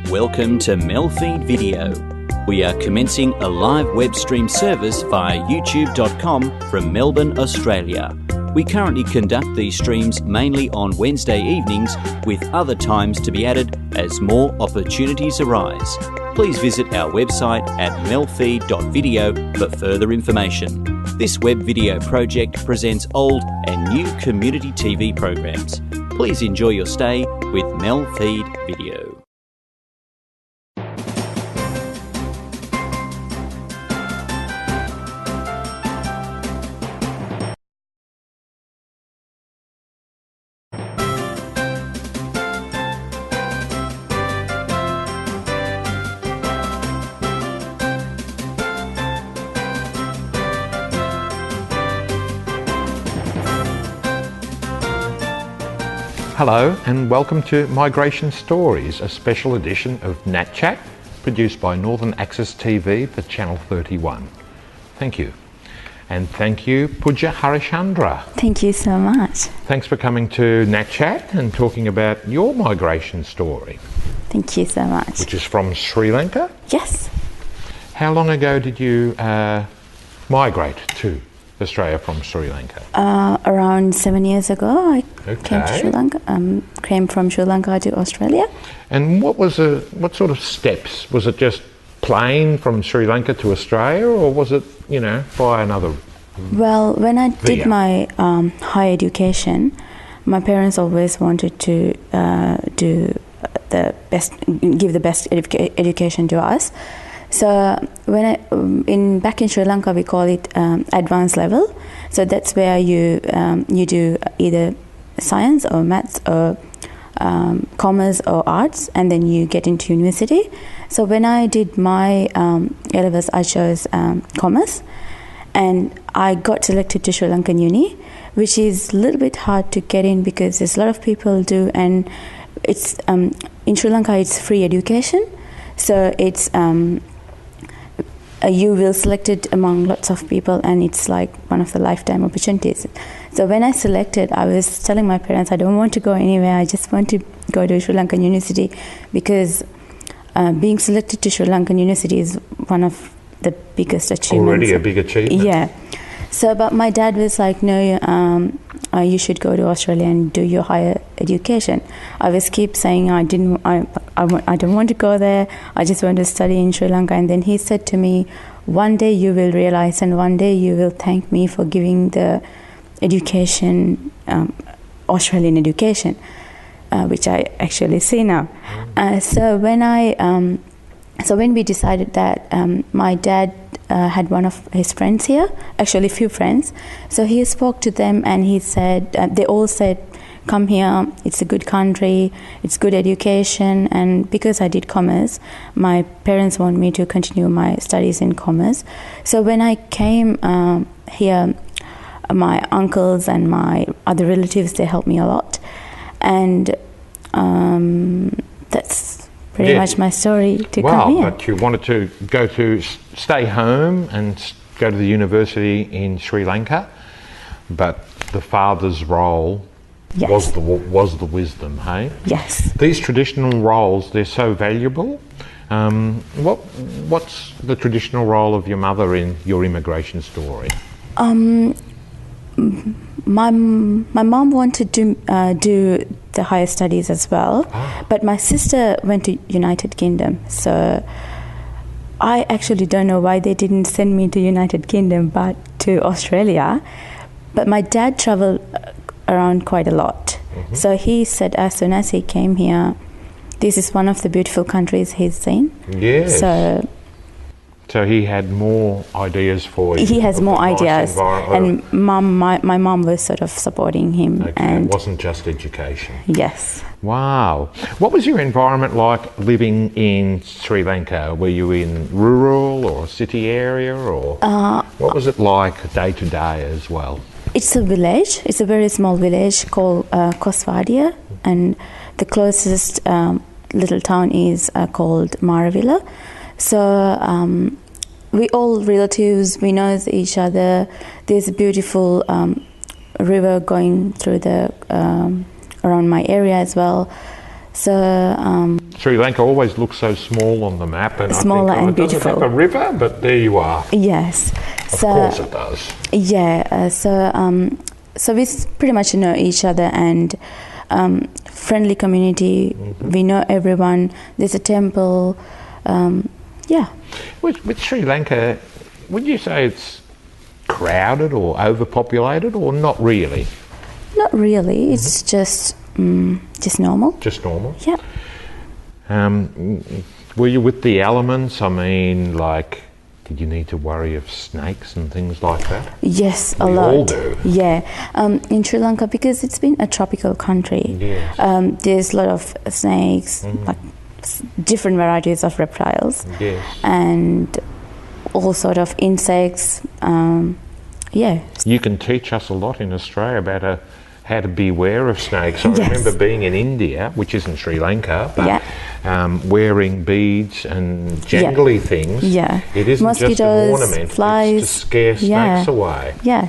Welcome to MELfeed.video. We are commencing a live web stream service via youtube.com from Melbourne, Australia. We currently conduct these streams mainly on Wednesday evenings, with other times to be added as more opportunities arise. Please visit our website at MELfeed.video for further information. This web video project presents old and new community TV programs. Please enjoy your stay with MELfeed.video. Hello and welcome to Migration Stories, a special edition of Nat Chat produced by Northern Access TV for Channel 31. Thank you. And thank you, Pooja Harishandra. Thank you so much. Thanks for coming to Nat Chat and talking about your migration story. Thank you so much. Which is from Sri Lanka? Yes. How long ago did you migrate to Australia from Sri Lanka? Around 7 years ago, I came to Sri Lanka. Came from Sri Lanka to Australia. And what sort of steps? Was it just plane from Sri Lanka to Australia, or was it, by another? Well, when I did my higher education, my parents always wanted to give the best education to us. So when back in Sri Lanka, we call it advanced level. So that's where you do either science or maths or commerce or arts, and then you get into university. So when I did my A-levels, I chose commerce, and I got selected to Sri Lankan uni, which is a little bit hard to get in because there's a lot of people do, and it's in Sri Lanka it's free education, so it's you will select it among lots of people, and it's like one of the lifetime opportunities. So when I selected, I was telling my parents I don't want to go anywhere, I just want to go to Sri Lankan University, because being selected to Sri Lankan University is one of the biggest achievements. Already a big achievement. Yeah. So, but my dad was like, no, you should go to Australia and do your higher education. I was keep saying I don't want to go there. I just want to study in Sri Lanka. And then he said to me, one day you will realize, and one day you will thank me for giving the education, Australian education, which I actually see now. So when we decided that, my dad had one of his friends here, actually a few friends. So he spoke to them, and he said, they all said, come here, it's a good country, it's good education. And because I did commerce, my parents want me to continue my studies in commerce. So when I came here, my uncles and my other relatives, they helped me a lot. And that's pretty much my story to come here. But you wanted to stay home and go to the university in Sri Lanka, but the father's role was the wisdom, hey? Yes. These traditional roles, they're so valuable. What's the traditional role of your mother in your immigration story? My mom wanted to do the higher studies as well, but my sister went to United Kingdom. So I actually don't know why they didn't send me to United Kingdom but to Australia. But my dad travelled around quite a lot. So he said as soon as he came here, this is one of the beautiful countries he's seen. Yes. So he had more ideas for you. He has more nice ideas, and my mum was sort of supporting him. Okay, and it wasn't just education. Yes. Wow. What was your environment like living in Sri Lanka? Were you in rural or city area, or what was it like day to day as well? It's a village. It's a very small village called Kosvadia, and the closest little town is called Maravilla. So we all relatives, we know each other. There's a beautiful river going through the around my area as well. So Sri Lanka always looks so small on the map, and smaller I think, and beautiful. Does it have a river? But there you are. Yes. Of course it does. Yeah. So we pretty much know each other, and friendly community. We know everyone. There's a temple. Yeah. With Sri Lanka, would you say it's crowded or overpopulated, or not really? Not really. It's just normal. Just normal? Yeah. Were you with the elements? I mean, like, did you need to worry of snakes and things like that? Yes, a lot. We all do. Yeah. In Sri Lanka, because it's been a tropical country, yes. There's a lot of snakes, like different varieties of reptiles, yes. and all sort of insects. Yeah. You can teach us a lot in Australia about how to beware of snakes. I Yes. remember being in India, which isn't Sri Lanka, but wearing beads and jangly things. Yeah. It isn't Mosquitoes, just an ornament, flies. it's to scare snakes away. Yeah.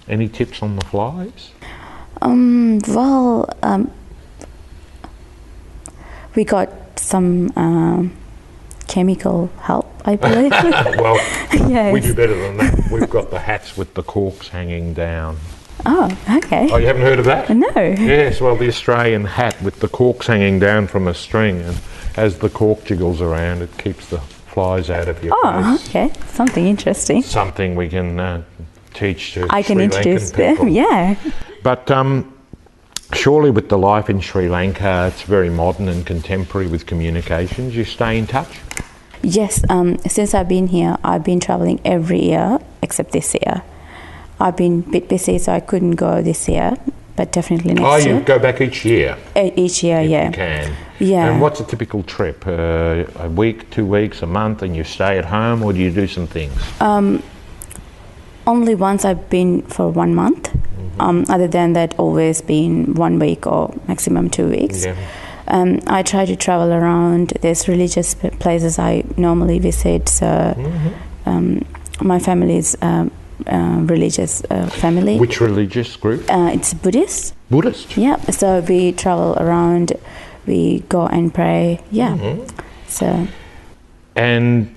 Any tips on the flies? We got some chemical help, I believe. Well, Yes. we do better than that. We've got the hats with the corks hanging down. Oh, okay. Oh, you haven't heard of that? No. Yes, well, the Australian hat with the corks hanging down from a string, and as the cork jiggles around, it keeps the flies out of your face. Okay. Something interesting. Something we can teach to I can Sri introduce Lankan people. them. Yeah. But surely with the life in Sri Lanka, it's very modern and contemporary with communications. You stay in touch? Yes. Since I've been here, I've been traveling every year except this year. I've been a bit busy, so I couldn't go this year, but definitely next year. Oh, you go back each year? Each year, if yeah. you can. Yeah. And what's a typical trip? A week, 2 weeks, a month, and you stay at home, or do you do some things? Only once I've been for 1 month. Other than that, always been 1 week or maximum 2 weeks. Yeah. I try to travel around. There's religious places I normally visit. So my family is religious family. Which religious group? It's Buddhist. Buddhist? Yeah. So we travel around. We go and pray. Yeah. So. And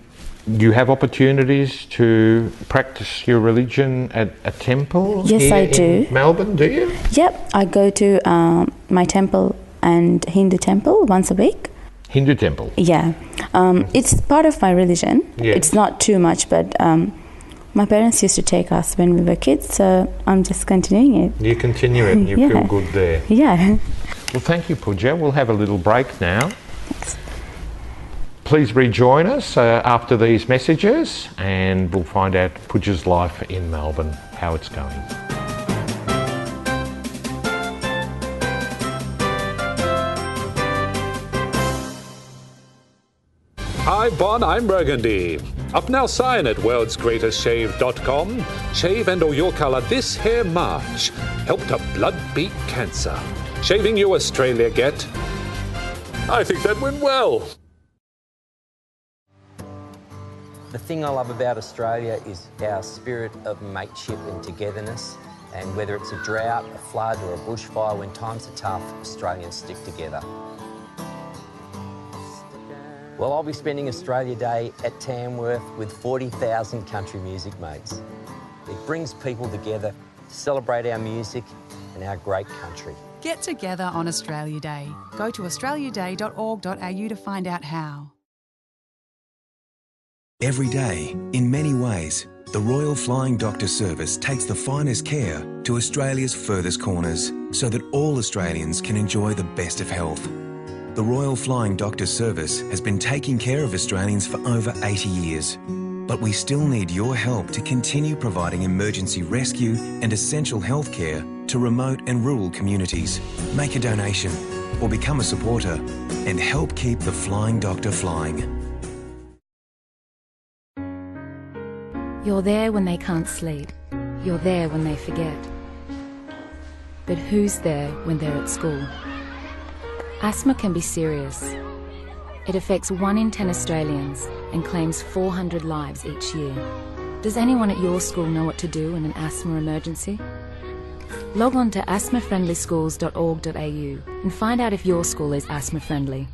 you have opportunities to practice your religion at a temple? Yes, here I do. In Melbourne, do you? Yep. I go to my temple and Hindu temple once a week. Hindu temple? Yeah. It's part of my religion. Yes. It's not too much, but my parents used to take us when we were kids, so I'm just continuing it. You continue it and you feel good there. Yeah. Well, thank you, Pooja. We'll have a little break now. Please rejoin us after these messages, and we'll find out Pooja's life in Melbourne, how it's going. Hi, Bon, I'm Burgundy. Up now sign at worldsgreatestshave.com. Shave and or your colour this hair March. Help to blood beat cancer. Shaving you Australia get. I think that went well. The thing I love about Australia is our spirit of mateship and togetherness. And whether it's a drought, a flood or a bushfire, when times are tough, Australians stick together. Well, I'll be spending Australia Day at Tamworth with 40,000 country music mates. It brings people together to celebrate our music and our great country. Get together on Australia Day. Go to australiaday.org.au to find out how. Every day, in many ways, the Royal Flying Doctor Service takes the finest care to Australia's furthest corners so that all Australians can enjoy the best of health. The Royal Flying Doctor Service has been taking care of Australians for over 80 years. But we still need your help to continue providing emergency rescue and essential health care to remote and rural communities. Make a donation or become a supporter and help keep the Flying Doctor flying. You're there when they can't sleep. You're there when they forget. But who's there when they're at school? Asthma can be serious. It affects 1 in 10 Australians and claims 400 lives each year. Does anyone at your school know what to do in an asthma emergency? Log on to asthmafriendlyschools.org.au and find out if your school is asthma friendly.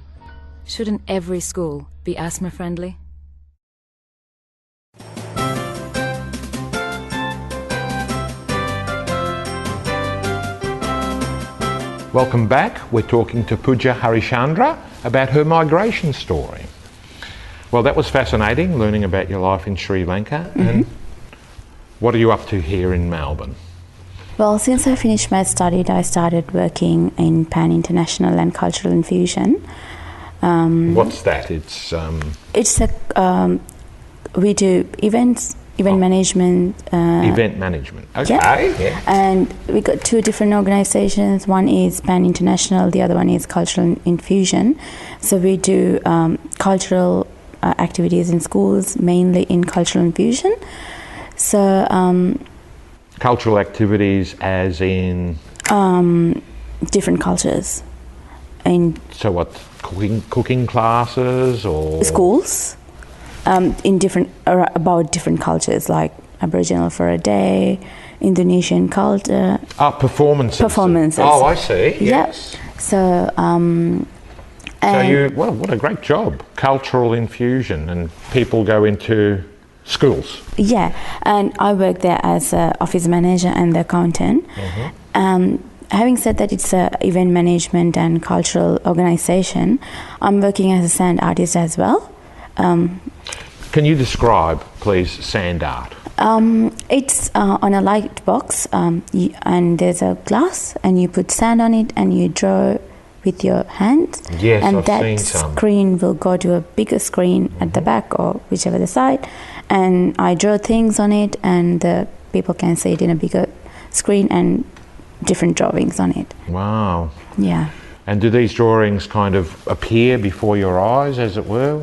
Shouldn't every school be asthma friendly? Welcome back. We're talking to Pooja Harishandra about her migration story. Well, that was fascinating, learning about your life in Sri Lanka. And what are you up to here in Melbourne? Well, since I finished my study, I started working in Pan International and Cultural Infusion. What's that? It's a we do event management. Event management. Okay. Yeah. And we got 2 different organizations. One is Pan International, the other one is Cultural Infusion. So we do cultural activities in schools, mainly in Cultural Infusion. So cultural activities as in different cultures. So what, cooking classes or schools? In about different cultures, like Aboriginal for a day, Indonesian culture. Performances. Oh, I see. Yes. Yep. So, what a great job. Cultural infusion, and people go into schools. Yeah, and I work there as an office manager and the accountant. Having said that, it's an event management and cultural organization. I'm working as a sand artist as well. Can you describe, please, sand art? It's on a light box, and there's a glass, and you put sand on it, and you draw with your hands. Yes, and I've seen some. That screen will go to a bigger screen at the back or whichever the side, and I draw things on it, and the people can see it in a bigger screen and different drawings on it. Wow. Yeah. And do these drawings kind of appear before your eyes, as it were?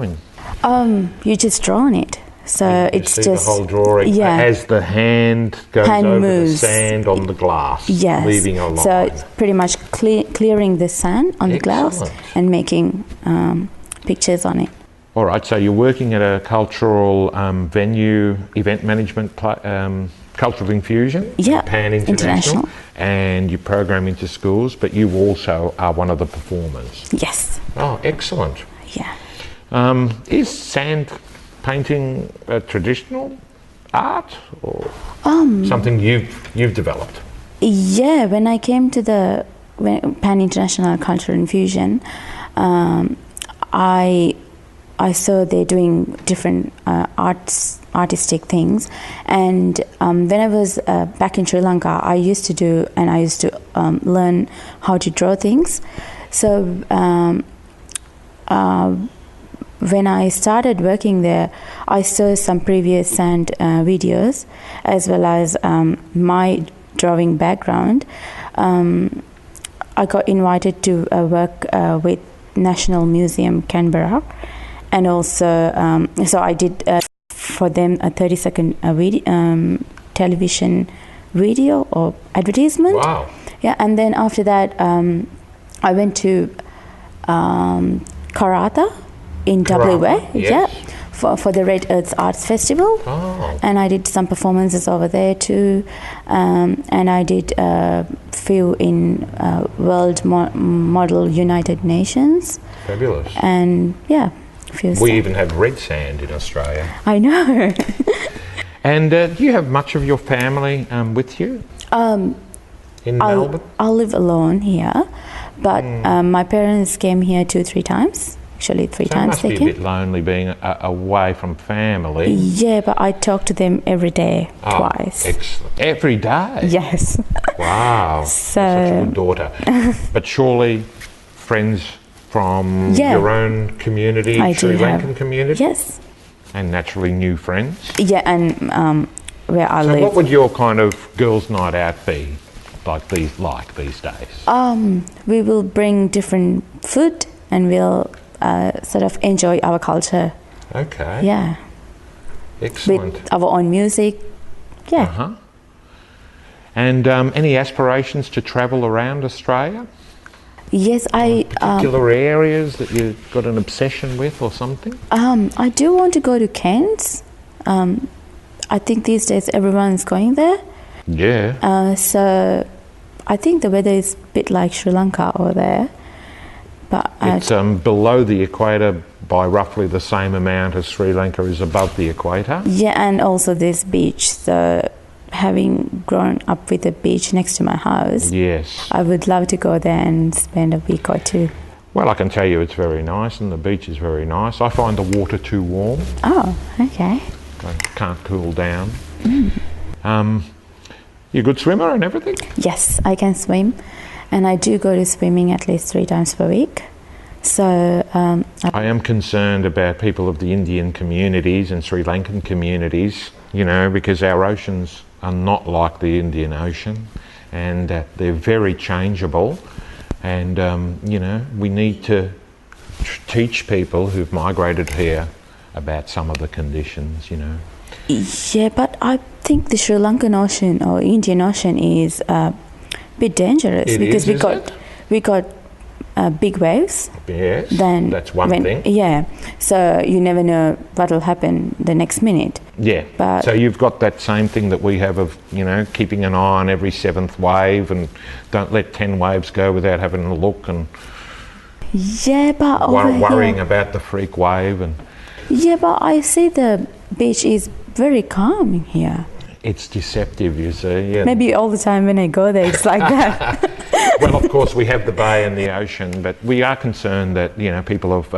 You just draw on it. So it's see just the whole drawing as the hand goes over moves. The sand on the glass, yes. leaving a line. So it's pretty much clearing the sand on the glass and making pictures on it. All right, so you're working at a cultural venue, event management, cultural infusion, Pan International, and you program into schools, but you also are one of the performers. Yes. Oh, excellent. Yeah. Is sand painting a traditional art or something you've developed? Yeah, when I came to the Pan International Cultural Infusion, I saw they're doing different artistic things, and when I was back in Sri Lanka, I used to learn how to draw things. So when I started working there, I saw some previous sand videos, as well as my drawing background. I got invited to work with National Museum Canberra, and also so I did for them a 30-second television video or advertisement. Wow. Yeah, and then after that I went to Karratha in WA, yes. for the Red Earth Arts Festival. Oh. And I did some performances over there too, and I did a few in World Model United Nations. Fabulous. And yeah, we even have red sand in Australia. I know. And do you have much of your family with you in Melbourne? I live alone here, but my parents came here 2-3 times actually 3 So it times must they be a came. bit lonely being away from family. Yeah, but I talk to them every day, twice. Excellent. Every day? Yes. Wow. So- You're such a good daughter. But surely friends from your own community, I Sri do have. Lankan community? Yes. And naturally new friends? Yeah, and where I So live. what would your kind of girls' night out be like these days? We will bring different food and we'll sort of enjoy our culture. Okay. Yeah. Excellent. With our own music. Yeah. Uh-huh. And any aspirations to travel around Australia? Yes, I Particular areas that you've got an obsession with or something? I do want to go to Cairns. I think these days everyone's going there. Yeah. So I think the weather is a bit like Sri Lanka over there. But It's below the equator by roughly the same amount as Sri Lanka is above the equator. yeah, and also this beach. So having grown up with a beach next to my house, Yes. I would love to go there and spend a week or two. Well, I can tell you it's very nice and the beach is very nice. I find the water too warm. Oh, okay. I can't cool down. You a good swimmer and everything? Yes, I can swim, and I do go to swimming at least 3 times per week. So I am concerned about people of the Indian communities and Sri Lankan communities, you know, because our oceans are not like the Indian Ocean, and they're very changeable, and you know, we need to teach people who've migrated here about some of the conditions, you know. yeah, but I think the Sri Lankan Ocean or Indian Ocean is a bit dangerous because we got big waves. Yes, Then that's one thing. Yeah, so you never know what will happen the next minute. Yeah, But- so you've got that same thing that we have of, you know, keeping an eye on every 7th wave and don't let 10 waves go without having a look and Yeah, but over worrying here, about the freak wave. And yeah, but I see the beach is very calm here. it's deceptive, you see. Yeah. Maybe all the time when I go there, it's like that. Well, of course, we have the bay and the ocean, but we are concerned that, you know, people of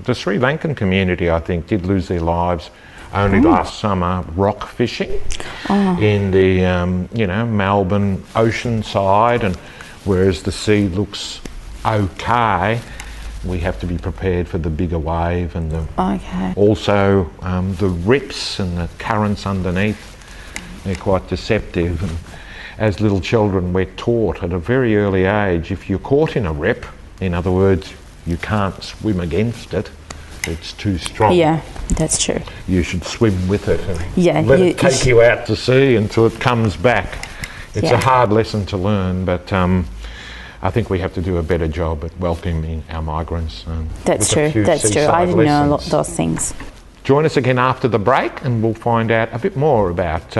the Sri Lankan community, I think, did lose their lives only last summer rock fishing in the, you know, Melbourne ocean side, and whereas the sea looks okay, we have to be prepared for the bigger wave and the Okay. also the rips and the currents underneath. They're quite deceptive. And as little children, we're taught at a very early age, if you're caught in a rip, in other words, you can't swim against it, it's too strong. Yeah, that's true. You should swim with it and Yeah, let you- it take you out to sea until it comes back. It's Yeah. a hard lesson to learn, but I think we have to do a better job at welcoming our migrants. That's with a true. few That's true. I seaside didn't know lessons. those things. Join us again after the break and we'll find out a bit more about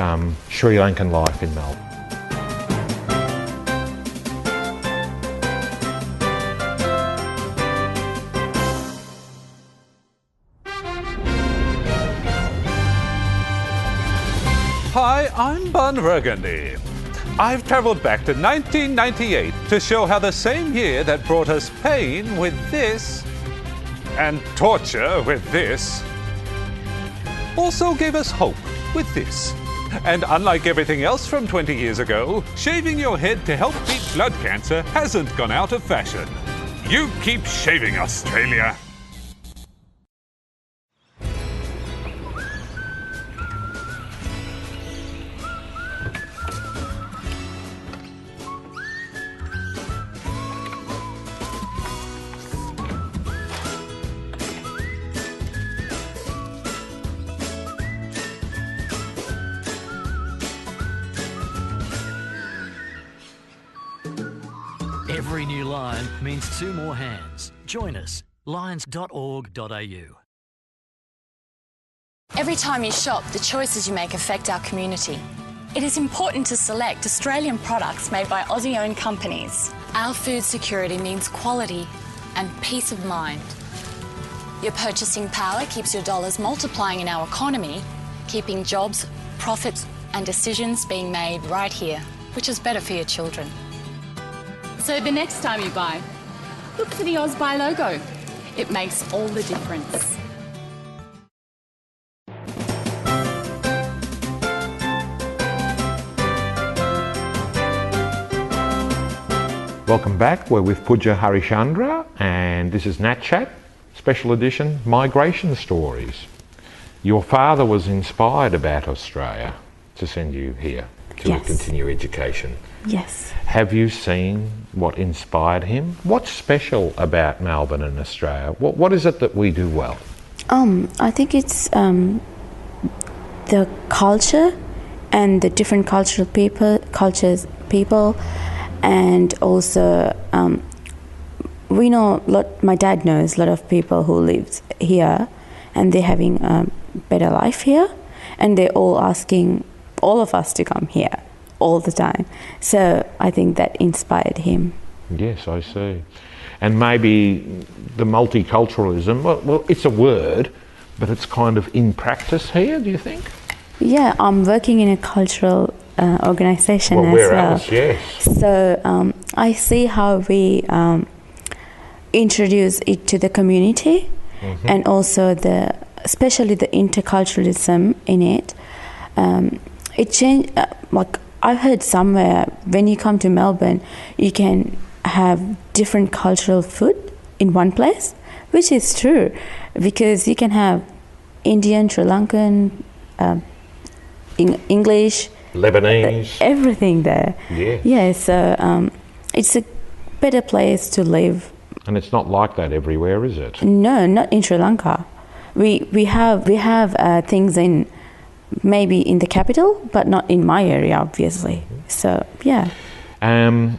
Sri Lankan life in Melbourne. Hi, I'm Bun Burgundy. I've travelled back to 1998 to show how the same year that brought us pain with this and torture with this also gave us hope with this. And unlike everything else from 20 years ago, shaving your head to help beat blood cancer hasn't gone out of fashion. You keep shaving, Australia. Every new line means 2 more hands. Join us, lions.org.au. Every time you shop, the choices you make affect our community. It is important to select Australian products made by Aussie-owned companies. Our food security means quality and peace of mind. Your purchasing power keeps your dollars multiplying in our economy, keeping jobs, profits and decisions being made right here, which is better for your children. So the next time you buy, look for the AusBuy logo. It makes all the difference. Welcome back. We're with Pooja Harishandra, and this is Nat Chat, special edition Migration Stories. Your father was inspired about Australia to send you here to continue education. Yes. Have you seen what inspired him? What's special about Melbourne and Australia? What is it that we do well? I think it's the culture and the different cultures, and also we know my dad knows a lot of people who lives here, and they're having a better life here, and they're all asking all of us to come here all the time. So I think that inspired him. Yes, I see. And maybe the multiculturalism, well, it's a word, but it's kind of in practice here, do you think? Yeah, I'm working in a cultural organisation as where well. else? Yes. So I see how we introduce it to the community, and also especially the interculturalism in it. It changed. Like I heard somewhere, when you come to Melbourne, you can have different cultural food in one place, which is true, because you can have Indian, Sri Lankan, English, Lebanese, everything there. Yeah. Yeah. So it's a better place to live. And it's not like that everywhere, is it? No, not in Sri Lanka. We have things in maybe in the capital, but not in my area, obviously. So yeah. And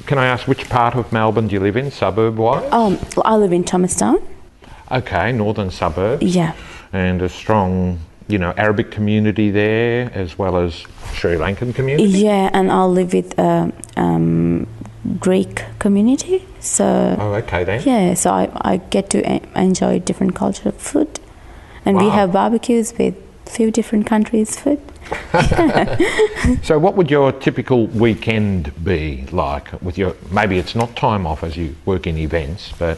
can I ask, which part of Melbourne do you live in, suburb-wise? I live in Thomastown. Okay, northern suburbs. Yeah. And a strong, Arabic community there, as well as Sri Lankan community? Yeah, and I'll live with Greek community. So. Oh, okay then. Yeah, so I get to enjoy different cultural food, and we have barbecues with few different countries' food. So what would your typical weekend be like with maybe it's not time off as you work in events, but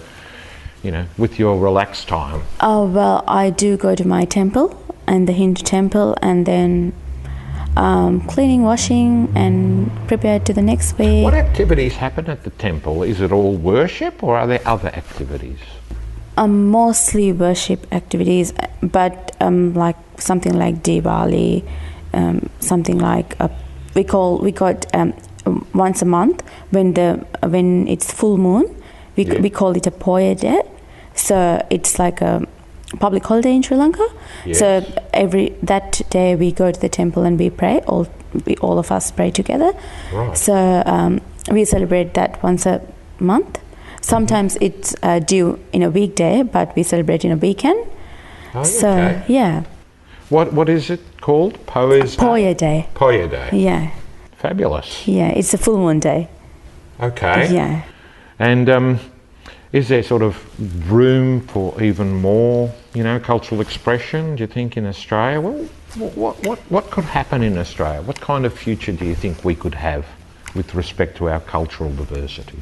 with your relaxed time? Oh, well, I do go to my temple, and the Hindu temple, and then cleaning, washing, and prepare to the next week. What activities happen at the temple? Is it all worship, or are there other activities? Mostly worship activities, but like something like Diwali, something like we call it once a month when it's full moon. We call it a Poya Day. So it's like a public holiday in Sri Lanka. Yes. So that day we go to the temple and we pray. All of us pray together. Right. So we celebrate that once a month. Sometimes it's due in a weekday, but we celebrate in a weekend. Oh, so okay. Yeah. What is it called? Poya Day. Poya Day. Yeah. Fabulous. Yeah, it's a full moon day. Okay. Yeah. And is there sort of room for even more, cultural expression, do you think, in Australia? Well, what could happen in Australia? What kind of future do you think we could have with respect to our cultural diversity?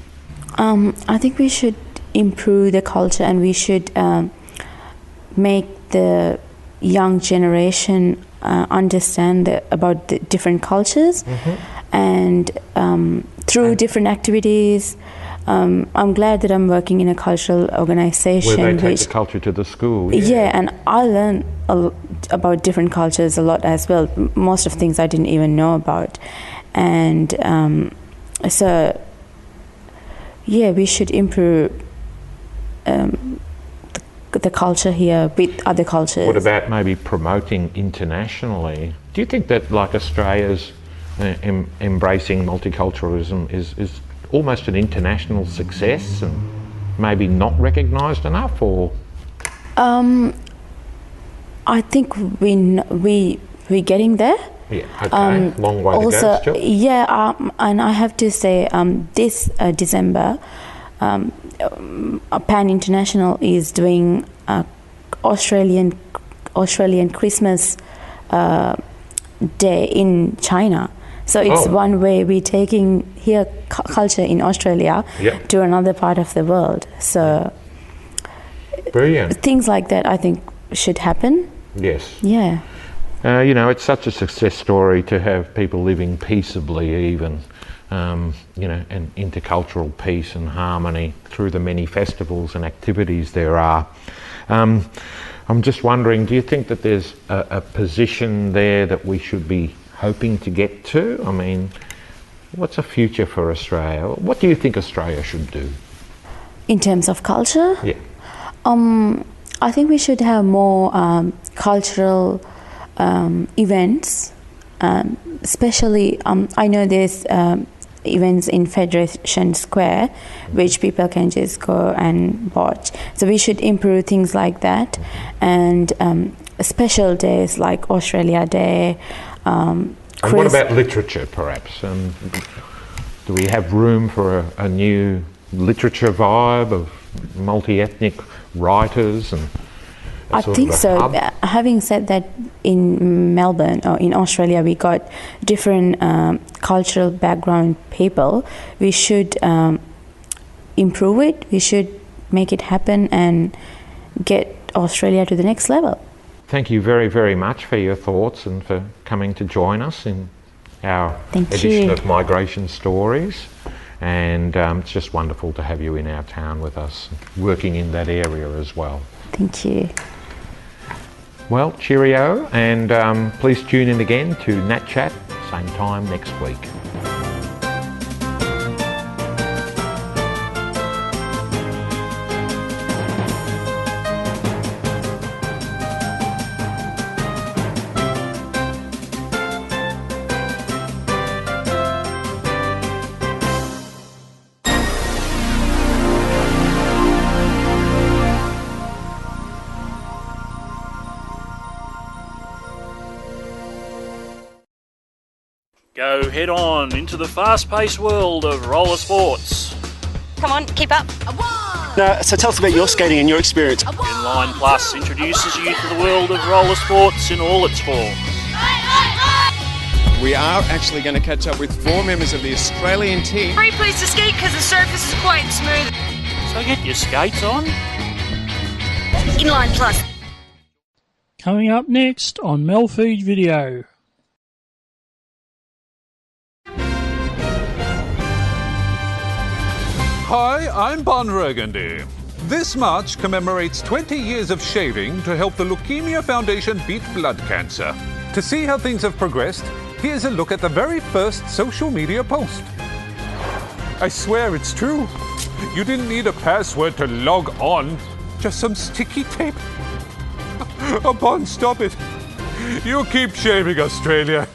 I think we should improve the culture, and we should make the young generation understand about the different cultures, and through different activities. I'm glad that I'm working in a cultural organisation. Where they take the culture to the school. Yeah, and I learn about different cultures a lot as well. Most of things I didn't even know about. And so, yeah, we should improve the culture here with other cultures. What about maybe promoting internationally? Do you think that like Australia's embracing multiculturalism is almost an international success and maybe not recognised enough, or? I think we're getting there. Yeah, okay. Long way to go still. Yeah, and I have to say this December, Pan International is doing Australian Christmas Day in China. So it's one way we're taking here culture in Australia to another part of the world. So Brilliant. things like that I think should happen. Yes. Yeah. It's such a success story to have people living peaceably even, and intercultural peace and harmony through the many festivals and activities there are. I'm just wondering, do you think that there's a position there that we should be hoping to get to? I mean, what's a future for Australia? What do you think Australia should do? In terms of culture? Yeah. I think we should have more cultural events, especially I know there's events in Federation Square which people can just go and watch. So we should improve things like that, and special days like Australia Day. And what about literature, perhaps? Do we have room for a new literature vibe of multi-ethnic writers and I think so. Having said that, in Melbourne or in Australia, we got different cultural background people. We should improve it. We should make it happen and get Australia to the next level. Thank you very, very much for your thoughts and for coming to join us in our edition of Migration Stories. And it's just wonderful to have you in our town with us, working in that area as well. Thank you. Well, cheerio, and please tune in again to Nat Chat, same time next week. Go head on into the fast-paced world of roller sports. Come on, keep up. So tell us about your skating and your experience. Inline Plus introduces you to the world of roller sports in all its forms. We are actually going to catch up with 4 members of the Australian team. Free place to skate because the surface is quite smooth. So get your skates on. Inline Plus. Coming up next on MELfeed.video. Hi, I'm Bon Burgundy. This March commemorates 20 years of shaving to help the Leukemia Foundation beat blood cancer. To see how things have progressed, here's a look at the very first social media post. I swear it's true. You didn't need a password to log on, just some sticky tape. Oh, Bon, stop it. You keep shaving, Australia.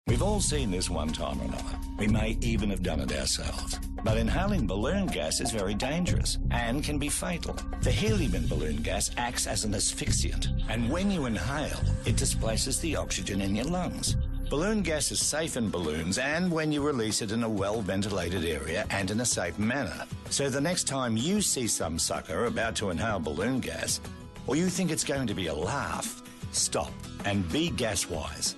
We've all seen this one time or another. We may even have done it ourselves. But inhaling balloon gas is very dangerous and can be fatal. The helium in balloon gas acts as an asphyxiant, and when you inhale, it displaces the oxygen in your lungs. Balloon gas is safe in balloons and when you release it in a well-ventilated area and in a safe manner. So the next time you see some sucker about to inhale balloon gas, or you think it's going to be a laugh, stop and be gas-wise.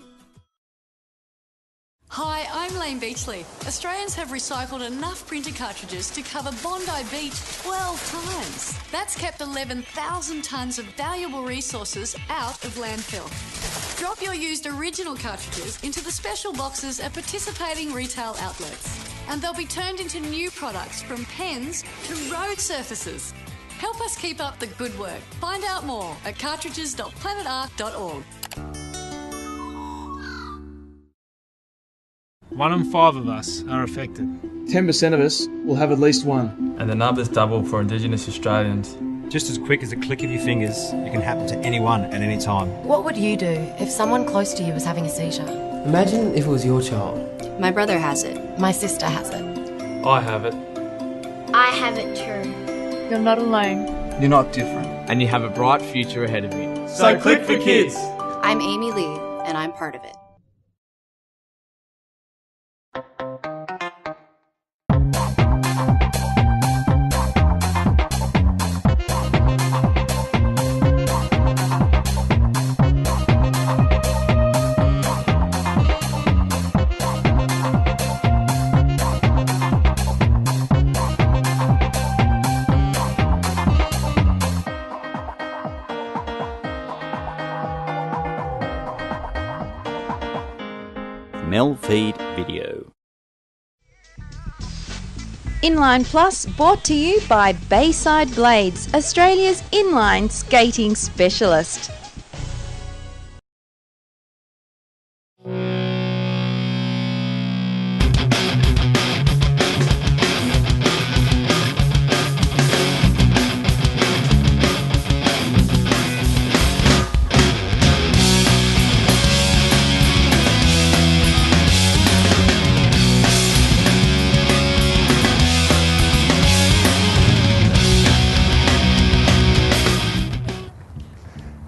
Hi, I'm Lane Beachley. Australians have recycled enough printer cartridges to cover Bondi Beach 12 times. That's kept 11,000 tonnes of valuable resources out of landfill. Drop your used original cartridges into the special boxes at participating retail outlets, and they'll be turned into new products from pens to road surfaces. Help us keep up the good work. Find out more at cartridges.planetark.org. 1 in 5 of us are affected. 10% of us will have at least one. And the numbers double for Indigenous Australians. Just as quick as a click of your fingers, it can happen to anyone at any time. What would you do if someone close to you was having a seizure? Imagine if it was your child. My brother has it. My sister has it. I have it. I have it too. You're not alone. You're not different. And you have a bright future ahead of you. So click for kids! I'm Amy Lee, and I'm part of it. MELfeed.video. Inline Plus brought to you by Bayside Blades, Australia's inline skating specialist.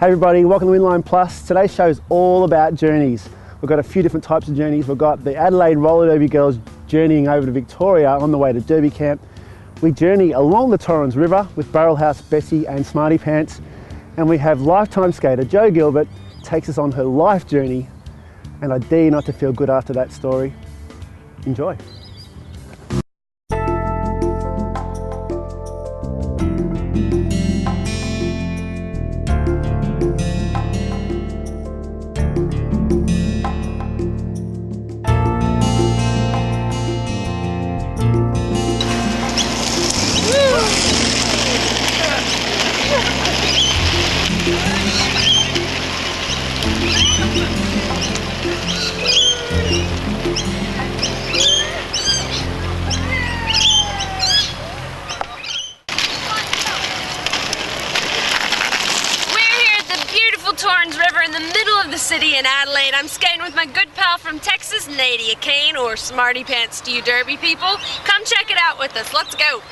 Hey everybody, welcome to Inline Plus. Today's show is all about journeys. We've got a few different types of journeys. We've got the Adelaide roller derby girls journeying over to Victoria on the way to Derby Camp. We journey along the Torrens River with Barrel House Bessie and Smarty Pants. And we have lifetime skater Jo Gilbert takes us on her life journey. And I dare you not to feel good after that story. Enjoy. City in Adelaide. I'm skating with my good pal from Texas, Nadia Kane, or Smarty Pants to you derby people. Come check it out with us. Let's go.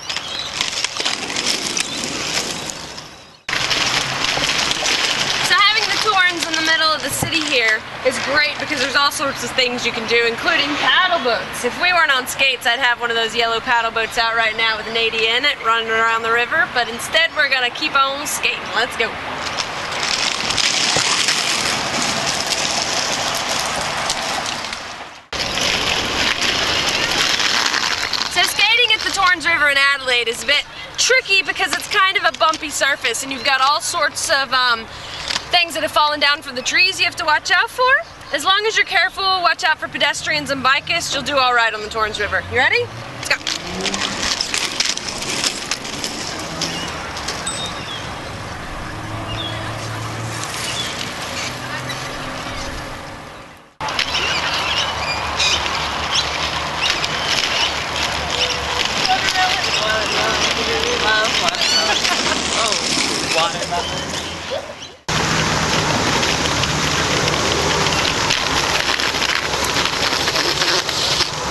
So having the Torrens in the middle of the city here is great because there's all sorts of things you can do, including paddle boats. If we weren't on skates, I'd have one of those yellow paddle boats out right now with Nadia in it, running around the river, but instead we're gonna keep on skating. Let's go. Torrens River in Adelaide is a bit tricky because it's kind of a bumpy surface and you've got all sorts of things that have fallen down from the trees you have to watch out for. As long as you're careful, watch out for pedestrians and bicyclists, you'll do all right on the Torrens River. You ready? Let's go.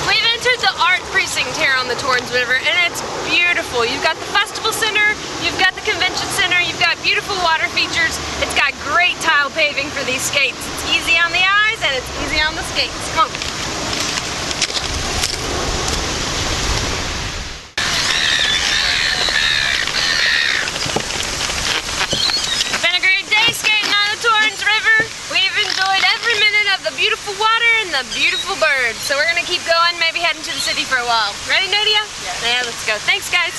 We've entered the art precinct here on the Torrens River and it's beautiful. You've got the festival center, you've got the convention center, you've got beautiful water features. It's got great tile paving for these skates. It's easy on the eyes and it's easy on the skates. Come on. Beautiful water and the beautiful birds. So we're gonna keep going, maybe heading to the city for a while. Ready, Nadia? Yeah, let's go. Thanks, guys.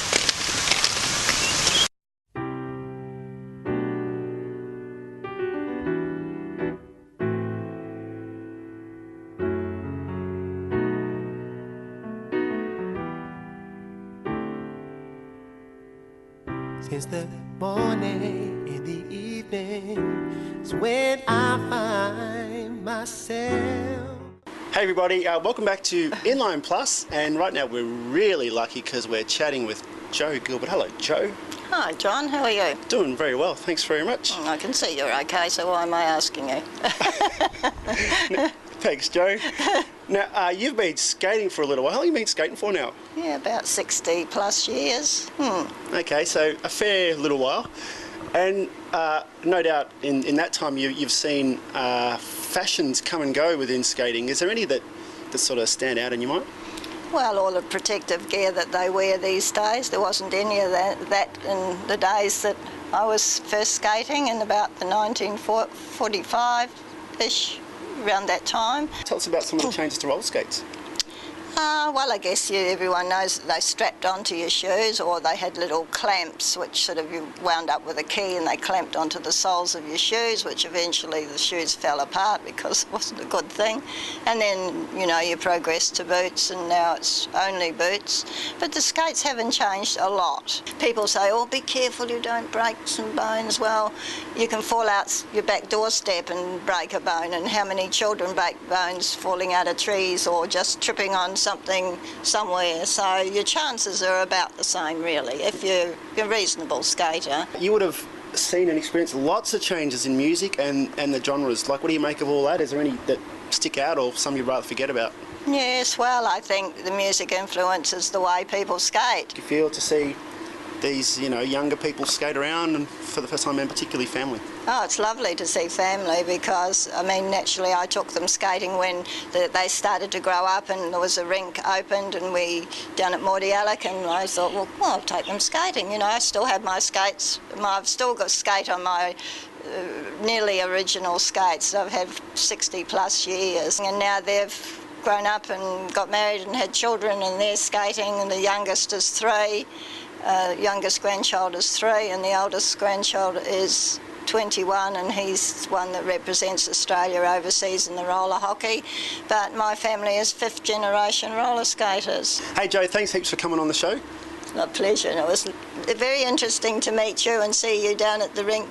Since the morning in the evening is when I find myself. Hey everybody, welcome back to Inline Plus, and right now we're really lucky because we're chatting with Jo Gilbert. Hello, Jo. Hi, John. How are you? Doing very well, thanks very much. I can see you're okay, so why am I asking you? Thanks, Jo. Now, you've been skating for a little while. How long have you been skating for now? Yeah, about 60 plus years. Okay, so a fair little while. And no doubt in that time you've seen fashions come and go within skating. Is there any that sort of stand out in your mind? Well, all the protective gear that they wear these days, there wasn't any of that in the days that I was first skating in about the 1945-ish, around that time. Tell us about some of the changes to roller skates. Well, I guess everyone knows that they strapped onto your shoes, or they had little clamps which sort of you wound up with a key and they clamped onto the soles of your shoes, which eventually the shoes fell apart because it wasn't a good thing. And then, you know, you progressed to boots, and now it's only boots. But the skates haven't changed a lot. People say, oh, be careful you don't break some bones. Well, you can fall out your back doorstep and break a bone, and how many children break bones falling out of trees or just tripping on something somewhere. So your chances are about the same, really, if you're a reasonable skater. You would have seen and experienced lots of changes in music and the genres. Like, what do you make of all that? Is there any that stick out, or some you'd rather forget about? Yes, well, I think the music influences the way people skate. Do you feel to see these, you know, younger people skate around, and for the first time, and particularly family? Oh, it's lovely to see family because, I mean, naturally I took them skating when they started to grow up and there was a rink opened and we down at Mordialloc, and I thought, well, I'll take them skating. You know, I still have my skates. I've still got skate on my nearly original skates. I've had 60 plus years, and now they've grown up and got married and had children, and they're skating, and the youngest is 3. Youngest grandchild is 3, and the oldest grandchild is 21, and he's one that represents Australia overseas in the roller hockey. But my family is 5th generation roller skaters. Hey Jo, thanks heaps for coming on the show. A pleasure, and it was very interesting to meet you and see you down at the rink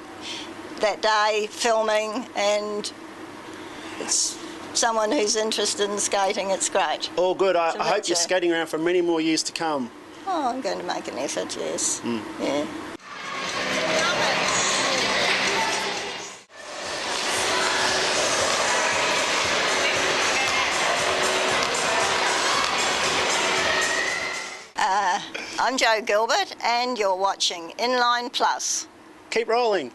that day filming, and it's someone who's interested in skating. It's great. All good. I hope you're skating around for many more years to come. Oh, I'm going to make an effort, yes. Yeah. I'm Jo Gilbert, and you're watching Inline Plus. Keep rolling.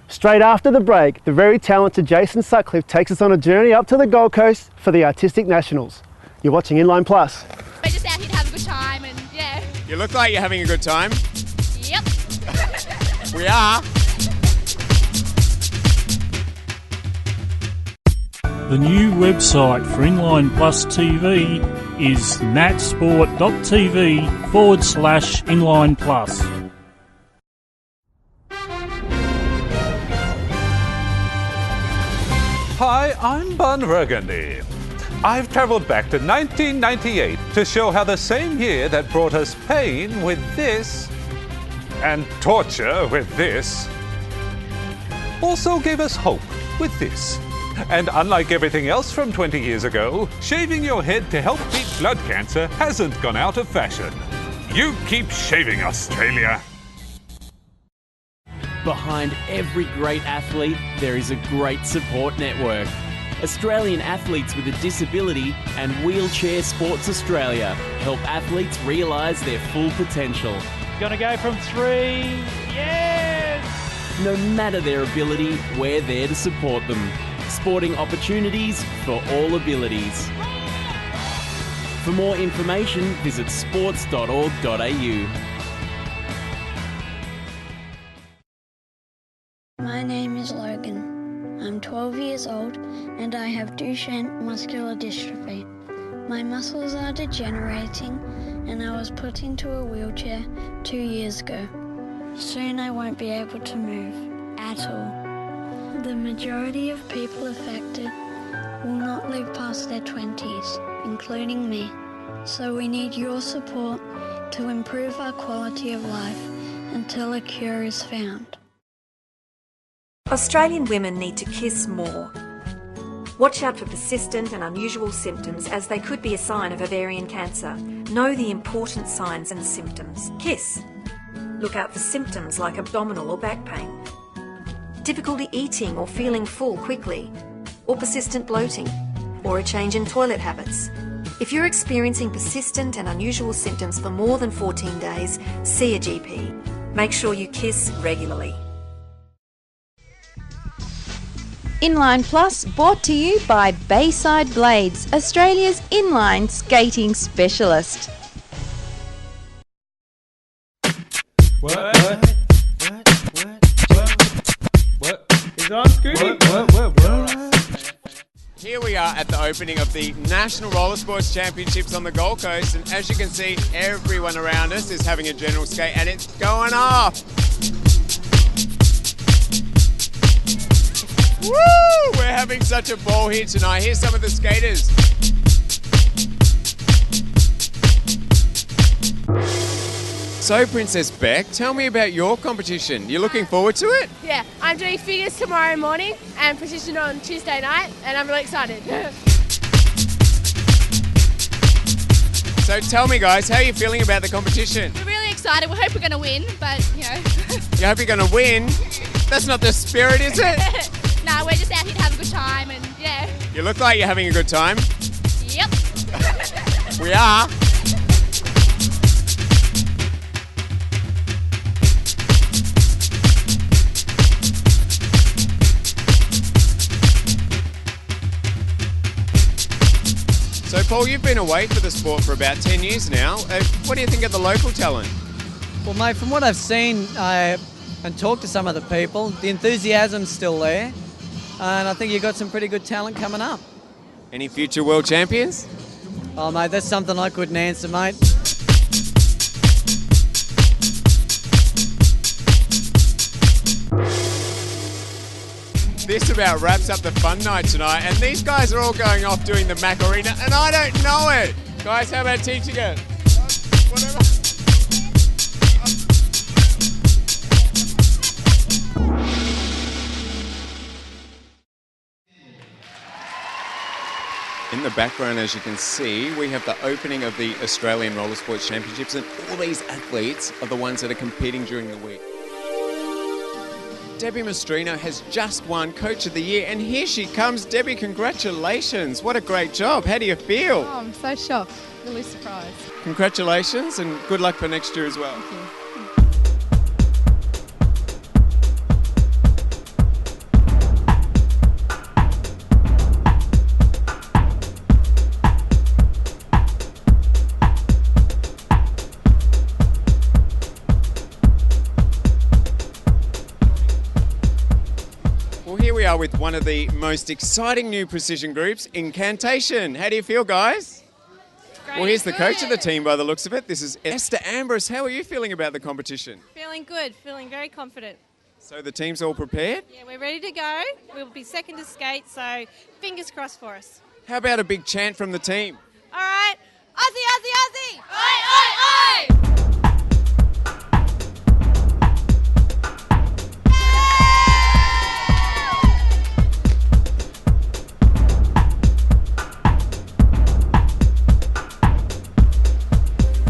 Straight after the break, the very talented Jason Sutcliffe takes us on a journey up to the Gold Coast for the Artistic Nationals. You're watching Inline Plus. We're just out here to have a good time, and yeah. You look like you're having a good time. Yep. We are. The new website for Inline Plus TV is natsport.tv/Inline Plus. Hi, I'm Bon Burgundy. I've travelled back to 1998 to show how the same year that brought us pain with this and torture with this also gave us hope with this. And unlike everything else from 20 years ago, shaving your head to help beat blood cancer hasn't gone out of fashion. You keep shaving, Australia. Behind every great athlete, there is a great support network. Australian Athletes with a Disability and Wheelchair Sports Australia help athletes realise their full potential. Gonna go from 3, yes! No matter their ability, we're there to support them. Sporting opportunities for all abilities. For more information, visit sports.org.au. My name is Logan. I'm 12 years old and I have Duchenne muscular dystrophy. My muscles are degenerating and I was put into a wheelchair 2 years ago. Soon I won't be able to move at all. The majority of people affected will not live past their 20s, including me. So we need your support to improve our quality of life until a cure is found. Australian women need to kiss more. Watch out for persistent and unusual symptoms, as they could be a sign of ovarian cancer. Know the important signs and symptoms. Kiss. Look out for symptoms like abdominal or back pain, difficulty eating or feeling full quickly, or persistent bloating, or a change in toilet habits. If you're experiencing persistent and unusual symptoms for more than 14 days, see a GP. Make sure you kiss regularly. Inline Plus, brought to you by Bayside Blades, Australia's inline skating specialist. What? Is on, Scooty? What? Here we are at the opening of the National Roller Sports Championships on the Gold Coast, and as you can see, everyone around us is having a general skate and it's going off. Woo! We're having such a ball here tonight. Here's some of the skaters. So, Princess Beck, tell me about your competition. You're looking forward to it? Yeah, I'm doing figures tomorrow morning and precision on Tuesday night, and I'm really excited. So tell me, guys, how are you feeling about the competition? We're really excited. We hope we're going to win, but, you know. You hope you're going to win? That's not the spirit, is it? No, we're just out here to have a good time, and yeah. You look like you're having a good time. Yep. We are. So, Paul, you've been away for the sport for about 10 years now. What do you think of the local talent? Well, mate, from what I've seen and talked to some of the people, the enthusiasm's still there, and I think you've got some pretty good talent coming up. Any future world champions? Oh, mate, that's something I couldn't answer, mate. This about wraps up the fun night tonight, and these guys are all going off doing the Macarena, and I don't know it. Guys, how about teaching it? Whatever. In the background, as you can see, we have the opening of the Australian Roller Sports Championships, and all these athletes are the ones that are competing during the week. Debbie Mastrino has just won Coach of the Year, and here she comes. Debbie, congratulations. What a great job. How do you feel? Oh, I'm so shocked. Really surprised. Congratulations, and good luck for next year as well. Thank you. Well, here we are with one of the most exciting new precision groups, Incantation. How do you feel, guys? Great. Well, here's the coach of the team by the looks of it. This is Esther Ambrose. How are you feeling about the competition? Feeling good, feeling very confident. So the team's all prepared? Yeah, we're ready to go. We'll be second to skate, so fingers crossed for us. How about a big chant from the team? All right, Aussie, Aussie, Aussie! Oi, oi, oi!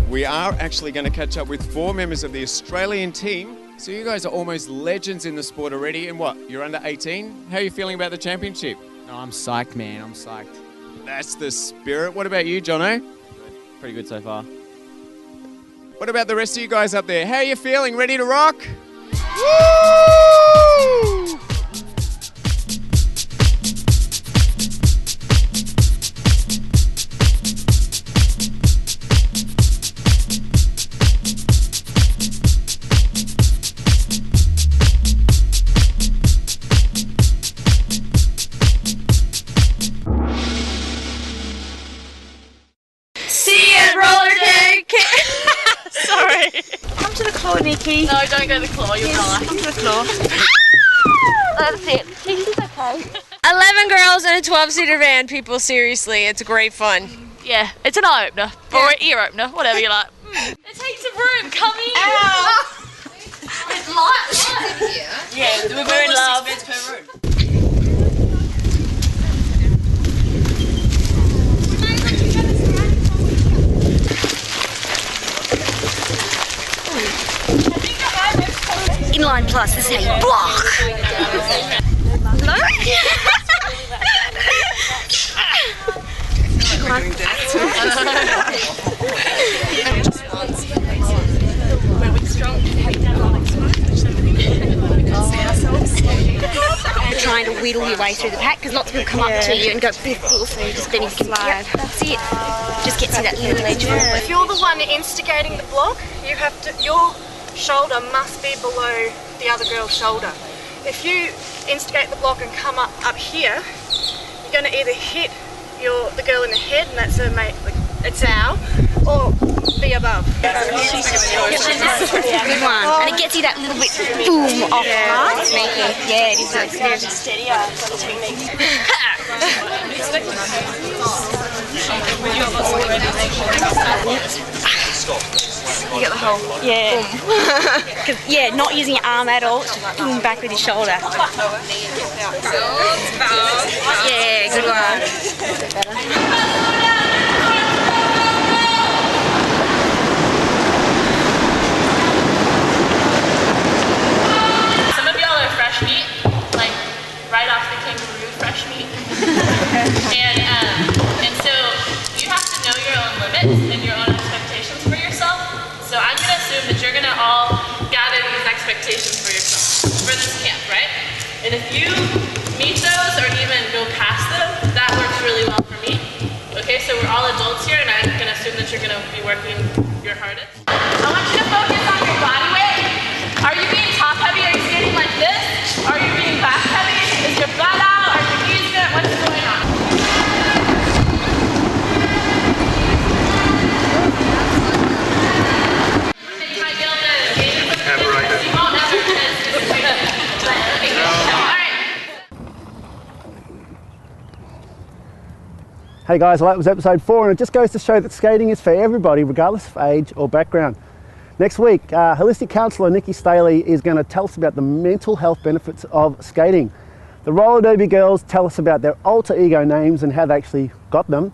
We are actually going to catch up with 4 members of the Australian team. So you guys are almost legends in the sport already. And what, you're under 18? How are you feeling about the championship? No, I'm psyched, man. I'm psyched. That's the spirit. What about you, Jono? Pretty good so far. What about the rest of you guys up there? How are you feeling? Ready to rock? Woo! Sorry. Come to the claw, Nikki. No, don't go to the claw. You'll die. Come to the claw. That's it. She's okay. 11 girls in a 12-seater van, people. Seriously, it's great fun. Yeah, it's an eye opener or an ear opener, whatever you like. There's heaps of room. Come in. Ow. It's light in here. Yeah, we're in love. 6 beds per room. Inline Plus, this is how you block. No? Trying to wheedle your way through the pack because lots of people come up to you and go biff, so you just then you can slide. Yep, that's it. Just get to that little ledge. If you're the one instigating the block, you have to. Your shoulder must be below the other girl's shoulder. If you instigate the block and come up here, you going to either hit the girl in the head, and that's her mate, it's our, or be above. Good one. And it gets you that little bit boom off, right? Yeah, it is very steady. You get the whole boom. Yeah, not using your arm at all, just boom back with your shoulder. Yeah, good one. Some of y'all are fresh meat, like right off the kangaroo fresh meat. and so you have to know your own limits and your own expectations for yourself. So I'm going to assume that you're going to all gather these expectations for yourself for this camp, right? And if you meet those or even go past them, that works really well for me. Okay, so we're all adults here, and I'm going to assume that you're going to be working your hardest. I want you to focus on your body weight. Are you being top heavy? Are you skating like this? Are you being back heavy? Is your butt out? Are your knees bent? What's going on? Hey guys, well, that was episode 4, and it just goes to show that skating is for everybody, regardless of age or background. Next week, holistic counsellor Nikki Staley is going to tell us about the mental health benefits of skating. The roller derby girls tell us about their alter ego names and how they actually got them.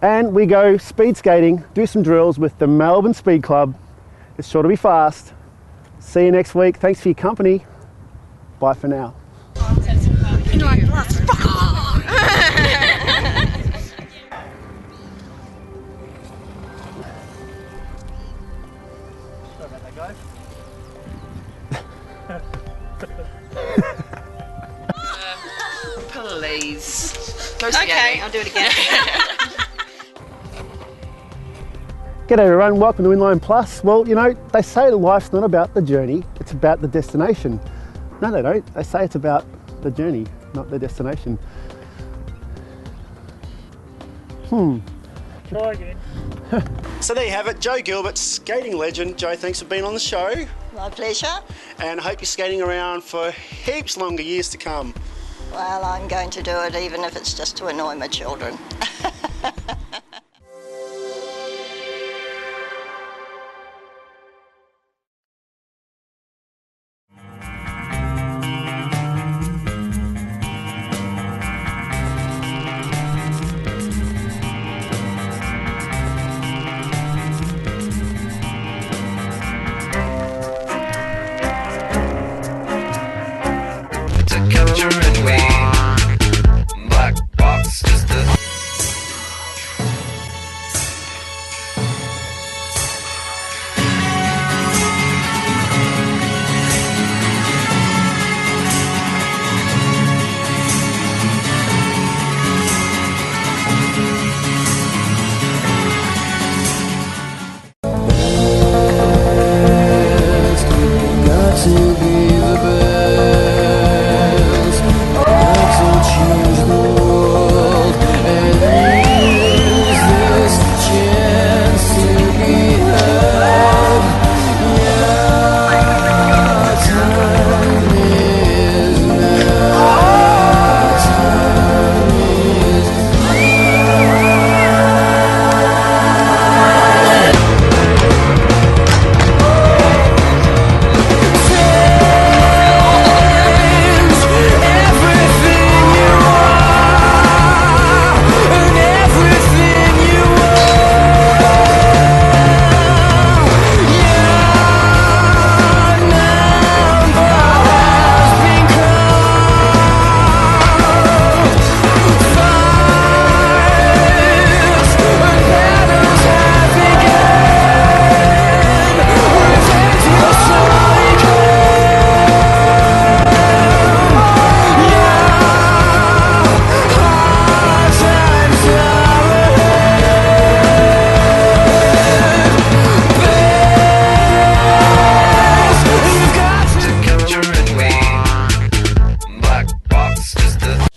And we go speed skating, do some drills with the Melbourne Speed Club. It's sure to be fast. See you next week. Thanks for your company. Bye for now. Inline Plus. Please. Go skating. I'll do it again. G'day everyone, welcome to Inline Plus. Well, you know, they say life's not about the journey, it's about the destination. No, they don't. They say it's about the journey, not the destination. Try again. So there you have it, Joe Gilbert, skating legend. Joe, thanks for being on the show. My pleasure. And I hope you're skating around for heaps longer years to come. Well, I'm going to do it even if it's just to annoy my children.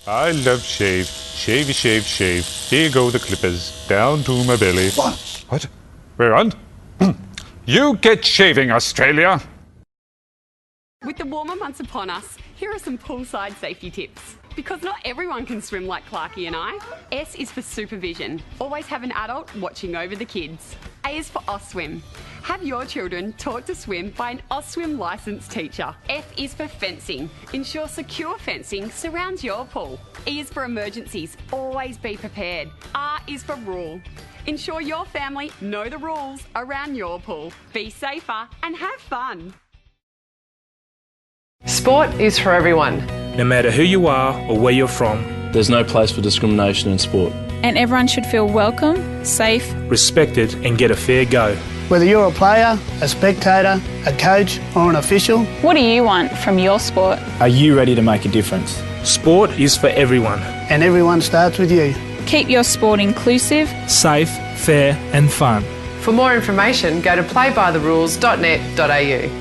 I love shave. Shavey, shave, shave. Here go the clippers, down to my belly. What? We're on? You get shaving, Australia! With the warmer months upon us, here are some poolside safety tips. Because not everyone can swim like Clarkie and I. S is for supervision. Always have an adult watching over the kids. A is for Oswim. Have your children taught to swim by an Oswim licensed teacher. F is for fencing. Ensure secure fencing surrounds your pool. E is for emergencies. Always be prepared. R is for rule. Ensure your family know the rules around your pool. Be safer and have fun. Sport is for everyone. No matter who you are or where you're from. There's no place for discrimination in sport. And everyone should feel welcome, safe, respected and get a fair go. Whether you're a player, a spectator, a coach or an official. What do you want from your sport? Are you ready to make a difference? Sport is for everyone. And everyone starts with you. Keep your sport inclusive, safe, fair and fun. For more information, go to playbytherules.net.au.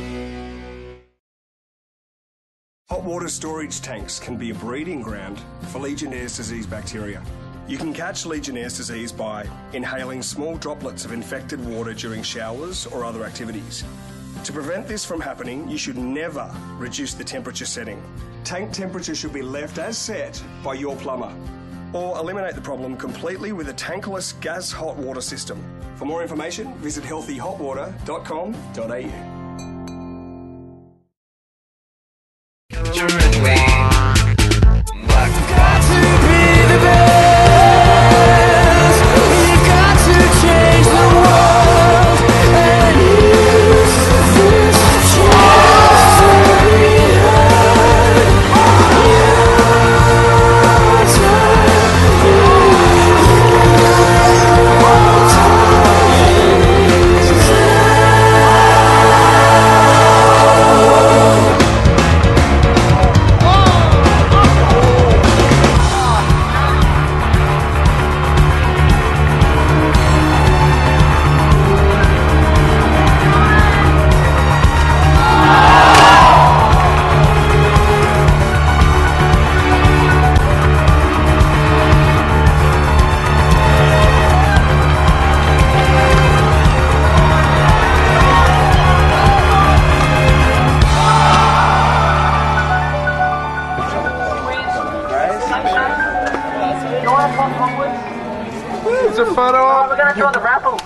Hot water storage tanks can be a breeding ground for Legionnaire's disease bacteria. You can catch Legionnaire's disease by inhaling small droplets of infected water during showers or other activities. To prevent this from happening, you should never reduce the temperature setting. Tank temperature should be left as set by your plumber. Or eliminate the problem completely with a tankless gas hot water system. For more information, visit healthyhotwater.com.au. It's a photo op. We're going to draw the raffle.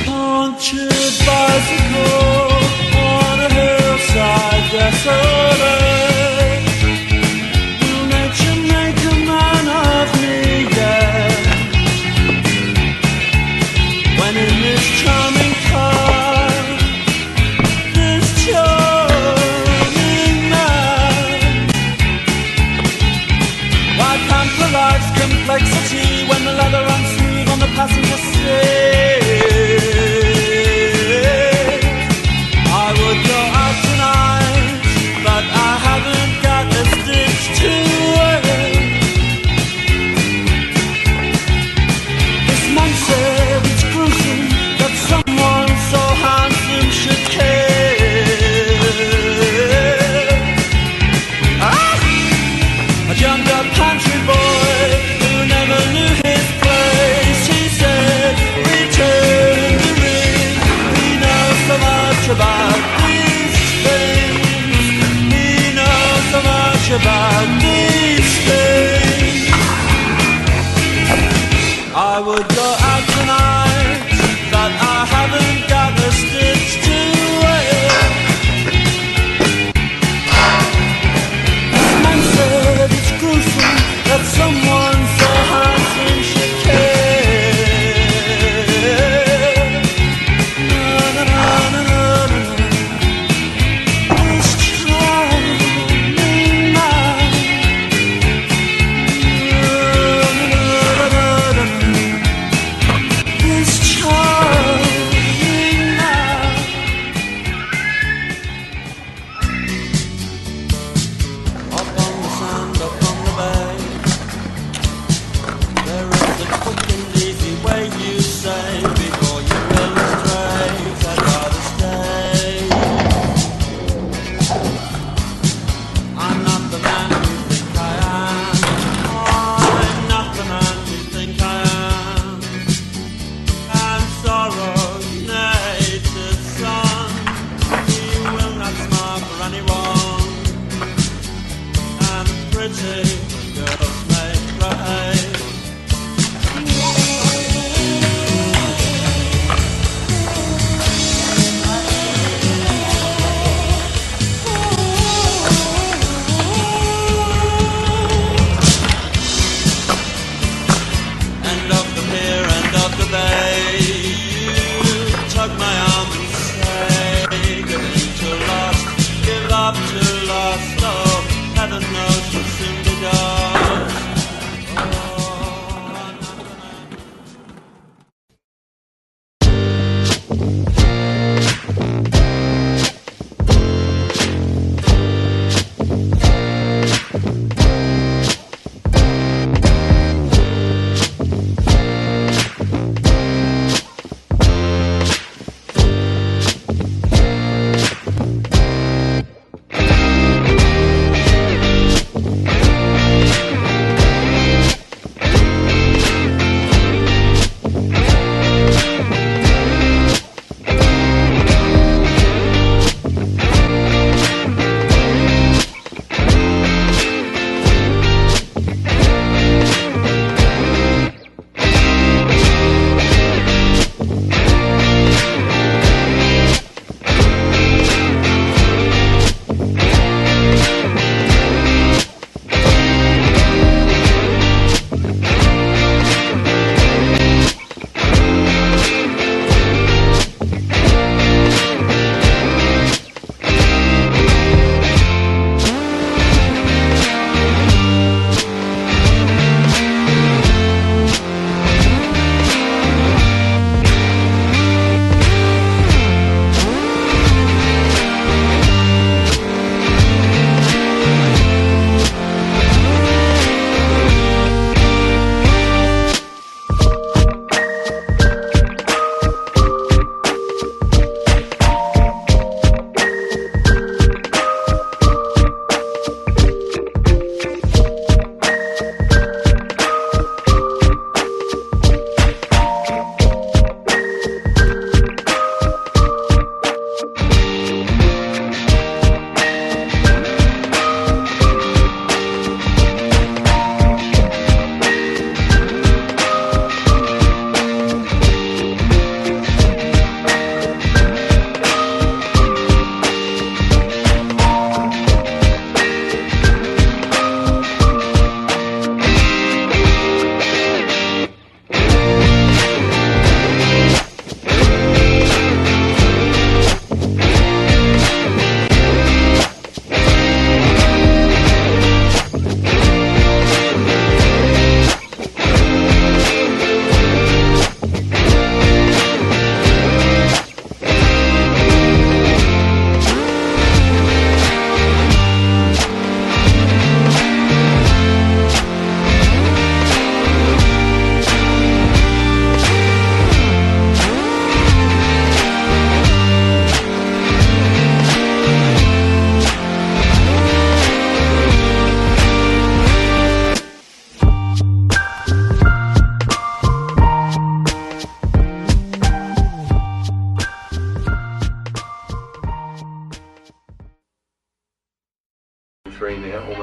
Launch a bicycle on a hillside desolate. Will nature make a man of me, yeah? When in this charming car, this charming man, why pamper life's complexity when the leather runs smooth on the passenger seat? I would go out tonight, but I haven't got a stitch to wear. This man said it's gruesome that someone so handsome should care. A jumped-up country boy who never knew his place. He said, return the ring. He knows so much about these things. He knows so much about these things. I would go out tonight, but I haven't got a stitch to wear. This man said it's gruesome that someone so handsome should care. Na, na, na, na, na, na. This charming man. Na, na, na, na, na, na.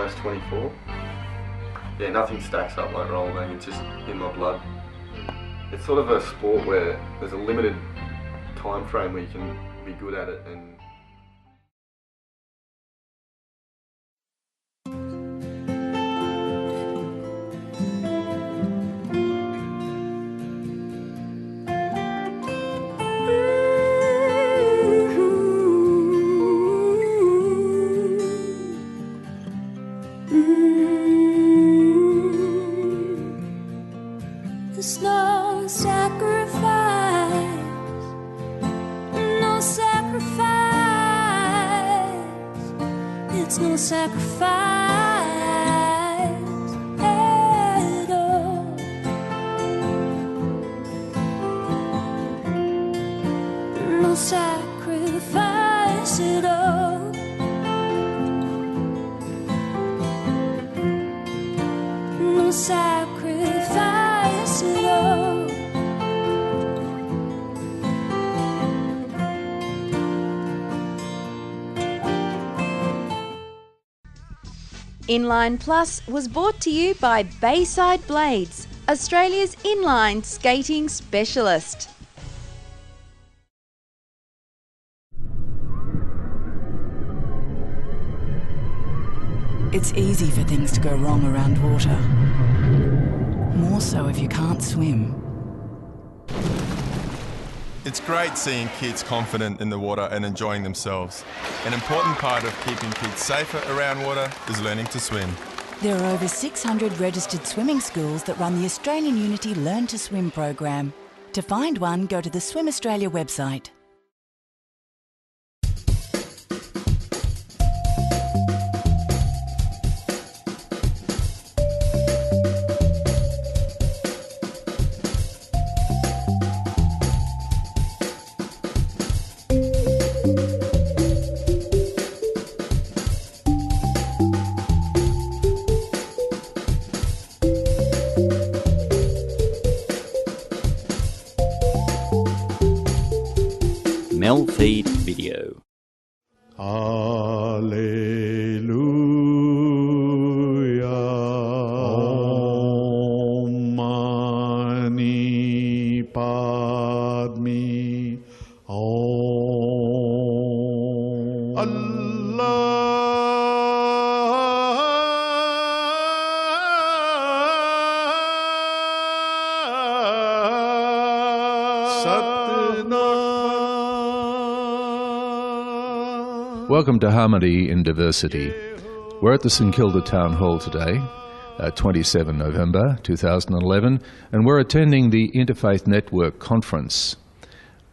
almost 24. Yeah, nothing stacks up like rollerblading, it's just in my blood. It's sort of a sport where there's a limited time frame where you can be good at it. And There's no sacrifice, no sacrifice, it's no sacrifice at all. No sacrifice at all. No sacrifice at all. Inline Plus was brought to you by Bayside Blades, Australia's inline skating specialist. It's easy for things to go wrong around water. More so if you can't swim. It's great seeing kids confident in the water and enjoying themselves. An important part of keeping kids safer around water is learning to swim. There are over 600 registered swimming schools that run the Australian Unity Learn to Swim program. To find one, go to the Swim Australia website. MELfeed.video. Alleluia. Om Mani Padme. Om Allah. Welcome to Harmony in Diversity. We're at the St Kilda Town Hall today, 27 November 2011, and we're attending the Interfaith Network Conference.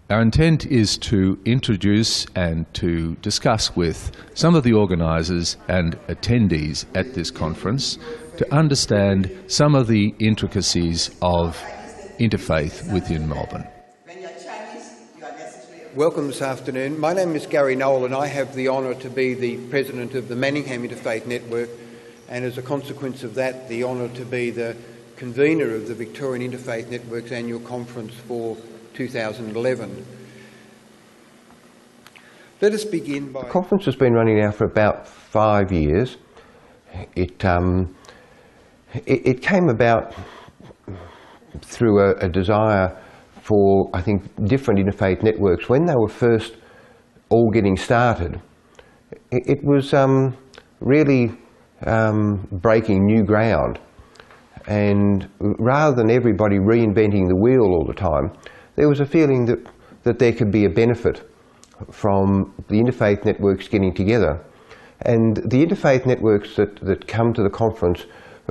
Our intent is to introduce and to discuss with some of the organisers and attendees at this conference to understand some of the intricacies of interfaith within Melbourne. Welcome this afternoon. My name is Gary Noel and I have the honour to be the President of the Manningham Interfaith Network, and as a consequence of that, the honour to be the convener of the Victorian Interfaith Network's annual conference for 2011. Let us begin by... The conference has been running now for about 5 years. It came about through a desire for, I think, different interfaith networks. When they were first all getting started, it was really breaking new ground. And rather than everybody reinventing the wheel all the time, there was a feeling that there could be a benefit from the interfaith networks getting together. And the interfaith networks that come to the conference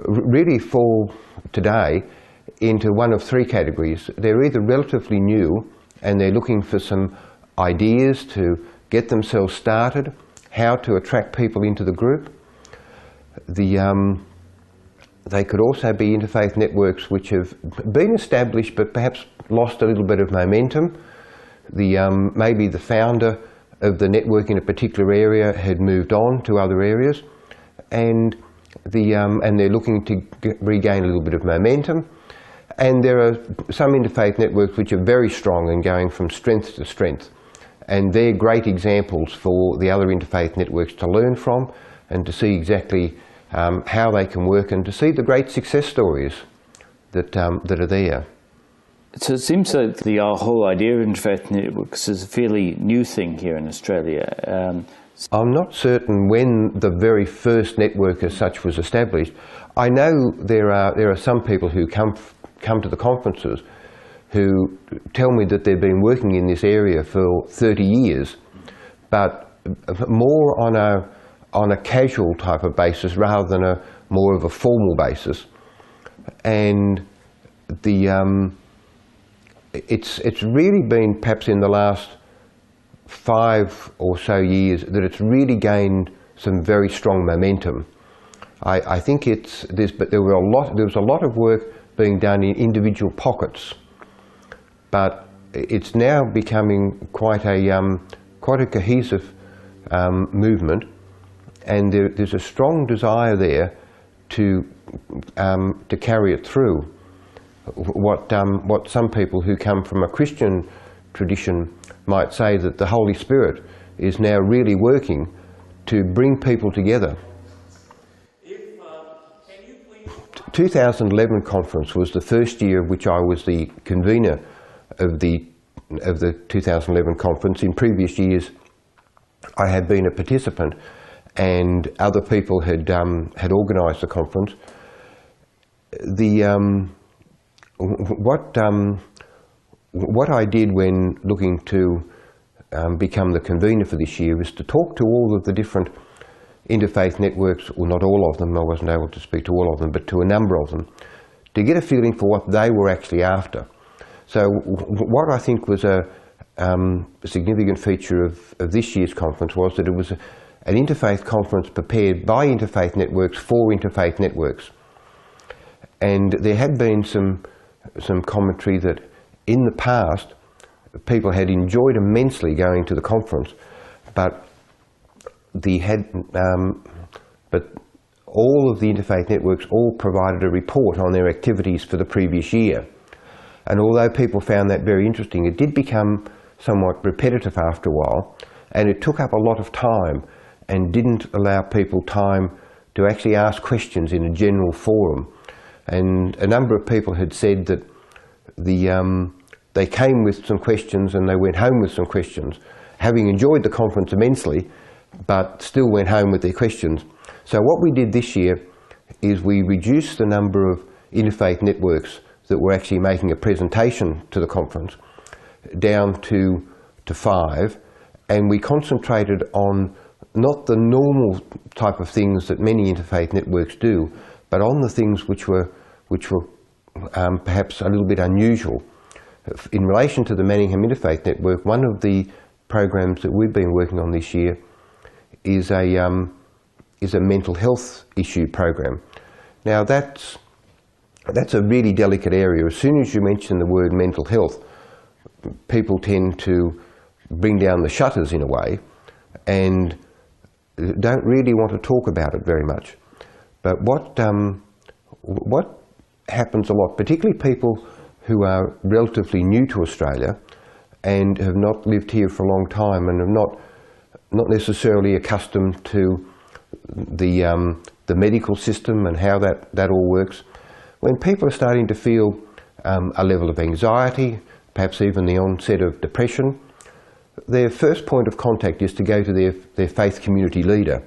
really fall today into one of three categories. They're either relatively new and they're looking for some ideas to get themselves started, how to attract people into the group. They could also be interfaith networks which have been established but perhaps lost a little bit of momentum. Maybe the founder of the network in a particular area had moved on to other areas, and they're looking to regain a little bit of momentum. And there are some interfaith networks which are very strong and going from strength to strength. And they're great examples for the other interfaith networks to learn from and to see exactly how they can work, and to see the great success stories that are there. So it seems like the whole idea of interfaith networks is a fairly new thing here in Australia. I'm not certain when the very first network as such was established. I know there are some people who come to the conferences who tell me that they've been working in this area for 30 years, but more on a casual type of basis rather than more of a formal basis. And it's really been perhaps in the last 5 or so years that it's really gained some very strong momentum. I think there was a lot of work being done in individual pockets, but it's now becoming quite a cohesive movement, and there's a strong desire there to carry it through. What some people who come from a Christian tradition might say, that the Holy Spirit is now really working to bring people together. 2011 conference was the first year which I was the convener of the 2011 conference. In previous years I had been a participant, and other people had organised the conference. What I did when looking to become the convener for this year was to talk to all of the different interfaith networks, well, not all of them, I wasn't able to speak to all of them, but to a number of them, to get a feeling for what they were actually after. So what I think was a significant feature of this year's conference was that it was an interfaith conference prepared by interfaith networks for interfaith networks. And there had been some commentary that in the past people had enjoyed immensely going to the conference, but all of the interfaith networks all provided a report on their activities for the previous year. And although people found that very interesting, it did become somewhat repetitive after a while, and it took up a lot of time and didn't allow people time to actually ask questions in a general forum. And a number of people had said that they came with some questions and they went home with some questions, having enjoyed the conference immensely, but still went home with their questions. So what we did this year is we reduced the number of interfaith networks that were actually making a presentation to the conference down to 5, and we concentrated on not the normal type of things that many interfaith networks do, but on the things which were perhaps a little bit unusual. In relation to the Manningham Interfaith Network, one of the programs that we've been working on this year is a mental health issue program. Now that's a really delicate area. As soon as you mention the word mental health, people tend to bring down the shutters in a way and don't really want to talk about it very much. But what happens a lot, particularly people who are relatively new to Australia and have not lived here for a long time and are not necessarily accustomed to the medical system and how that all works. When people are starting to feel a level of anxiety, perhaps even the onset of depression, their first point of contact is to go to their faith community leader.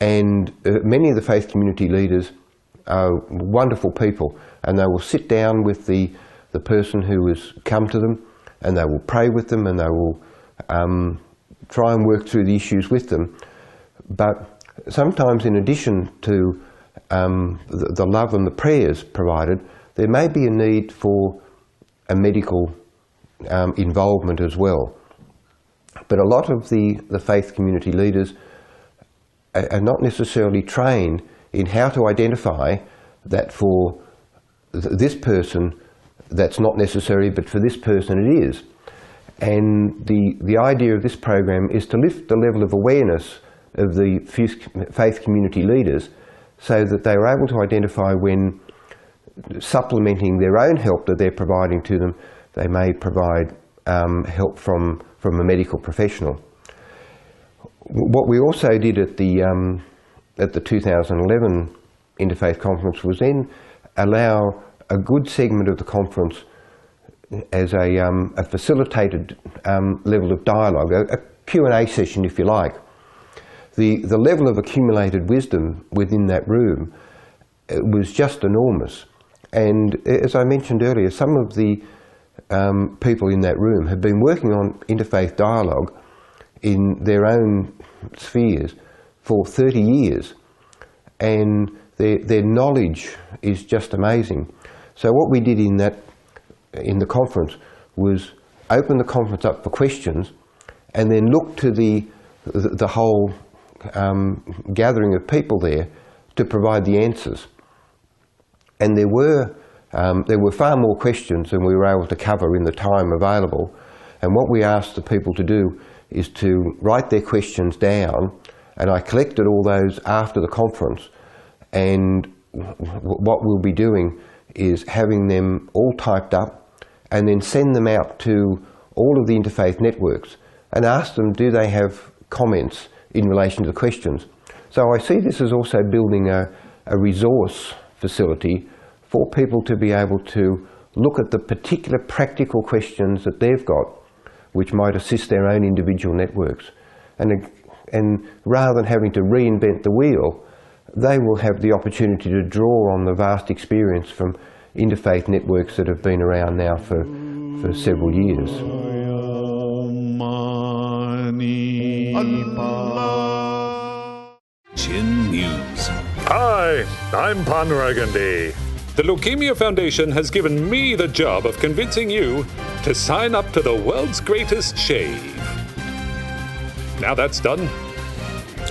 And many of the faith community leaders are wonderful people, and they will sit down with the person who has come to them, and they will pray with them, and they will try and work through the issues with them. But sometimes, in addition to the love and the prayers provided, there may be a need for a medical involvement as well. But a lot of the faith community leaders are not necessarily trained in how to identify that for this person that's not necessary, but for this person it is. And the idea of this program is to lift the level of awareness of the faith community leaders so that they are able to identify when supplementing their own help that they're providing to them, they may provide help from a medical professional. What we also did at the at the 2011 Interfaith Conference was then allow a good segment of the conference as a facilitated level of dialogue, a Q&A session if you like. The level of accumulated wisdom within that room was just enormous. And as I mentioned earlier, some of the people in that room have been working on interfaith dialogue in their own spheres for 30 years. And their knowledge is just amazing. So what we did in the conference was open the conference up for questions and then look to the whole gathering of people there to provide the answers. And there were far more questions than we were able to cover in the time available. And what we asked the people to do is to write their questions down, and I collected all those after the conference. And what we'll be doing is having them all typed up and then send them out to all of the interfaith networks and ask them, do they have comments in relation to the questions? So I see this as also building a resource facility for people to be able to look at the particular practical questions that they've got, which might assist their own individual networks. And rather than having to reinvent the wheel, they will have the opportunity to draw on the vast experience from interfaith networks that have been around now for several years. Chin News. Hi, I'm Pan Burgundy. The Leukemia Foundation has given me the job of convincing you to sign up to the world's greatest shave. Now that's done,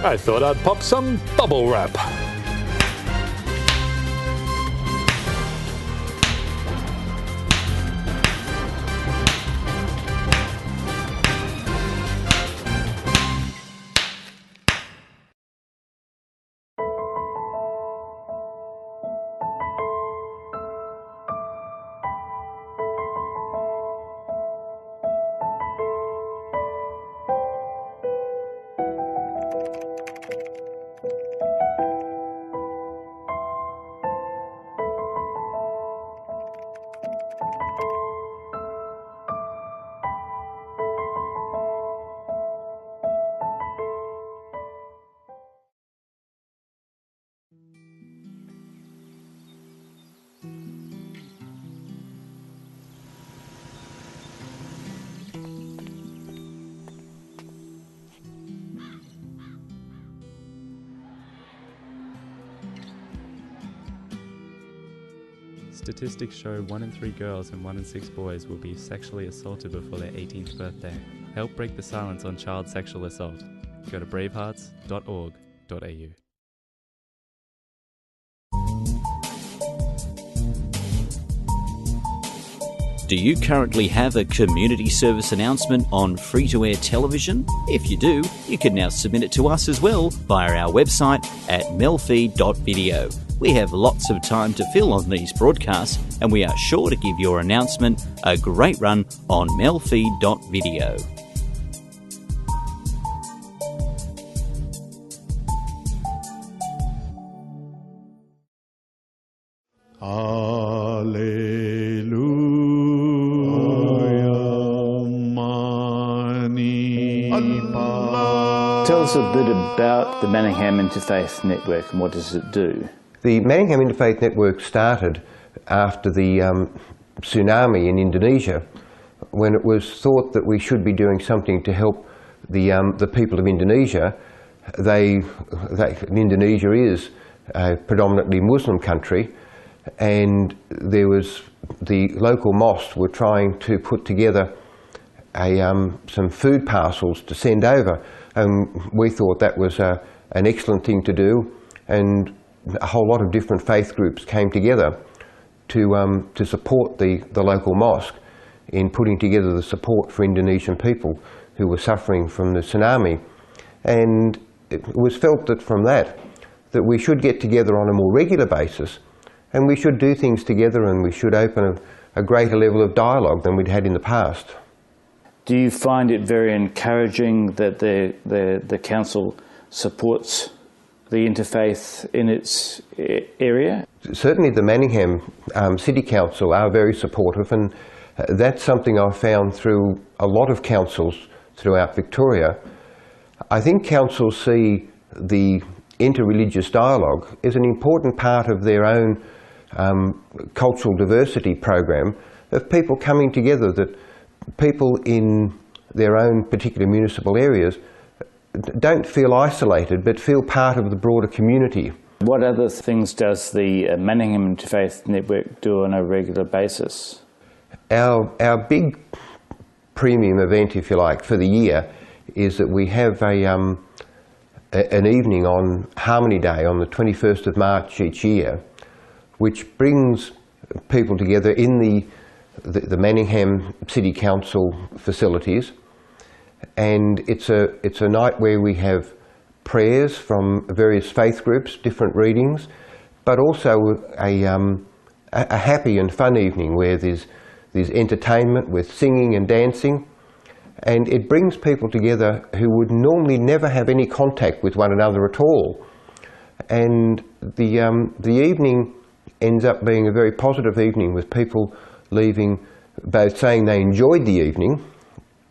I thought I'd pop some bubble wrap. Statistics show 1 in 3 girls and 1 in 6 boys will be sexually assaulted before their 18th birthday. Help break the silence on child sexual assault. Go to bravehearts.org.au. Do you currently have a community service announcement on free-to-air television? If you do, you can now submit it to us as well via our website at MELfeed.video. We have lots of time to fill on these broadcasts, and we are sure to give your announcement a great run on MELfeed.video. Tell us a bit about the Manningham Interfaith Network and what does it do? The Manningham Interfaith Network started after the tsunami in Indonesia, when it was thought that we should be doing something to help the people of Indonesia. Indonesia is a predominantly Muslim country, and there was the local mosques were trying to put together some food parcels to send over, and we thought that was an excellent thing to do, and a whole lot of different faith groups came together to support the local mosque in putting together the support for Indonesian people who were suffering from the tsunami. And it was felt that from that we should get together on a more regular basis, and we should do things together, and we should open a greater level of dialogue than we'd had in the past. Do you find it very encouraging that the council supports the interfaith in its area? Certainly the Manningham City Council are very supportive, and that's something I've found through a lot of councils throughout Victoria. I think councils see the interreligious dialogue as an important part of their own cultural diversity program of people coming together, that people in their own particular municipal areas don't feel isolated but feel part of the broader community. What other things does the Manningham Interfaith Network do on a regular basis? Our big premium event, if you like, for the year is that we have an evening on Harmony Day on the 21st of March each year, which brings people together in the Manningham City Council facilities, and it's a night where we have prayers from various faith groups, different readings, but also a happy and fun evening where there's entertainment with singing and dancing, and it brings people together who would normally never have any contact with one another at all. And the evening ends up being a very positive evening, with people leaving both saying they enjoyed the evening,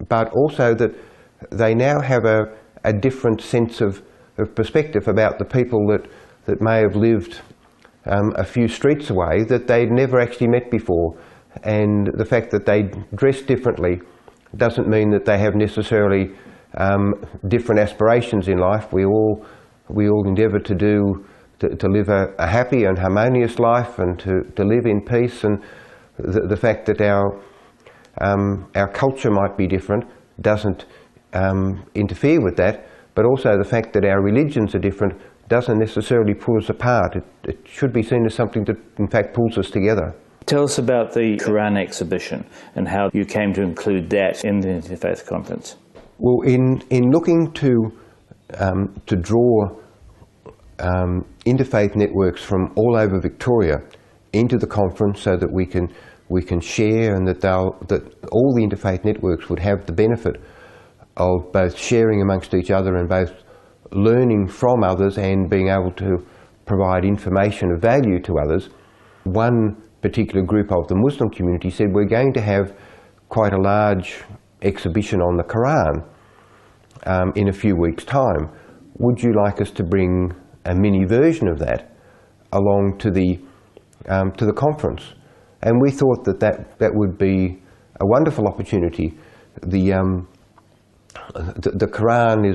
but also that they now have a different sense of perspective about the people that may have lived a few streets away that they'd never actually met before. And the fact that they dress differently doesn't mean that they have necessarily different aspirations in life. We all endeavour to live a happy and harmonious life, and to live in peace. And the fact that our culture might be different doesn't interfere with that, but also the fact that our religions are different doesn't necessarily pull us apart. It should be seen as something that in fact pulls us together. Tell us about the Quran exhibition and how you came to include that in the Interfaith Conference. Well, in looking to draw interfaith networks from all over Victoria into the conference so that we can share, and that all the interfaith networks would have the benefit of both sharing amongst each other and both learning from others and being able to provide information of value to others. One particular group of the Muslim community said, we're going to have quite a large exhibition on the Quran in a few weeks' time. Would you like us to bring a mini version of that along to the conference? And we thought that would be a wonderful opportunity. The Quran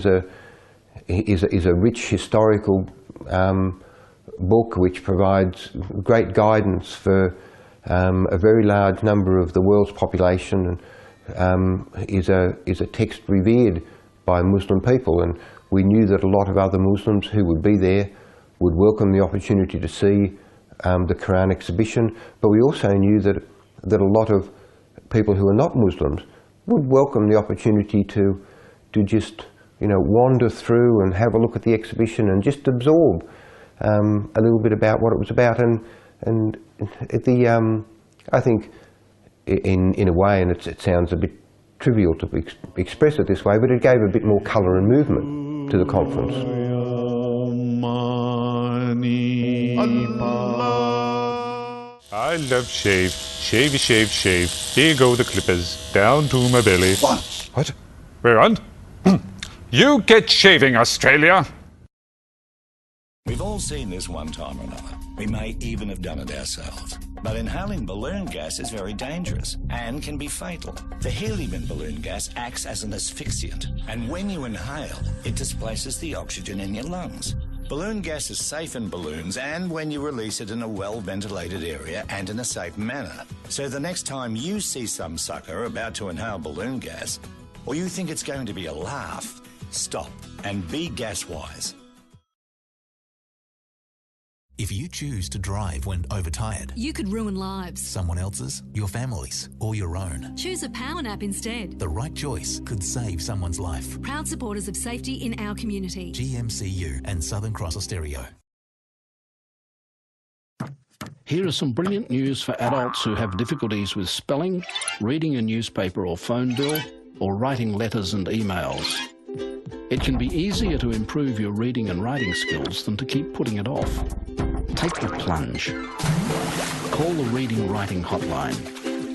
is a rich historical book which provides great guidance for a very large number of the world's population, and is a text revered by Muslim people. And we knew that a lot of other Muslims who would be there would welcome the opportunity to see the Quran exhibition, but we also knew that a lot of people who are not Muslims would welcome the opportunity to just wander through and have a look at the exhibition and just absorb a little bit about what it was about. And I think in a way, and it sounds a bit trivial to express it this way, but it gave a bit more colour and movement to the conference. I love shave. Shavey, shave, shave. Here go the clippers. Down to my belly. What? We're on? You get shaving, Australia! We've all seen this one time or another. We may even have done it ourselves. But inhaling balloon gas is very dangerous and can be fatal. The helium in balloon gas acts as an asphyxiant, and when you inhale, it displaces the oxygen in your lungs. Balloon gas is safe in balloons and when you release it in a well-ventilated area and in a safe manner. So the next time you see some sucker about to inhale balloon gas, or you think it's going to be a laugh, stop and be gas-wise. If you choose to drive when overtired, you could ruin lives. Someone else's, your family's, or your own. Choose a power nap instead. The right choice could save someone's life. Proud supporters of safety in our community. GMCU and Southern Cross Austereo. Here is some brilliant news for adults who have difficulties with spelling, reading a newspaper or phone bill, or writing letters and emails. It can be easier to improve your reading and writing skills than to keep putting it off. Take the plunge. Call the Reading Writing Hotline,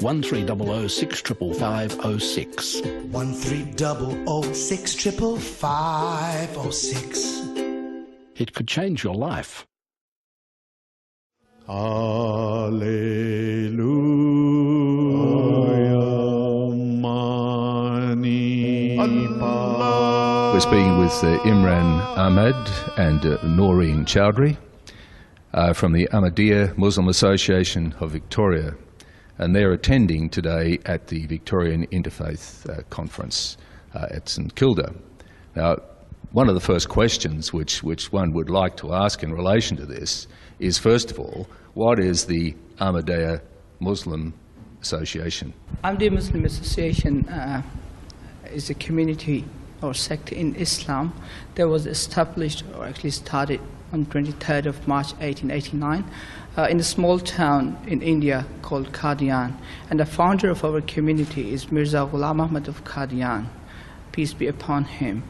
1300 65506. 1300 65506. It could change your life. We're speaking with Imran Ahmed and Noreen Chowdhury from the Ahmadiyya Muslim Association of Victoria, and they're attending today at the Victorian Interfaith Conference at St Kilda. Now, one of the first questions which one would like to ask in relation to this is, first of all, what is the Ahmadiyya Muslim Association? Ahmadiyya Muslim Association is a community or sect in Islam that was established, or actually started, on 23rd of March 1889 in a small town in India called Qadian. And the founder of our community is Mirza Ghulam Ahmad of Qadian, peace be upon him,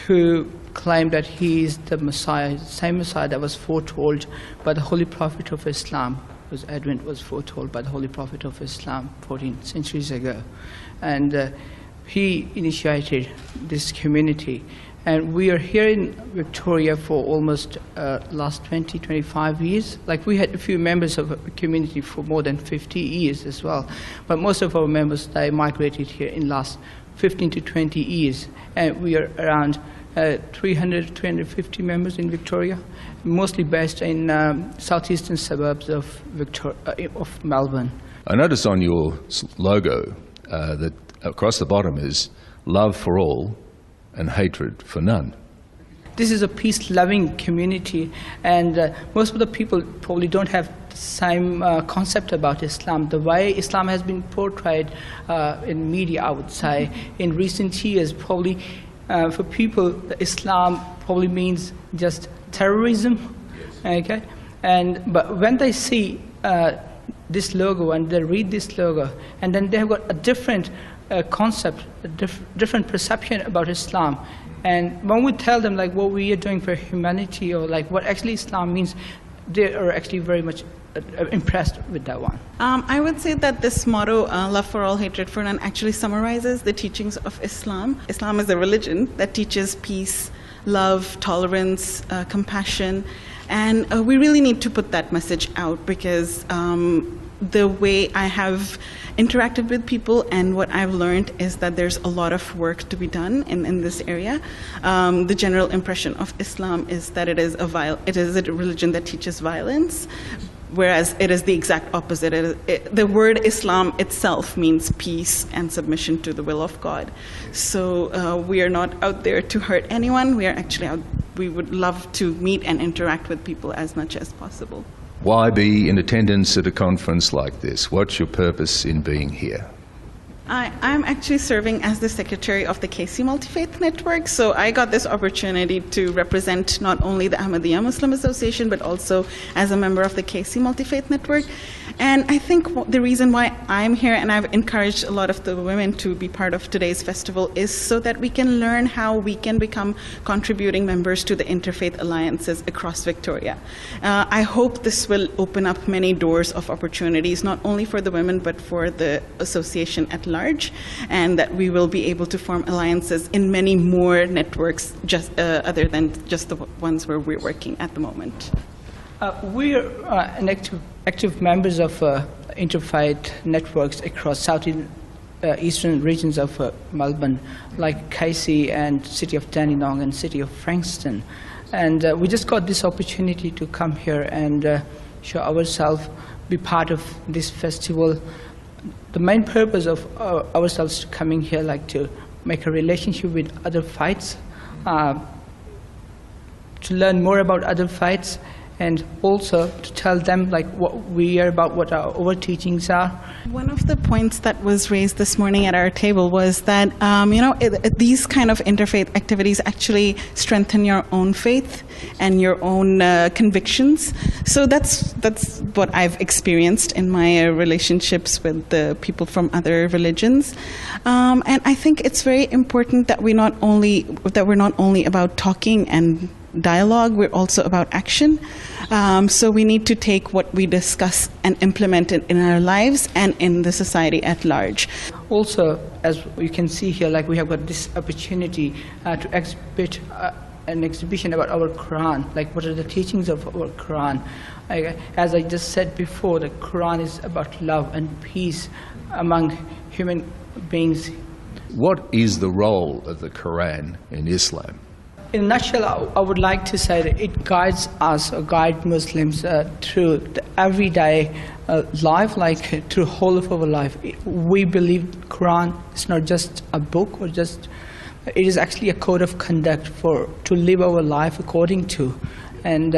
who claimed that he is the Messiah, the same Messiah that was foretold by the Holy Prophet of Islam, whose advent was foretold by the Holy Prophet of Islam 14 centuries ago. And he initiated this community. And we are here in Victoria for almost last 20-25 years. Like, we had a few members of the community for more than 50 years as well. But most of our members, they migrated here in last 15 to 20 years. And we are around 300, 350 members in Victoria, mostly based in southeastern suburbs of Melbourne. I noticed on your logo that across the bottom is love for all and hatred for none. This is a peace-loving community, and most of the people probably don't have the same concept about Islam. The way Islam has been portrayed in media, I would say, in recent years, probably for people, Islam probably means just terrorism. Yes. Okay, but when they see this logo and they read this logo, and then they've got a different concept, a different perception about Islam. And when we tell them like what we are doing for humanity, or like what actually Islam means, they are actually very much impressed with that one. I would say that this motto, love for all, hatred for none, actually summarizes the teachings of Islam. Islam is a religion that teaches peace, love, tolerance, compassion, and we really need to put that message out, because the way I have interacted with people and what I've learned is that there's a lot of work to be done in this area. The general impression of Islam is that it is a religion that teaches violence, whereas it is the exact opposite. The word Islam itself means peace and submission to the will of God. So we are not out there to hurt anyone. We are actually out, we would love to meet and interact with people as much as possible. Why be in attendance at a conference like this? What's your purpose in being here? I'm actually serving as the secretary of the CEC Multi-Faith Network, so I got this opportunity to represent not only the Ahmadiyya Muslim Association, but also as a member of the CEC Multi-Faith Network. And I think the reason why I'm here, and I've encouraged a lot of the women to be part of today's festival, is so that we can learn how we can become contributing members to the interfaith alliances across Victoria. I hope this will open up many doors of opportunities, not only for the women, but for the association at large, and that we will be able to form alliances in many more networks, just other than just the ones where we're working at the moment. We are an active members of interfaith networks across southeastern regions of Melbourne, like Casey and City of Dandenong and City of Frankston. And we just got this opportunity to come here and show ourselves, be part of this festival. The main purpose of ourselves coming here, like to make a relationship with other fights, to learn more about other fights, and also to tell them like what we are about, what our teachings are. One of the points that was raised this morning at our table was that these kind of interfaith activities actually strengthen your own faith and your own convictions. So that's what I've experienced in my relationships with the people from other religions, and I think it's very important that we're not only about talking and dialogue, we're also about action. So we need to take what we discuss and implement it in our lives and in the society at large. Also, as you can see here, like we have got this opportunity to exhibit an exhibition about our Quran, like what are the teachings of our Quran. As I just said before, the Quran is about love and peace among human beings. What is the role of the Quran in Islam? In a nutshell, I would like to say that it guides us, or guides Muslims through the everyday life, like through whole of our life. We believe Quran is not just a book, or just, it is actually a code of conduct to live our life according to. And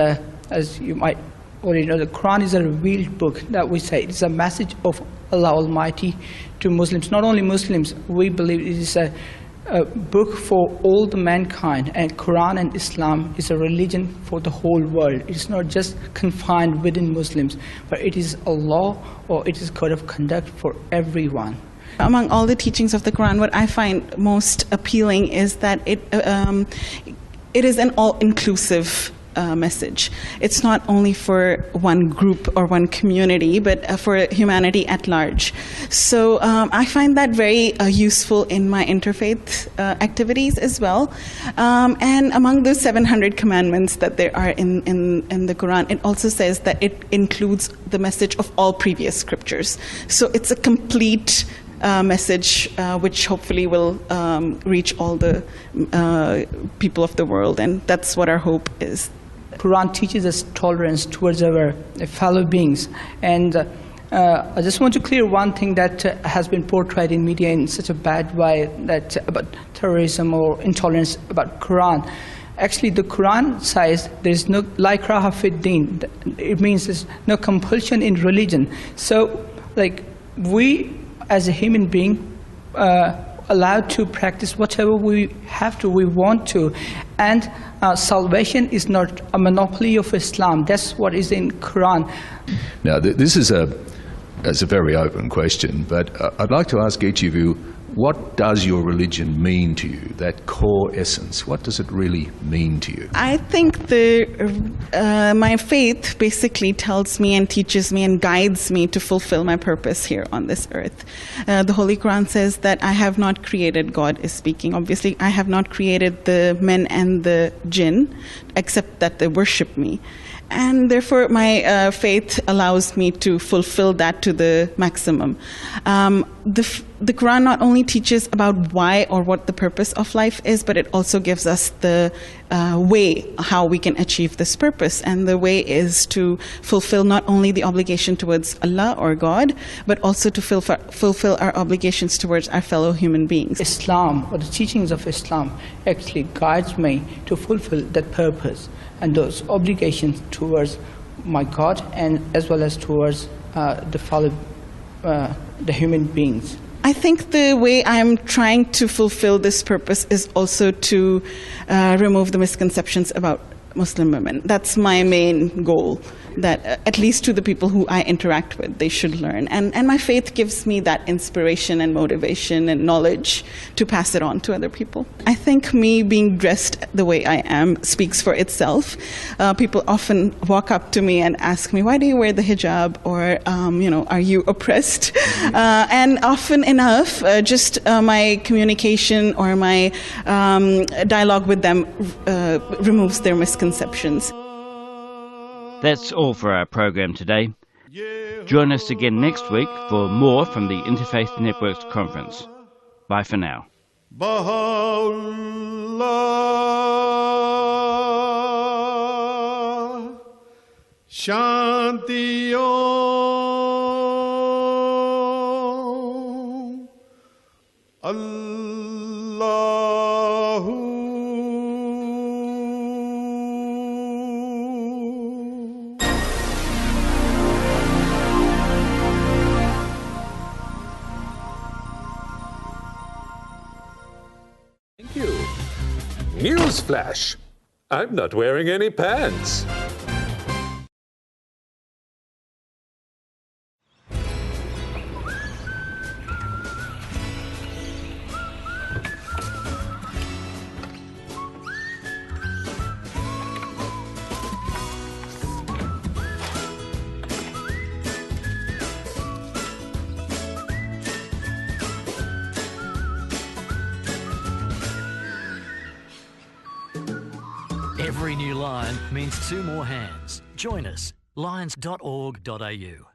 as you might already know, the Quran is a revealed book that we say. It's a message of Allah Almighty to Muslims. Not only Muslims, we believe it is a book for all the mankind, and Quran and Islam is a religion for the whole world. It's not just confined within Muslims, but it is a law, or it is a code of conduct for everyone. Among all the teachings of the Quran, what I find most appealing is that it is an all-inclusive message. It's not only for one group or one community, but for humanity at large. So I find that very useful in my interfaith activities as well. And among the 700 commandments that there are in the Quran, it also says that it includes the message of all previous scriptures. So it's a complete message which hopefully will reach all the people of the world, and that's what our hope is. Quran teaches us tolerance towards our fellow beings, and I just want to clear one thing that has been portrayed in media in such a bad way, that about terrorism or intolerance about Quran. Actually, the Quran says there is no la ikraha fid din. It means there's no compulsion in religion. So, like, we as a human being allowed to practice whatever we want to, and salvation is not a monopoly of Islam. That's what is in Quran. Now, this is a very open question, but I'd like to ask each of you, what does your religion mean to you? That core essence, what does it really mean to you? I think my faith basically tells me and teaches me and guides me to fulfill my purpose here on this earth. The Holy Quran says that I have not created, God is speaking, obviously, I have not created the men and the jinn, except that they worship me. And therefore, my faith allows me to fulfill that to the maximum. The Quran not only teaches about why or what the purpose of life is, but it also gives us the way how we can achieve this purpose. And the way is to fulfill not only the obligation towards Allah or God, but also to fulfill our obligations towards our fellow human beings. Islam, or the teachings of Islam, actually guides me to fulfill that purpose and those obligations towards my God, and as well as towards the human beings. I think the way I'm trying to fulfill this purpose is also to remove the misconceptions about Muslim women. That's my main goal, that at least to the people who I interact with, they should learn. And my faith gives me that inspiration and motivation and knowledge to pass it on to other people. I think me being dressed the way I am speaks for itself. People often walk up to me and ask me, why do you wear the hijab? Or, are you oppressed? And often enough, just my communication or my dialogue with them removes their misconceptions. That's all for our program today. Join us again next week for more from the Interfaith Network's conference. Bye for now. Baha'u'llah, Shanti Om, Allahu Newsflash! I'm not wearing any pants. Every new line means 2 more hands. Join us, lions.org.au.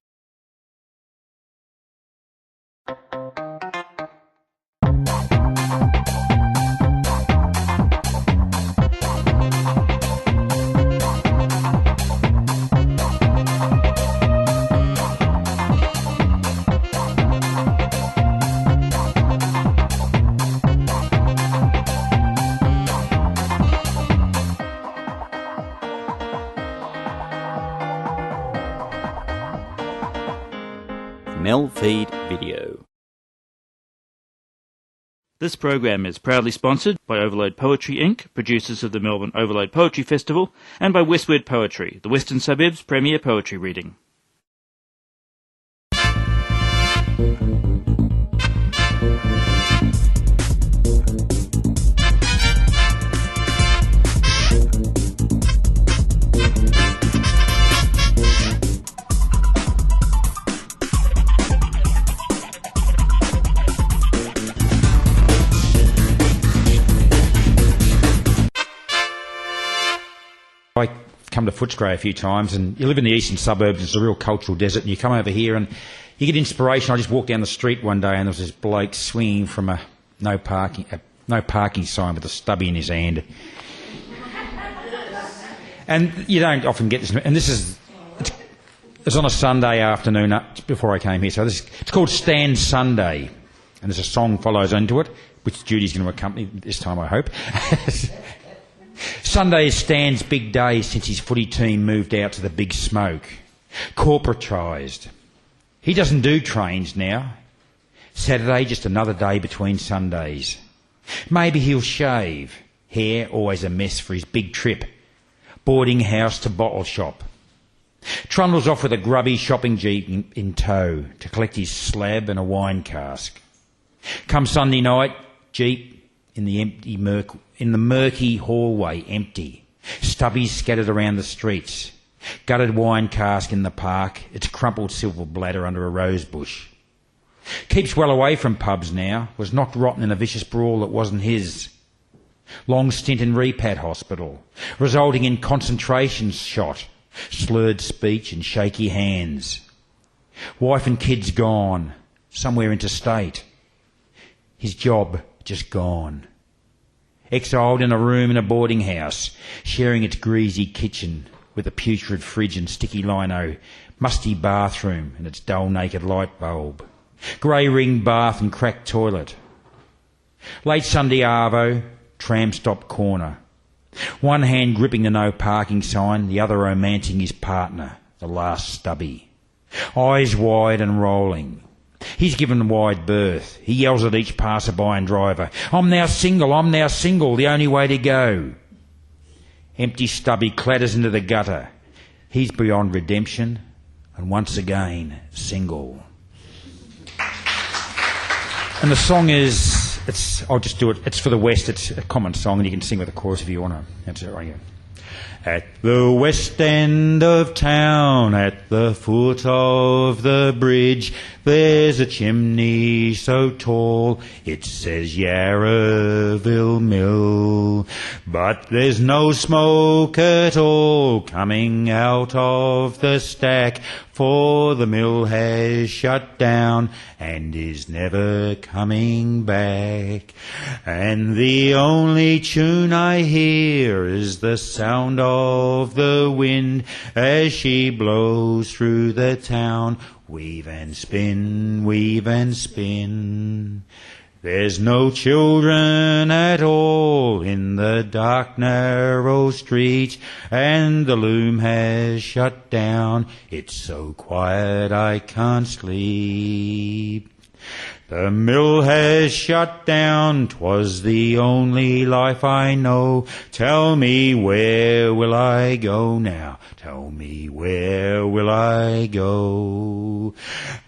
MELfeed.video. This program is proudly sponsored by Overload Poetry Inc., producers of the Melbourne Overload Poetry Festival, and by Westward Poetry, the Western Suburbs' premier poetry reading. I come to Footscray a few times, and you live in the eastern suburbs, it's a real cultural desert, and you come over here and you get inspiration. I just walked down the street one day and there was this bloke swinging from a no parking sign with a stubby in his hand. And you don't often get this, and it's on a Sunday afternoon before I came here, so it's called Stand Sunday, and there's a song follows into it, which Judy's going to accompany this time, I hope. Sunday is Stan's big day since his footy team moved out to the big smoke. Corporatised. He doesn't do trains now. Saturday, just another day between Sundays. Maybe he'll shave. Hair always a mess for his big trip. Boarding house to bottle shop. Trundles off with a grubby shopping jeep in tow to collect his slab and a wine cask. Come Sunday night, jeep in the murky hallway, empty. Stubbies scattered around the streets. Gutted wine cask in the park, its crumpled silver bladder under a rose bush. Keeps well away from pubs now, was knocked rotten in a vicious brawl that wasn't his. Long stint in Repat Hospital, resulting in concentration shot, slurred speech and shaky hands. Wife and kids gone, somewhere interstate. His job just gone. Exiled in a room in a boarding house, sharing its greasy kitchen with a putrid fridge and sticky lino, musty bathroom and its dull naked light bulb, grey ring bath and cracked toilet. Late Sunday arvo, tram stop corner. One hand gripping the no parking sign, the other romancing his partner, the last stubby. Eyes wide and rolling. He's given wide berth. He yells at each passerby and driver, I'm now single, the only way to go. Empty stubby clatters into the gutter. He's beyond redemption, and once again, single. And the song I'll just do it, it's for the West, it's a common song, and you can sing with the chorus if you want to. That's it right here. At the west end of town, at the foot of the bridge, there's a chimney so tall, it says Yarraville Mill. But there's no smoke at all coming out of the stack, for the mill has shut down and is never coming back. And the only tune I hear is the sound of the wind as she blows through the town. Weave and spin, weave and spin. There's no children at all in the dark narrow street, and the loom has shut down. It's so quiet I can't sleep. The mill has shut down, 'twas the only life I know. Tell me, where will I go now? Tell me, where will I go?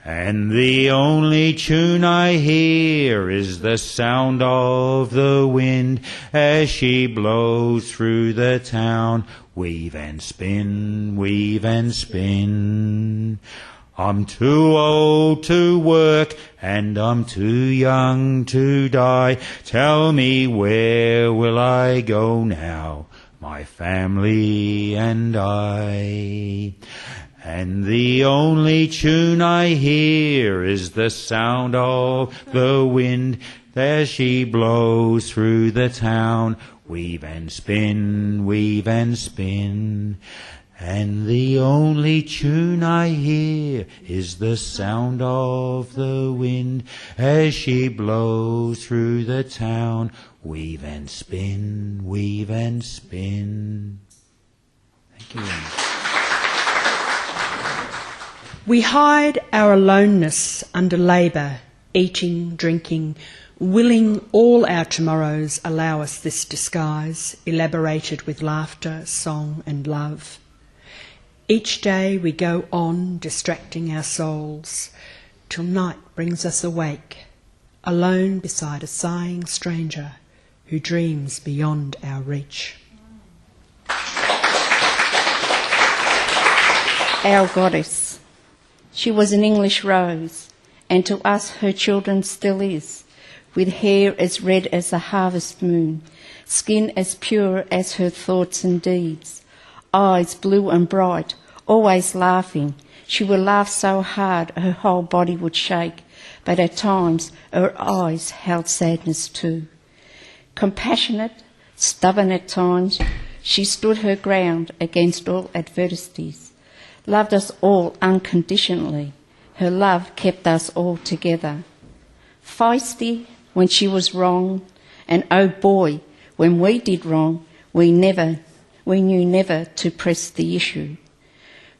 And the only tune I hear is the sound of the wind as she blows through the town. Weave and spin, weave and spin. I'm too old to work and I'm too young to die. Tell me, where will I go now, my family and I? And the only tune I hear is the sound of the wind as she blows through the town. Weave and spin, weave and spin. And the only tune I hear is the sound of the wind as she blows through the town. Weave and spin, weave and spin. Thank you. We hide our aloneness under labour, eating, drinking, willing all our tomorrows allow us this disguise, elaborated with laughter, song and love. Each day we go on distracting our souls, till night brings us awake, alone beside a sighing stranger who dreams beyond our reach. Our goddess. She was an English rose, and to us her children still is, with hair as red as the harvest moon, skin as pure as her thoughts and deeds, eyes blue and bright, always laughing. She would laugh so hard her whole body would shake, but at times her eyes held sadness too. Compassionate, stubborn at times, she stood her ground against all adversities, loved us all unconditionally. Her love kept us all together. Feisty when she was wrong, and oh boy, when we did wrong, we knew never to press the issue.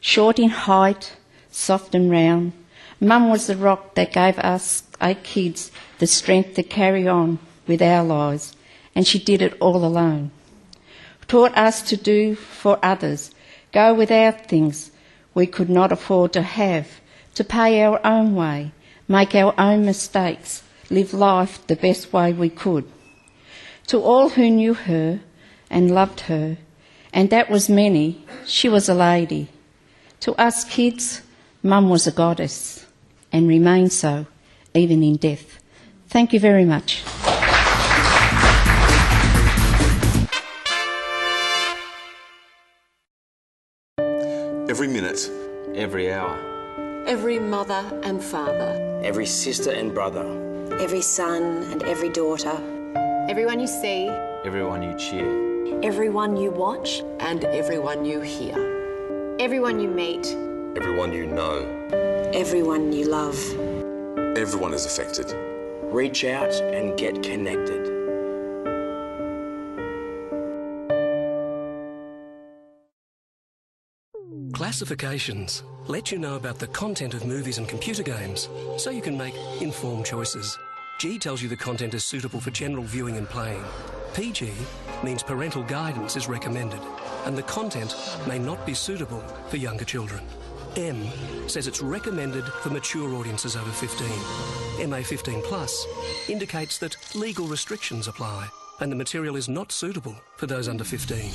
Short in height, soft and round, Mum was the rock that gave us 8 kids the strength to carry on with our lives, and she did it all alone. Taught us to do for others, go without things we could not afford to have, to pay our own way, make our own mistakes, live life the best way we could. To all who knew her and loved her, and that was many, she was a lady. To us kids, Mum was a goddess, and remains so, even in death. Thank you very much. Every minute. Every hour. Every mother and father. Every sister and brother. Every son and every daughter. Everyone you see. Everyone you cheer. Everyone you watch. And everyone you hear. Everyone you meet. Everyone you know. Everyone you love. Everyone is affected. Reach out and get connected. Classifications let you know about the content of movies and computer games, so you can make informed choices. G tells you the content is suitable for general viewing and playing. PG means parental guidance is recommended, and the content may not be suitable for younger children. M says it's recommended for mature audiences over 15. MA 15 Plus indicates that legal restrictions apply, and the material is not suitable for those under 15.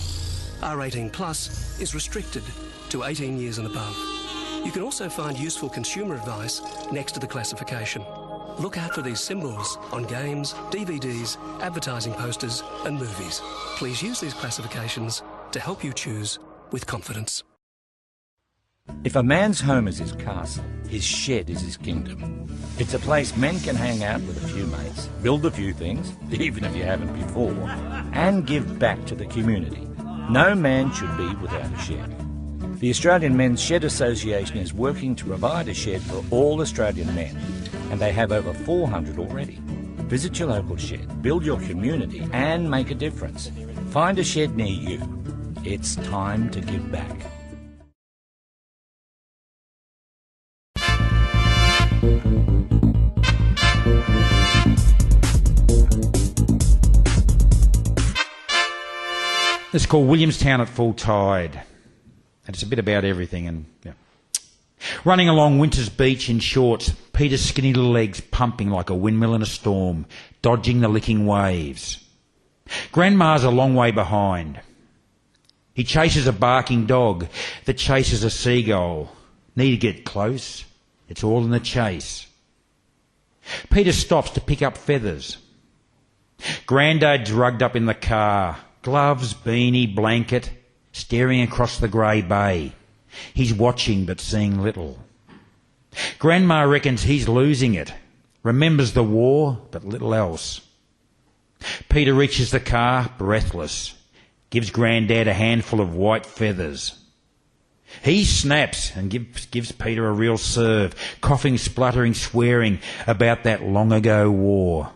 R18 Plus is restricted to 18 years and above. You can also find useful consumer advice next to the classification. Look out for these symbols on games, DVDs, advertising posters and movies. Please use these classifications to help you choose with confidence. If a man's home is his castle, his shed is his kingdom. It's a place men can hang out with a few mates, build a few things, even if you haven't before, and give back to the community. No man should be without a shed. The Australian Men's Shed Association is working to provide a shed for all Australian men, and they have over 400 already. Visit your local shed, build your community and make a difference. Find a shed near you. It's time to give back. It's called Williamstown at Full Tide. And it's a bit about everything. And yeah. Running along Winter's Beach in shorts, Peter's skinny little legs pumping like a windmill in a storm, dodging the licking waves. Grandma's a long way behind. He chases a barking dog that chases a seagull. Need to get close. It's all in the chase. Peter stops to pick up feathers. Grandad's rugged up in the car, gloves, beanie, blanket, staring across the grey bay. He's watching but seeing little. Grandma reckons he's losing it, remembers the war but little else. Peter reaches the car, breathless, gives Grandad a handful of white feathers. He snaps and gives Peter a real serve, coughing, spluttering, swearing about that long ago war.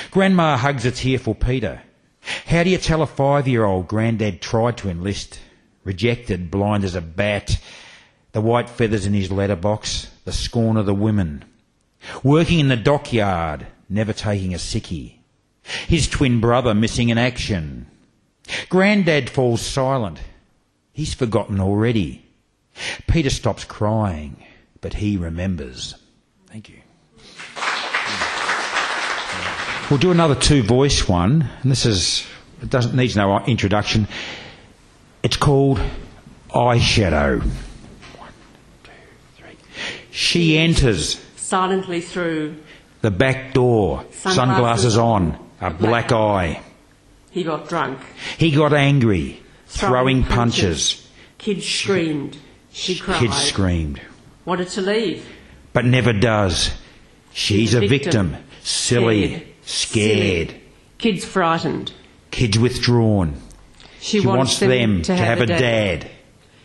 Grandma hugs a tearful Peter. How do you tell a 5-year-old Grandad tried to enlist, rejected, blind as a bat, the white feathers in his letterbox, the scorn of the women, working in the dockyard, never taking a sickie, his twin brother missing in action. Grandad falls silent. He's forgotten already. Peter stops crying, but he remembers. Thank you. We'll do another 2-voice one, and it needs no introduction. It's called Eyeshadow. 1, 2, 3. She enters silently through the back door, sunglasses on, a black eye. He got drunk. He got angry, throwing punches. Kids screamed. She cried. Kids screamed. Wanted to leave. But never does. She's a victim. Silly. Scared. Kids frightened. Kids withdrawn. She wants them to have a dad.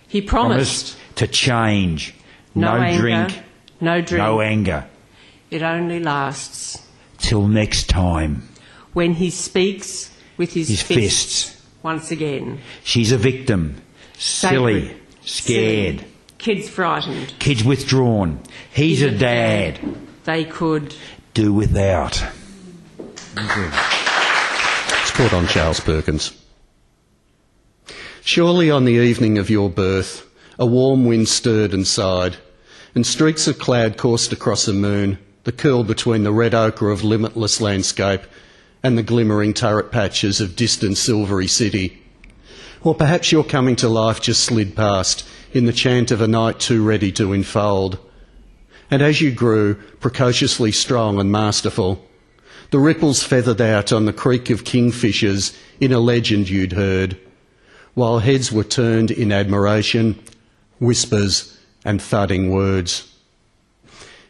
He promised to change. No anger, drink. No drink. No anger. It only lasts till next time. When he speaks with his fists once again. She's a victim. Silly. Sacred. Scared. Silly. Kids frightened. Kids withdrawn. He's a dad. They could do without. Thank you. Sport on Charles Perkins. Surely on the evening of your birth, a warm wind stirred and sighed, and streaks of cloud coursed across the moon that curled between the red ochre of limitless landscape and the glimmering turret patches of distant silvery city. Or perhaps your coming to life just slid past in the chant of a night too ready to enfold. And as you grew, precociously strong and masterful, the ripples feathered out on the creek of kingfishers in a legend you'd heard, while heads were turned in admiration, whispers and thudding words.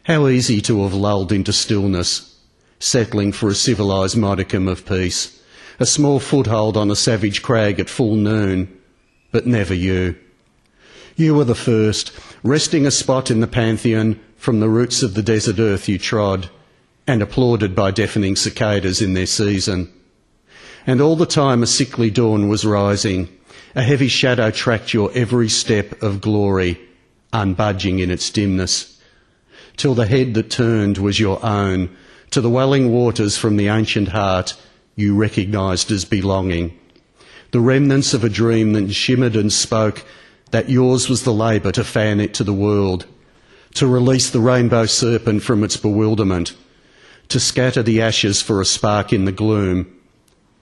How easy to have lulled into stillness, settling for a civilised modicum of peace, a small foothold on a savage crag at full noon, but never you. You were the first, resting a spot in the pantheon from the roots of the desert earth you trod, and applauded by deafening cicadas in their season. And all the time a sickly dawn was rising, a heavy shadow tracked your every step of glory, unbudging in its dimness, till the head that turned was your own, to the welling waters from the ancient heart you recognised as belonging, the remnants of a dream that shimmered and spoke that yours was the labour to fan it to the world, to release the rainbow serpent from its bewilderment, to scatter the ashes for a spark in the gloom,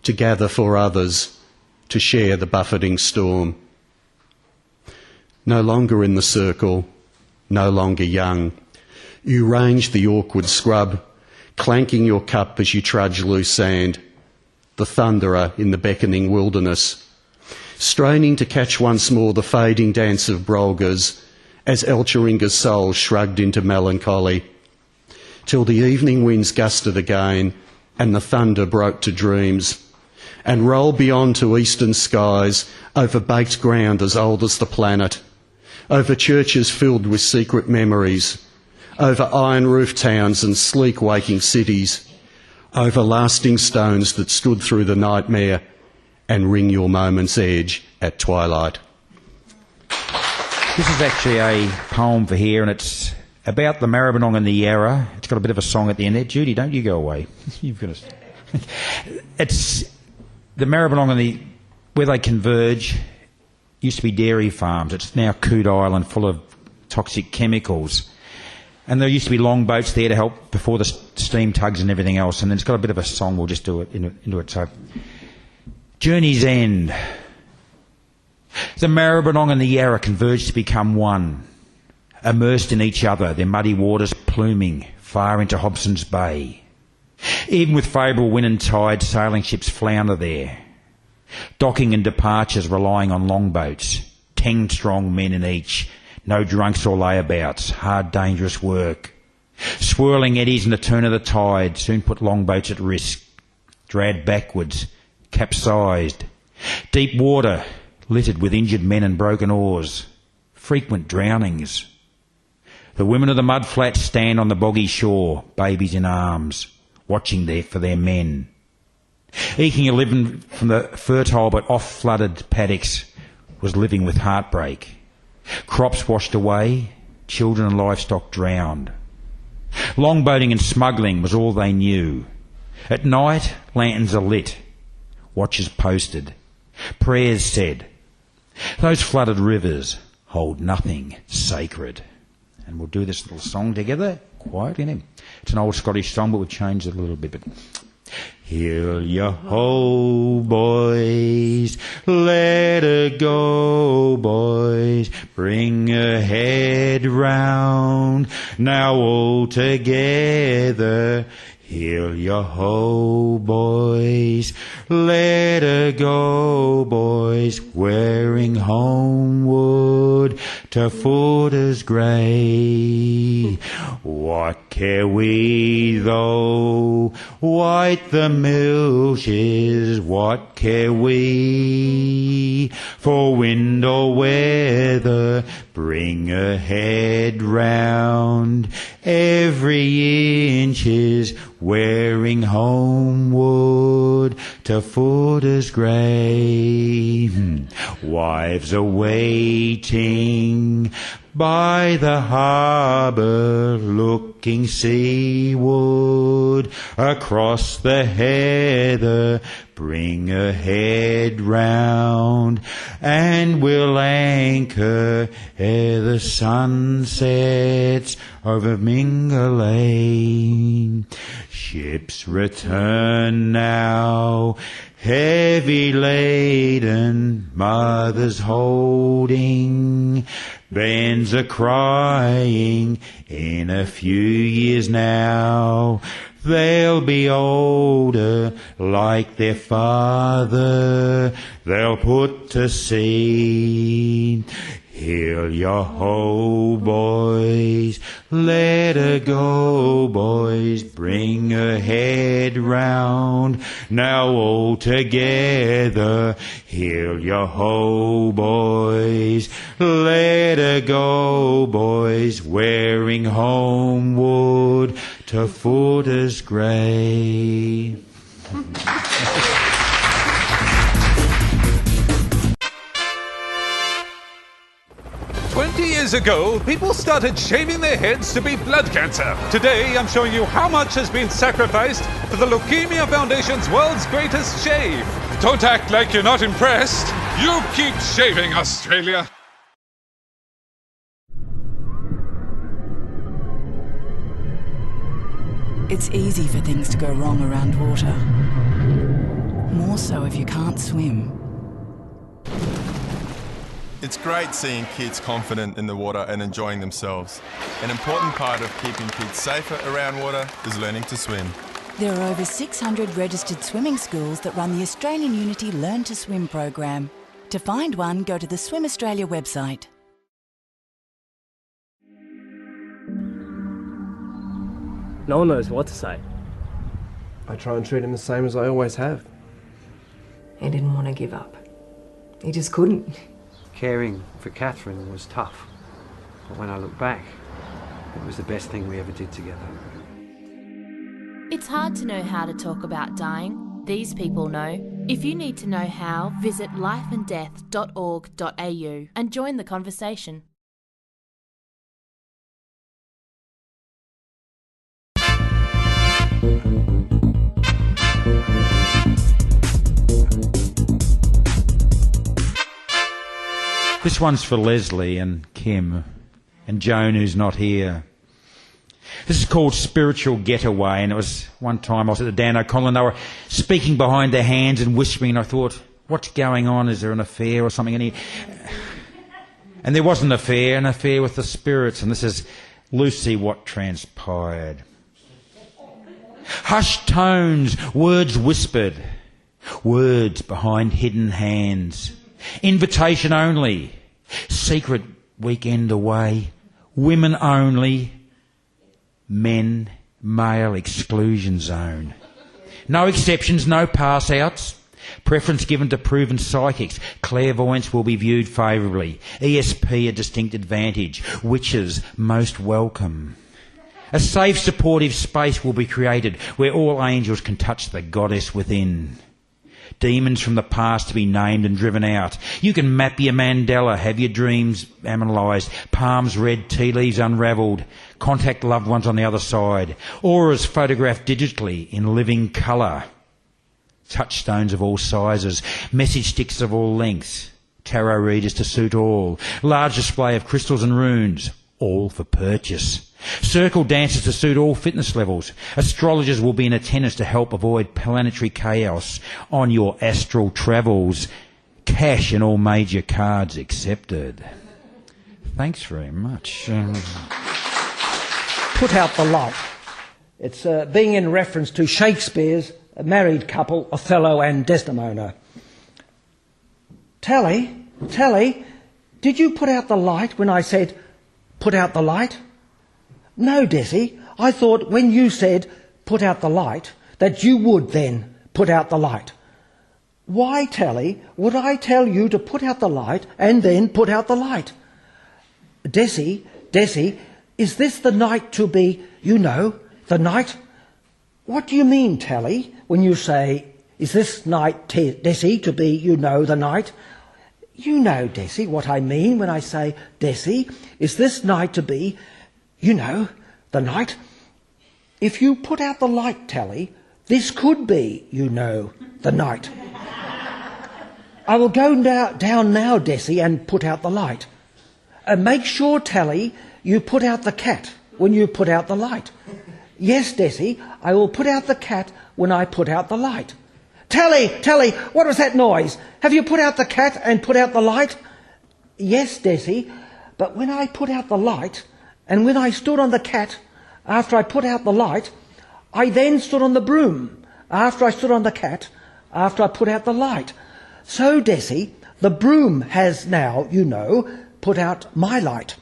to gather for others, to share the buffeting storm. No longer in the circle, no longer young, you range the awkward scrub, clanking your cup as you trudge loose sand, the thunderer in the beckoning wilderness, straining to catch once more the fading dance of brolgas as Elcheringa's soul shrugged into melancholy, till the evening winds gusted again and the thunder broke to dreams, and rolled beyond to eastern skies over baked ground as old as the planet, over churches filled with secret memories, over iron-roofed towns and sleek waking cities, over lasting stones that stood through the nightmare and ring your moment's edge at twilight. This is actually a poem for here, and it's about the Maribyrnong and the Yarra. It's got a bit of a song at the end there. Judy, don't you go away. You've got to... It's the Maribyrnong and where they converge used to be dairy farms. It's now Coot Island, full of toxic chemicals. And there used to be long boats there to help before the steam tugs and everything else. And then it's got a bit of a song. We'll just do it into it. So, Journey's End. The Maribyrnong and the Yarra converged to become one, immersed in each other, their muddy waters pluming far into Hobson's Bay. Even with favourable wind and tide, sailing ships flounder there. Docking and departures relying on longboats, 10 strong men in each, no drunks or layabouts, hard dangerous work. Swirling eddies and the turn of the tide soon put longboats at risk, dragged backwards, capsized. Deep water littered with injured men and broken oars, frequent drownings. The women of the mudflats stand on the boggy shore, babies in arms, watching there for their men. Eking a living from the fertile but off-flooded paddocks was living with heartbreak. Crops washed away, children and livestock drowned. Longboating and smuggling was all they knew. At night, lanterns are lit, watchers posted, prayers said. Those flooded rivers hold nothing sacred. And we'll do this little song together, quietly. It's an old Scottish song, but we've changed it a little bit. But heel ya ho, boys, let her go, boys, bring her head round, now all together. Heel ya ho, boys, let her go, boys, wearing homeward to Footer's grey. What care we though white the milch is, what care we for wind or weather, bring her head round, every inch is wearing homeward to Footer's grey. Wives are waiting by the harbour, looking seaward across the heather, bring her head round, and we'll anchor ere the sun sets over Mingalane. Ships return now, heavy laden, mothers holding, bands are crying, in a few years now they'll be older like their father, they'll put to sea. Heel ya ho, boys, let her go, boys, bring her head round, now all together. Heel ya ho, boys, let her go, boys, wearing homeward to Footer's grey. 20 years ago, people started shaving their heads to beat blood cancer. Today, I'm showing you how much has been sacrificed for the Leukemia Foundation's world's greatest shave. Don't act like you're not impressed. You keep shaving, Australia. It's easy for things to go wrong around water. More so if you can't swim. It's great seeing kids confident in the water and enjoying themselves. An important part of keeping kids safer around water is learning to swim. There are over 600 registered swimming schools that run the Australian Unity Learn to Swim program. To find one, go to the Swim Australia website. No one knows what to say. I try and treat him the same as I always have. He didn't want to give up. He just couldn't. Caring for Catherine was tough, but when I look back, it was the best thing we ever did together. It's hard to know how to talk about dying. These people know. If you need to know how, visit lifeanddeath.org.au and join the conversation. This one's for Leslie and Kim and Joan, who's not here. This is called Spiritual Getaway, and it was one time I was at the Dan O'Connell and they were speaking behind their hands and whispering, and I thought, what's going on? Is there an affair or something in here? And there was an affair with the spirits, and this is Lucy, what transpired. Hushed tones, words whispered, words behind hidden hands. Invitation only, secret weekend away, women only, men, male exclusion zone. No exceptions, no pass-outs. Preference given to proven psychics. Clairvoyance will be viewed favourably. ESP a distinct advantage. Witches most welcome. A safe, supportive space will be created where all angels can touch the goddess within. Demons from the past to be named and driven out. You can map your mandala, have your dreams analysed, palms read, tea leaves unravelled, contact loved ones on the other side, auras photographed digitally in living colour, touchstones of all sizes, message sticks of all lengths, tarot readers to suit all, large display of crystals and runes, all for purchase. Circle dancers to suit all fitness levels. Astrologers will be in attendance to help avoid planetary chaos on your astral travels. Cash in all major cards accepted. Thanks very much. Put out the light. It's being in reference to Shakespeare's married couple, Othello and Desdemona. Tally, did you put out the light when I said, put out the light? No, Desi, I thought when you said, put out the light, that you would then put out the light. Why, Tally, would I tell you to put out the light and then put out the light? Desi, is this the night to be, you know, the night? What do you mean, Tally, when you say, is this night, Desi, to be, you know, the night? You know, Desi, what I mean when I say, Desi, is this night to be, you know, the night? If you put out the light, Tally, this could be, you know, the night. I will go down now, Desi, and put out the light. Make sure, Tally, you put out the cat when you put out the light. Yes, Desi, I will put out the cat when I put out the light. Tally, what was that noise? Have you put out the cat and put out the light? Yes, Desi, but when I put out the light, and when I stood on the cat, after I put out the light, I then stood on the broom, after I stood on the cat, after I put out the light. So, Desi, the broom has now, you know, put out my light.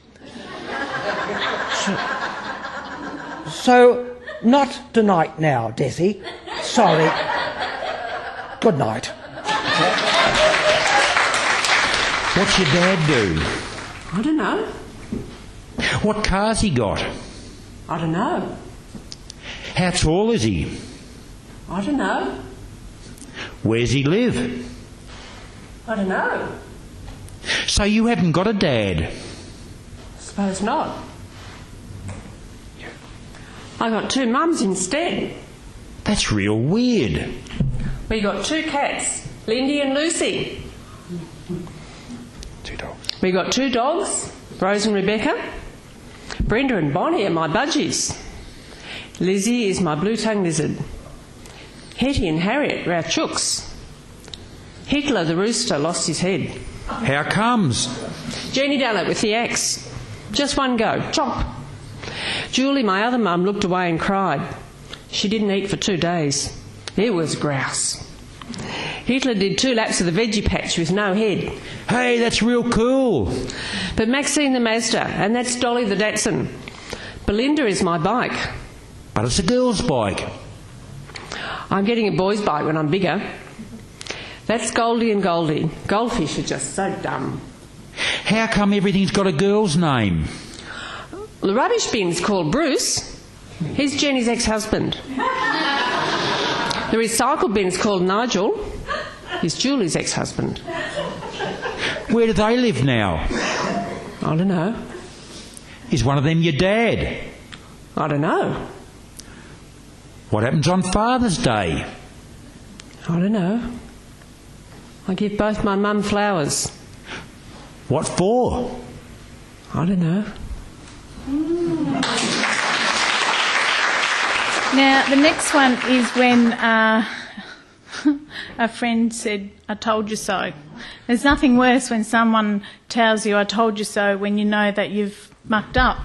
So not tonight now, Desi. Sorry. Good night. What's your dad do? I don't know. What car's he got? I don't know. How tall is he? I don't know. Where's he live? I don't know. So you haven't got a dad? Suppose not. I got two mums instead. That's real weird. We got two cats, Lindy and Lucy. 2 dogs. We got 2 dogs, Rose and Rebecca. Brenda and Bonnie are my budgies. Lizzie is my blue-tongued lizard. Hetty and Harriet are our chooks. Hitler the rooster lost his head. How comes? Jenny done it with the axe. Just one go, chop. Julie, my other mum, looked away and cried. She didn't eat for 2 days. It was grouse. Hitler did 2 laps of the veggie patch with no head. Hey, that's real cool. But Maxine the Mazda, and that's Dolly the Datsun. Belinda is my bike. But it's a girl's bike. I'm getting a boy's bike when I'm bigger. That's Goldie and Goldie. Goldfish are just so dumb. How come everything's got a girl's name? The rubbish bin's called Bruce. He's Jenny's ex-husband. The recycle bin's called Nigel. He's Julie's ex-husband. Where do they live now? I don't know. Is one of them your dad? I don't know. What happens on Father's Day? I don't know. I give both my mum flowers. What for? I don't know. Now, the next one is when a friend said, I told you so. There's nothing worse when someone tells you, I told you so, when you know that you've mucked up.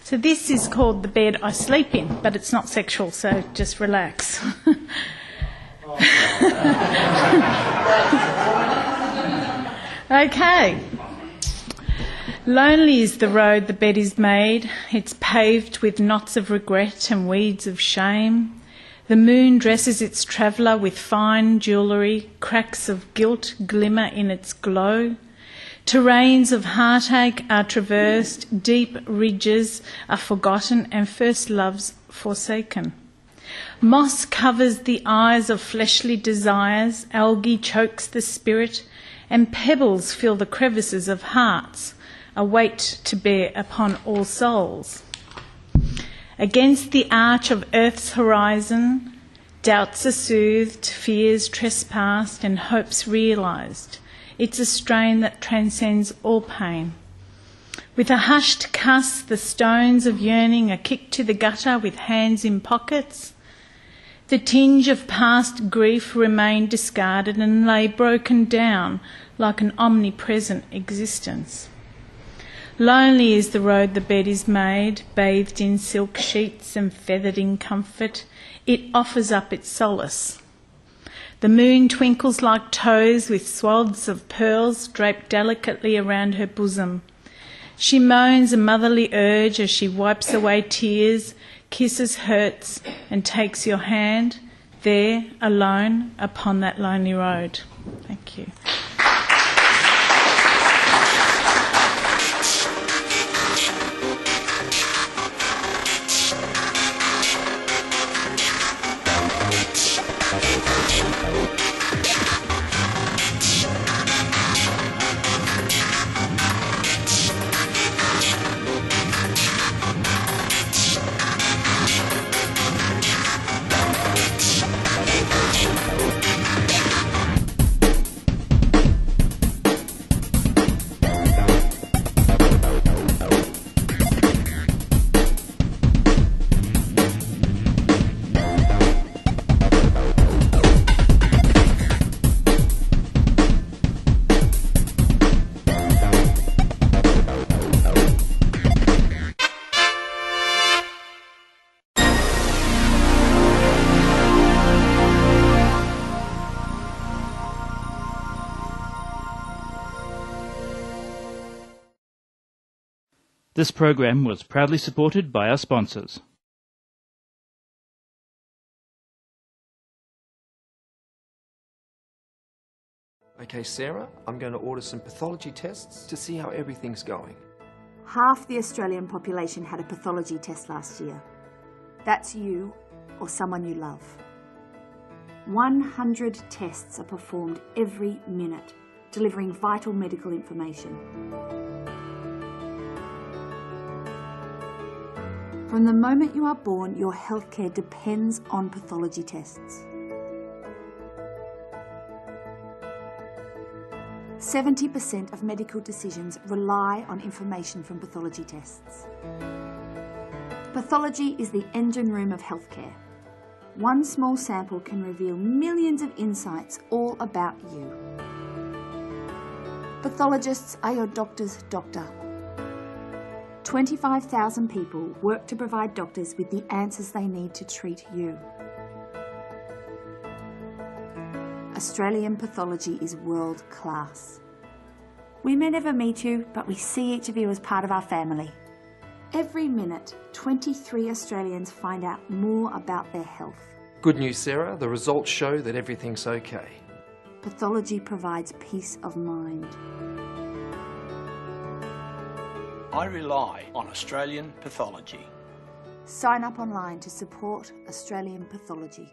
So this is called the bed I sleep in, but it's not sexual, so just relax. Okay. Lonely is the road the bed is made. It's paved with knots of regret and weeds of shame. The moon dresses its traveller with fine jewellery, cracks of guilt glimmer in its glow. Terrains of heartache are traversed, deep ridges are forgotten and first loves forsaken. Moss covers the eyes of fleshly desires, algae chokes the spirit, and pebbles fill the crevices of hearts, a weight to bear upon all souls. Against the arch of earth's horizon, doubts are soothed, fears trespassed, and hopes realised. It's a strain that transcends all pain. With a hushed cuss, the stones of yearning are kicked to the gutter with hands in pockets. The tinge of past grief remained discarded and lay broken down like an omnipresent existence. Lonely is the road the bed is made, bathed in silk sheets and feathered in comfort. It offers up its solace. The moon twinkles like toes with swaths of pearls draped delicately around her bosom. She moans a motherly urge as she wipes away tears, kisses hurts, and takes your hand, there, alone, upon that lonely road. Thank you. This program was proudly supported by our sponsors. Okay, Sarah, I'm going to order some pathology tests to see how everything's going. Half the Australian population had a pathology test last year. That's you or someone you love. 100 tests are performed every minute, delivering vital medical information. From the moment you are born, your healthcare depends on pathology tests. 70% of medical decisions rely on information from pathology tests. Pathology is the engine room of healthcare. One small sample can reveal millions of insights all about you. Pathologists are your doctor's doctor. 25,000 people work to provide doctors with the answers they need to treat you. Australian pathology is world class. We may never meet you, but we see each of you as part of our family. Every minute, 23 Australians find out more about their health. Good news, Sarah, the results show that everything's okay. Pathology provides peace of mind. I rely on Australian pathology. Sign up online to support Australian pathology.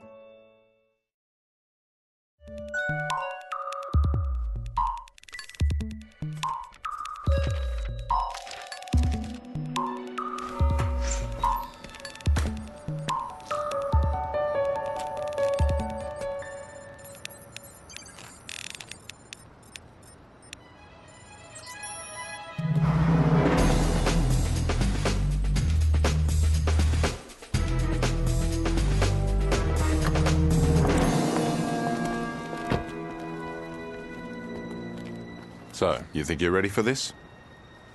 So, you think you're ready for this?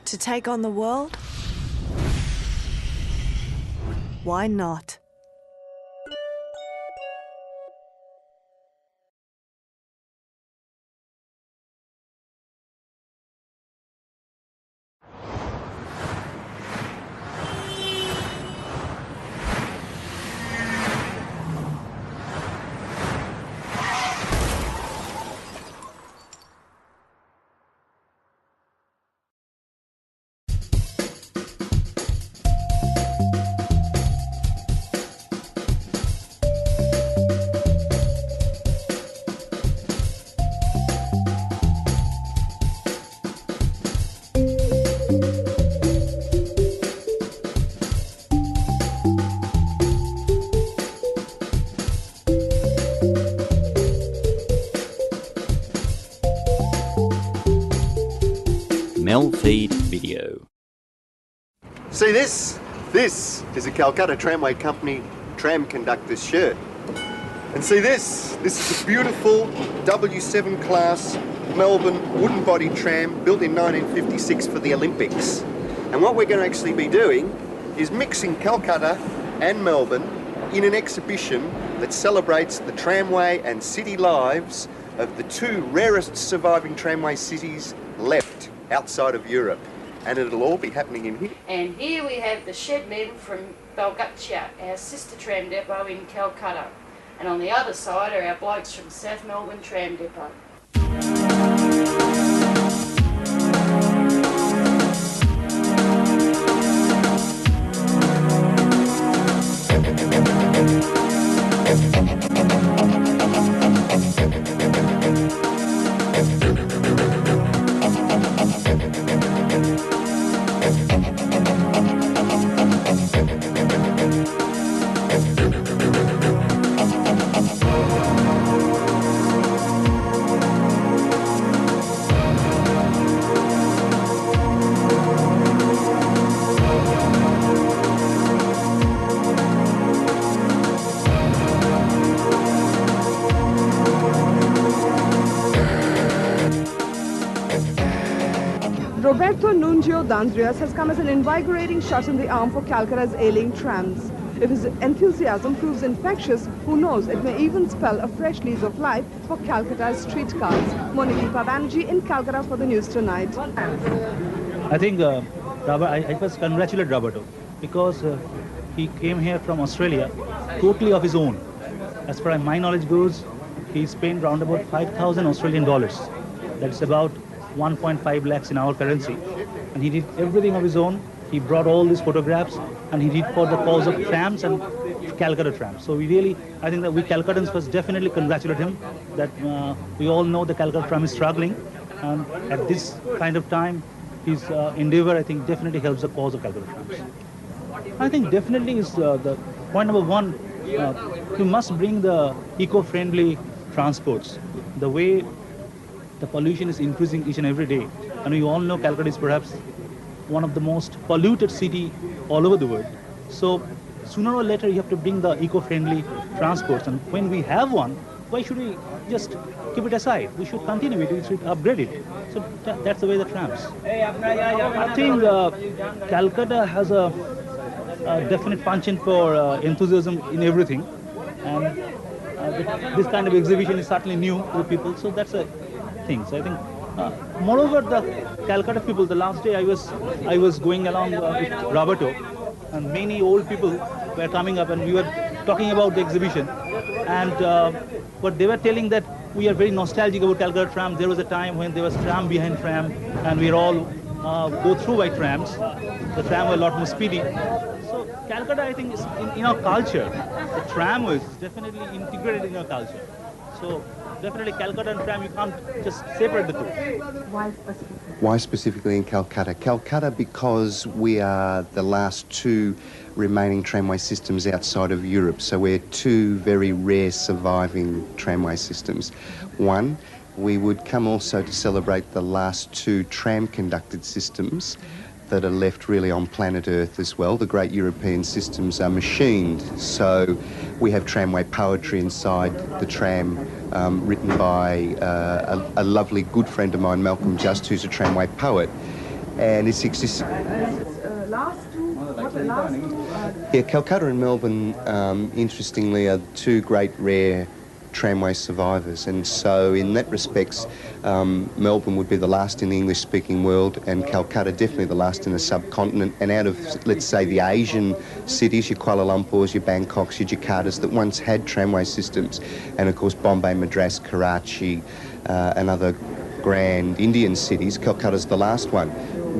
To take on the world? Why not? MELfeed.video. See this? This is a Calcutta Tramway Company tram conductor's shirt. And see this? This is a beautiful W7 class Melbourne wooden body tram built in 1956 for the Olympics. And what we're going to actually be doing is mixing Calcutta and Melbourne in an exhibition that celebrates the tramway and city lives of the two rarest surviving tramway cities left outside of Europe. And it'll all be happening in here. And here we have the shed men from Balgutcha, our sister tram depot in Calcutta. And on the other side are our blokes from South Melbourne Tram Depot. Roberto Nunzio D'Andreas has come as an invigorating shot in the arm for Calcutta's ailing trams. If his enthusiasm proves infectious, who knows, it may even spell a fresh lease of life for Calcutta's streetcars. Monique Banerjee in Calcutta for the news tonight. I think I first congratulate Roberto because he came here from Australia totally of his own. As far as my knowledge goes, he spent around about 5,000 Australian dollars. That's about 1.5 lakhs in our currency. And he did everything of his own. He brought all these photographs and he did for the cause of trams and Calcutta trams. So I think that we Calcuttans first definitely congratulate him that we all know the Calcutta tram is struggling. And at this kind of time, his endeavor, I think, definitely helps the cause of Calcutta trams. I think definitely is the point number one, you must bring the eco-friendly transports. The way the pollution is increasing each and every day. And we all know Calcutta is perhaps one of the most polluted city all over the world. So sooner or later you have to bring the eco-friendly transports. And when we have one, why should we just keep it aside? We should continue it, we should upgrade it. So that's the way the trams. I think Calcutta has a definite penchant for enthusiasm in everything. And this kind of exhibition is certainly new to people. So that's a things. I think, moreover, the Calcutta people. The last day I was going along with Roberto, and many old people were coming up, and we were talking about the exhibition. And what they were telling that we are very nostalgic about Calcutta tram. There was a time when there was tram behind tram, and we all go through by trams. The tram were a lot more speedy. So Calcutta, I think, is in our culture. The tram was definitely integrated in our culture. So definitely Calcutta and tram, you can't just separate the two. Why specifically? Why specifically in Calcutta? Calcutta because we are the last two remaining tramway systems outside of Europe. So we're two very rare surviving tramway systems. One, we would come also to celebrate the last two tram-conducted systems that are left really on planet Earth as well. The great European systems are machined. So we have Tramway Poetry inside the tram, written by a lovely good friend of mine, Malcolm Just, who's a tramway poet. And it's yeah, Calcutta and Melbourne, interestingly, are two great rare tramway survivors, and so in that respects, Melbourne would be the last in the English-speaking world, and Calcutta definitely the last in the subcontinent. And out of, let's say, the Asian cities, your Kuala Lumpurs, your Bangkoks, your Jakartas, that once had tramway systems, and of course Bombay, Madras, Karachi, and other grand Indian cities, Calcutta's the last one.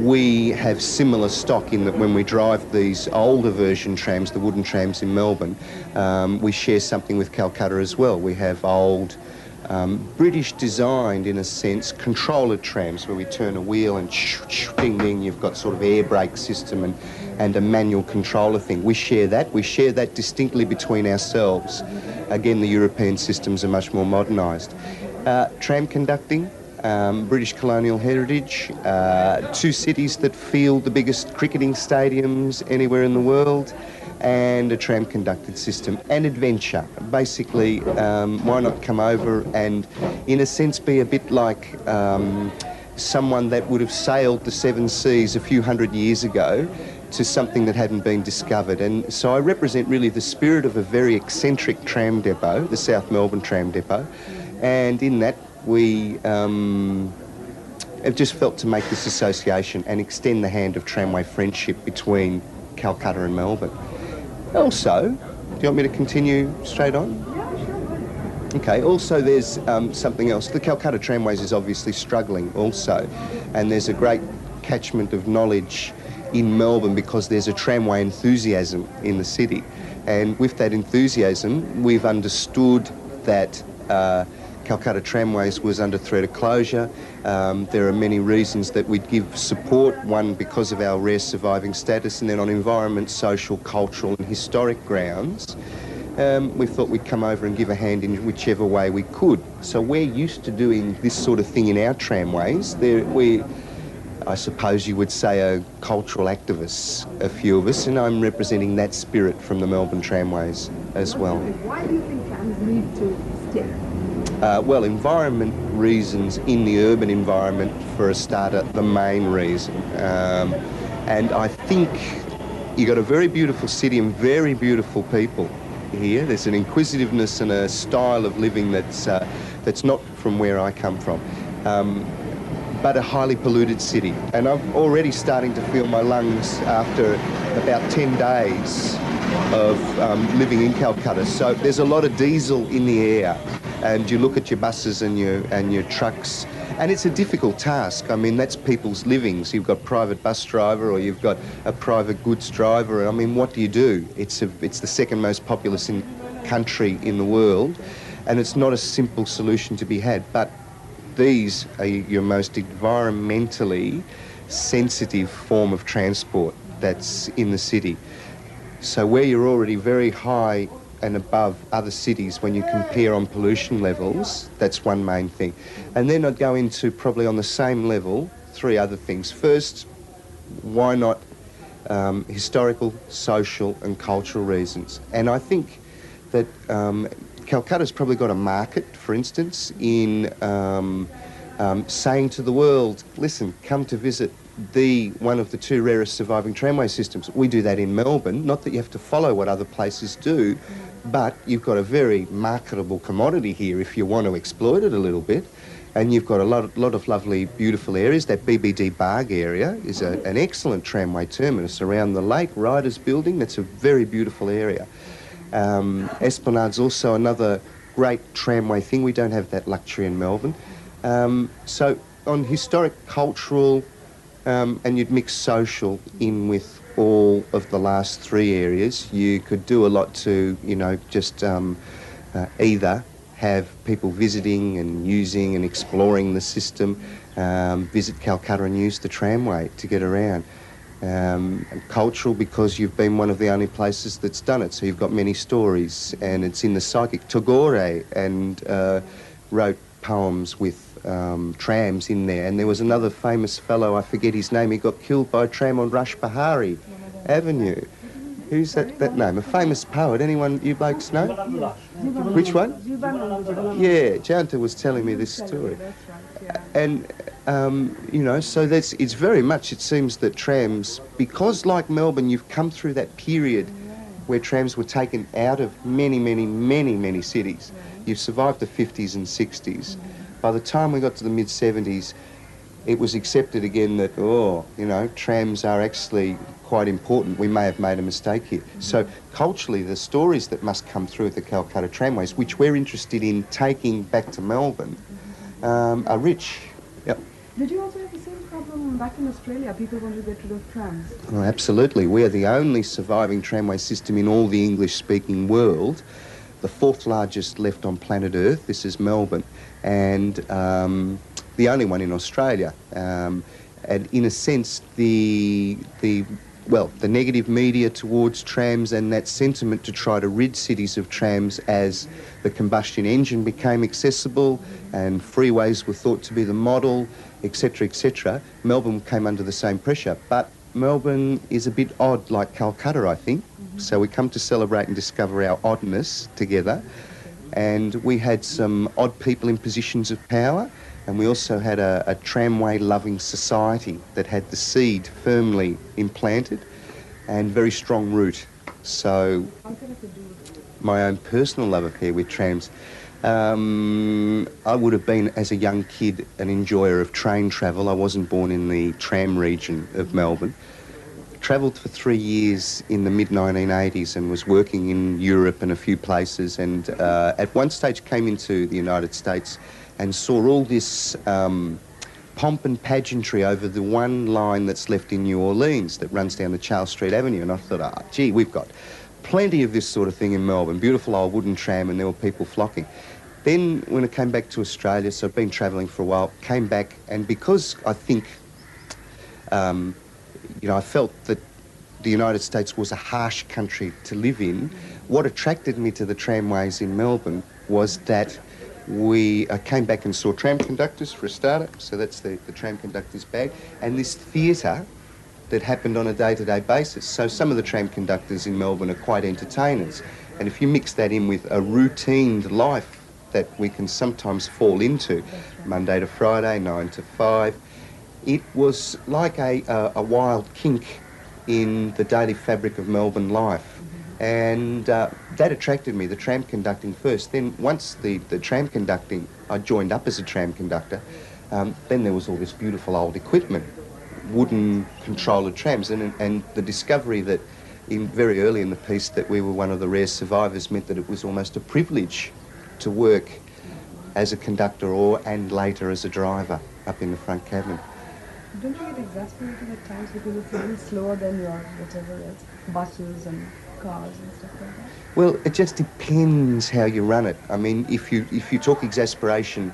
We have similar stock in that when we drive these older version trams, the wooden trams in Melbourne, we share something with Calcutta as well. We have old, British designed, in a sense, controller trams where we turn a wheel and ding ding, you've got sort of air brake system and a manual controller thing. We share that. We share that distinctly between ourselves. Again, the European systems are much more modernised. Tram conducting. British colonial heritage, two cities that field the biggest cricketing stadiums anywhere in the world, and a tram-conducted system. And adventure. Basically, why not come over and, in a sense, be a bit like someone that would have sailed the seven seas a few hundred years ago to something that hadn't been discovered. And so I represent really the spirit of a very eccentric tram depot, the South Melbourne Tram Depot, and in that we have just felt to make this association and extend the hand of tramway friendship between Calcutta and Melbourne. Also, do you want me to continue straight on? Okay, also there's something else. The Calcutta Tramways is obviously struggling also, and there's a great catchment of knowledge in Melbourne because there's a tramway enthusiasm in the city. And with that enthusiasm, we've understood that Calcutta Tramways was under threat of closure. There are many reasons that we'd give support, one because of our rare surviving status, and then on environment, social, cultural and historic grounds, we thought we'd come over and give a hand in whichever way we could. So we're used to doing this sort of thing in our tramways. I suppose you would say, are cultural activists, a few of us, and I'm representing that spirit from the Melbourne Tramways as well. Why do you think trams need to stick? Well, environment reasons in the urban environment, for a starter, the main reason. And I think you've got a very beautiful city and very beautiful people here. There's an inquisitiveness and a style of living that's not from where I come from. But a highly polluted city. And I'm already starting to feel my lungs after about 10 days of living in Calcutta. So there's a lot of diesel in the air. And you look at your buses and your trucks, and it's a difficult task. I mean, that's people's livings. You've got private bus driver or you've got a private goods driver. I mean, what do you do? It's the second most populous country in the world, and it's not a simple solution to be had. But these are your most environmentally sensitive form of transport that's in the city. So where you're already very high and above other cities when you compare on pollution levels, that's one main thing. And then I'd go into, probably on the same level, three other things. First, why not historical, social and cultural reasons? And I think that Calcutta's probably got a market, for instance, in saying to the world, listen, come to visit one of the two rarest surviving tramway systems. We do that in Melbourne. Not that you have to follow what other places do, but you've got a very marketable commodity here if you want to exploit it a little bit. And you've got a lot of lovely, beautiful areas. That BBD Barg area is an excellent tramway terminus around the lake. Riders Building, that's a very beautiful area. Esplanade's also another great tramway thing. We don't have that luxury in Melbourne. So on historic, cultural, and you'd mix social in with all of the last three areas, you could do a lot to, just either have people visiting and using and exploring the system, visit Calcutta and use the tramway to get around. Cultural, because you've been one of the only places that's done it, so you've got many stories, and it's in the psychic. Tagore and wrote poems with trams in there, and there was another famous fellow, I forget his name, he got killed by a tram on Rush Bahari Avenue. Who's that name? A famous poet. Anyone you blokes know? Which one? Yeah, Janta was telling me this story. And, you know, so it's very much, it seems that trams, because like Melbourne, you've come through that period where trams were taken out of many cities. You've survived the 50s and 60s. By the time we got to the mid-70s, it was accepted again that, oh, you know, trams are actually quite important. We may have made a mistake here. So culturally, the stories that must come through the Calcutta tramways, which we're interested in taking back to Melbourne, are rich. Yep. Did you also have the same problem back in Australia? People want to get rid of trams. Oh, absolutely. We are the only surviving tramway system in all the English-speaking world. The fourth largest left on planet Earth. This is Melbourne. And the only one in Australia. And in a sense, the negative media towards trams and that sentiment to try to rid cities of trams as the combustion engine became accessible and freeways were thought to be the model, etc., etc., Melbourne came under the same pressure. But Melbourne is a bit odd, like Calcutta, I think. So we come to celebrate and discover our oddness together. And we had some odd people in positions of power. And we also had a tramway-loving society that had the seed firmly implanted and very strong root. So my own personal love affair with trams. I would have been, as a young kid, an enjoyer of train travel. I wasn't born in the tram region of Melbourne. Travelled for 3 years in the mid-1980s and was working in Europe and a few places, and at one stage came into the United States and saw all this pomp and pageantry over the one line that's left in New Orleans that runs down the Charles Street Avenue. And I thought, gee, we've got plenty of this sort of thing in Melbourne. Beautiful old wooden tram, and there were people flocking. Then when I came back to Australia, so I've been travelling for a while, came back, and because I think, you know, I felt that the United States was a harsh country to live in, what attracted me to the tramways in Melbourne was that I came back and saw tram conductors for a starter, so that's the tram conductor's bag, and this theatre that happened on a day-to-day basis. So some of the tram conductors in Melbourne are quite entertainers, and if you mix that in with a routined life that we can sometimes fall into, Monday to Friday, 9 to 5, it was like a wild kink in the daily fabric of Melbourne life. And that attracted me, the tram conducting first. Then once the tram conducting, I joined up as a tram conductor, then there was all this beautiful old equipment, wooden controller trams, and the discovery that very early in the piece that we were one of the rare survivors meant that it was almost a privilege to work as a conductor and later as a driver up in the front cabin. Don't you get exasperated at times because it's a little slower than your whatever else, buses and cars and stuff like that? Well, it just depends how you run it. I mean, if you talk exasperation,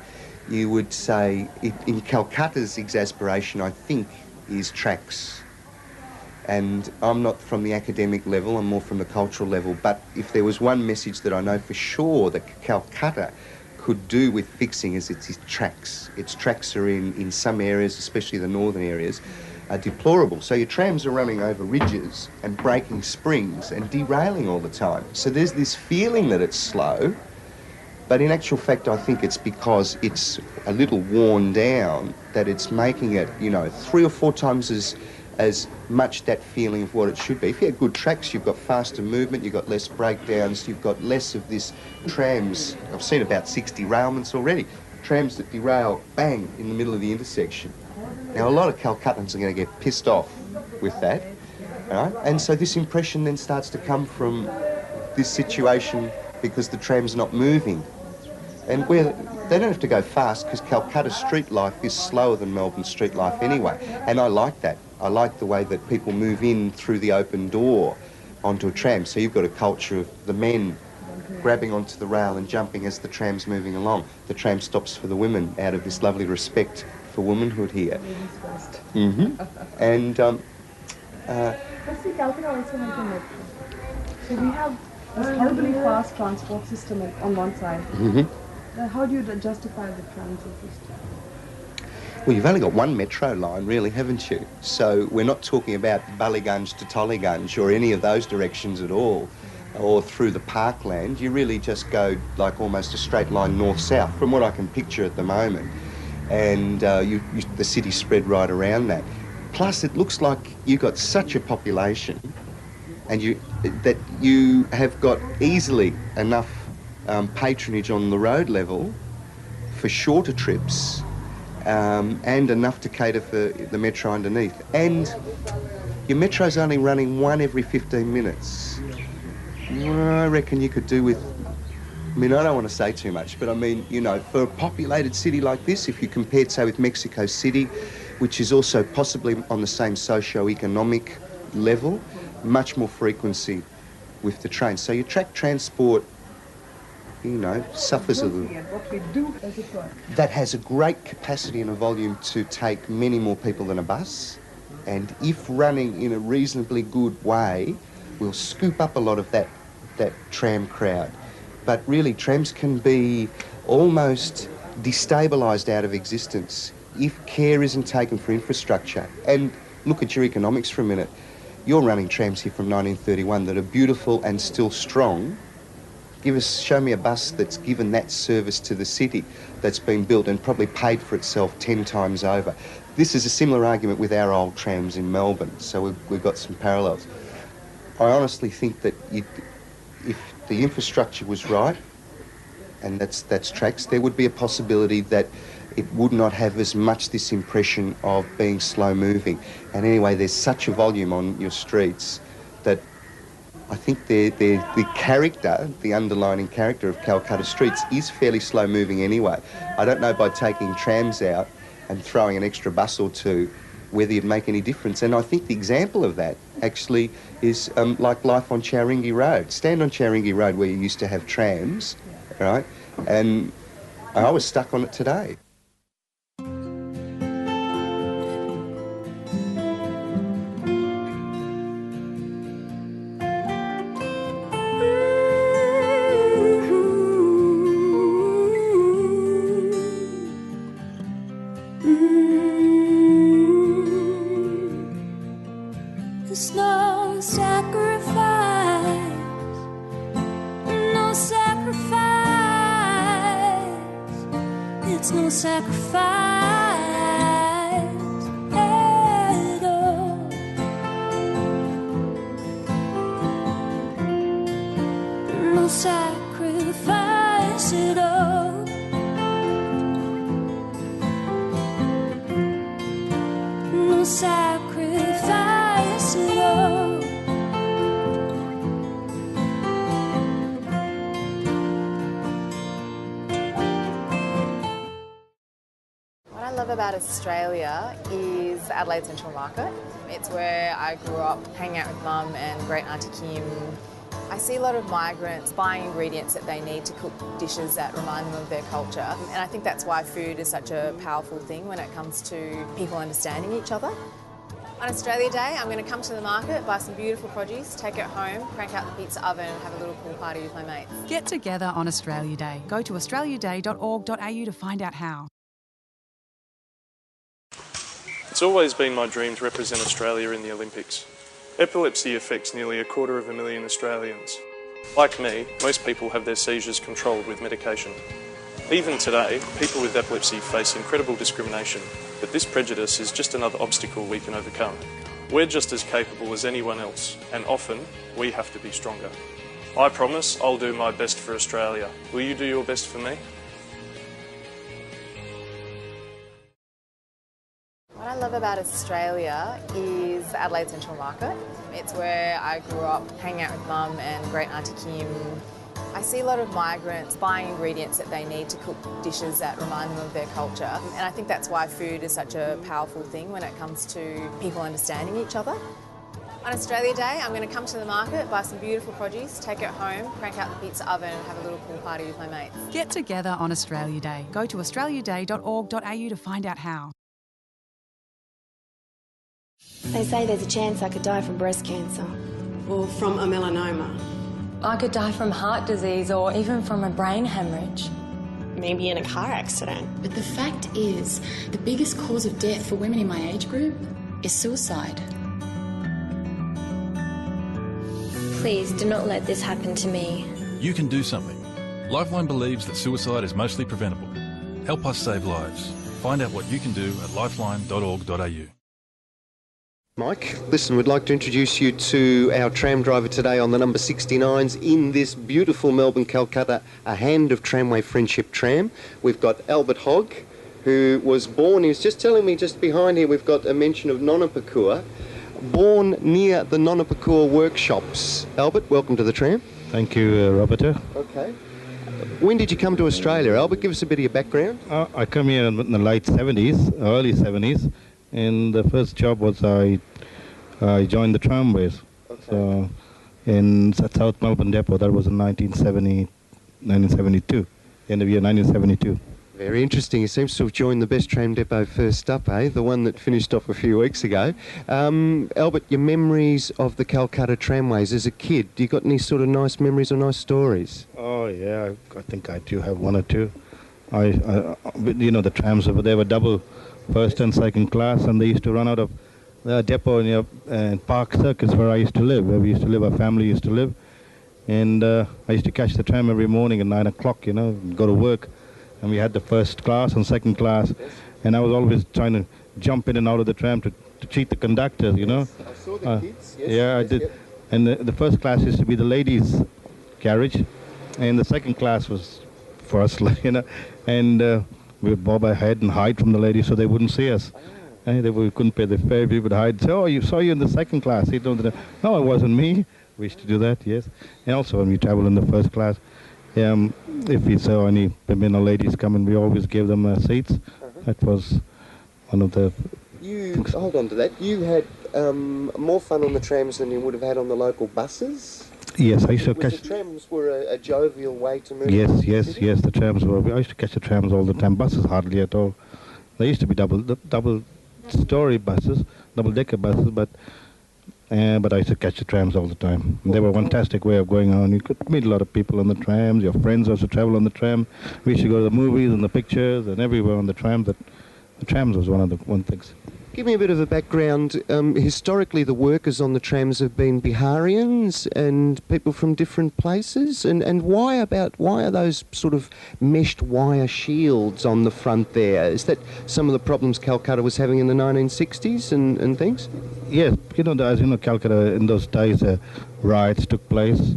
you would say, in Calcutta's exasperation, I think, is tracks. And I'm not from the academic level, I'm more from the cultural level, but if there was one message that I know for sure that Calcutta could do with fixing is its tracks. Its tracks are in some areas, especially the northern areas, are deplorable. So your trams are running over ridges and breaking springs and derailing all the time. So there's this feeling that it's slow, but in actual fact I think it's because it's a little worn down that it's making it, you know, 3 or 4 times as much that feeling of what it should be. If you had good tracks, you've got faster movement, you've got less breakdowns, you've got less of this trams. I've seen about 6 derailments already. Trams that derail, bang, in the middle of the intersection. Now, a lot of Calcuttans are going to get pissed off with that, right? And so this impression then starts to come from this situation because the tram's not moving. And they don't have to go fast because Calcutta street life is slower than Melbourne street life anyway. And I like that. I like the way that people move in through the open door onto a tram. So you've got a culture of the men grabbing onto the rail and jumping as the tram's moving along. The tram stops for the women out of this lovely respect for womanhood here. And But see, Calcutta also has a metro. So we have this horribly fast transport system on one side. How do you justify the transit system? Well, you've only got one metro line, really, haven't you? So we're not talking about Ballygunge to Tollygunge or any of those directions at all, or through the parkland. You really just go like almost a straight line north-south, from what I can picture at the moment. And the city's spread right around that. Plus, it looks like you've got such a population and that you have got easily enough patronage on the road level for shorter trips, and enough to cater for the metro underneath. And your metro's only running one every 15 minutes. I reckon you could do with, I mean, I don't want to say too much, but I mean, you know, for a populated city like this, if you compared, say, with Mexico City, which is also possibly on the same socio-economic level, much more frequency with the train. So your track transport, you know, suffers a little. That has a great capacity and a volume to take many more people than a bus, and if running in a reasonably good way, will scoop up a lot of that tram crowd. But really, trams can be almost destabilised out of existence if care isn't taken for infrastructure. And look at your economics for a minute. You're running trams here from 1931 that are beautiful and still strong. Show me a bus that's given that service to the city, that's been built and probably paid for itself 10 times over. This is a similar argument with our old trams in Melbourne, so we've got some parallels. I honestly think that if the infrastructure was right, and that's tracks, there would be a possibility that it would not have as much this impression of being slow moving. And anyway, there's such a volume on your streets that I think the character, the underlining character of Calcutta streets is fairly slow moving anyway. I don't know, by taking trams out and throwing an extra bus or two, whether you'd make any difference. And I think the example of that actually is like life on Chowringhee Road. Stand on Chowringhee Road where you used to have trams, right? And I was stuck on it today. There's no sacrifice, no sacrifice, it's no sacrifice at all. No sacrifice at all. No sacrifice at all. What I love about Australia is Adelaide Central Market. It's where I grew up, hanging out with Mum and Great Auntie Kim. I see a lot of migrants buying ingredients that they need to cook dishes that remind them of their culture. And I think that's why food is such a powerful thing when it comes to people understanding each other. On Australia Day, I'm going to come to the market, buy some beautiful produce, take it home, crank out the pizza oven and have a little pool party with my mates. Get together on Australia Day. Go to australiaday.org.au to find out how. It's always been my dream to represent Australia in the Olympics. Epilepsy affects nearly 250,000 Australians. Like me, most people have their seizures controlled with medication. Even today, people with epilepsy face incredible discrimination, but this prejudice is just another obstacle we can overcome. We're just as capable as anyone else, and often we have to be stronger. I promise I'll do my best for Australia. Will you do your best for me? What I love about Australia is Adelaide Central Market. It's where I grew up, hanging out with Mum and Great Auntie Kim. I see a lot of migrants buying ingredients that they need to cook dishes that remind them of their culture. And I think that's why food is such a powerful thing when it comes to people understanding each other. On Australia Day, I'm going to come to the market, buy some beautiful produce, take it home, crank out the pizza oven and have a little pool party with my mates. Get together on Australia Day. Go to australiaday.org.au to find out how. They say there's a chance I could die from breast cancer. Or from a melanoma. I could die from heart disease or even from a brain hemorrhage. maybe in a car accident. But the fact is, the biggest cause of death for women in my age group is suicide. Please do not let this happen to me. You can do something. Lifeline believes that suicide is mostly preventable. Help us save lives. Find out what you can do at lifeline.org.au. Mike, listen, we'd like to introduce you to our tram driver today on the number 69s in this beautiful Melbourne Calcutta, a Hand of Tramway Friendship tram. We've got Albert Hogg, who was born, he was just telling me just behind here, we've got a mention of Nonapakua, born near the Nonapakua workshops. Albert, welcome to the tram. Thank you, Roberto. Okay. When did you come to Australia, Albert? Give us a bit of your background. I come here in the late 70s, early 70s. And the first job was I joined the Tramways. Okay. So in South Melbourne Depot. That was in 1972, end of year 1972. Very interesting. He seems to have joined the best tram depot first up, eh? The one that finished off a few weeks ago. Albert, your memories of the Calcutta tramways as a kid, you got any sort of nice memories or nice stories? Oh, yeah, I think I do have one or two. You know, the trams over there were double first and second class, and they used to run out of the depot in Park Circus, where I used to live, where we used to live, our family used to live. And I used to catch the tram every morning at 9 o'clock, you know, and go to work. And we had the first class and second class. And I was always trying to jump in and out of the tram to cheat the conductors, you know. I saw the kids. Yes, yeah, I did. Yep. And the first class used to be the ladies' carriage. And the second class was for us, you know. And we would bob our head and hide from the ladies so they wouldn't see us. And we couldn't pay the fare. We would hide. Say, oh, you saw you in the second class. No, it wasn't me. We used to do that, yes. And also when we travel in the first class, if we saw any women or ladies coming, we always gave them seats. That was one of the... Hold on to that. You had more fun on the trams than you would have had on the local buses? Yes, I used to catch... The trams were a jovial way to move? Yes, the trams were. I used to catch the trams all the time. Buses hardly at all. They used to be double-story buses, double-decker buses, but I used to catch the trams all the time. And they were a fantastic way of going on. You could meet a lot of people on the trams. Your friends also travel on the tram. We used to go to the movies and the pictures and everywhere on the tram. The trams was one of the things. Give me a bit of a background. Historically, the workers on the trams have been Biharians and people from different places. And why are those sort of meshed wire shields on the front there? Is that some of the problems Calcutta was having in the 1960s and things? Yes, you know, as you know, Calcutta in those days, riots took place,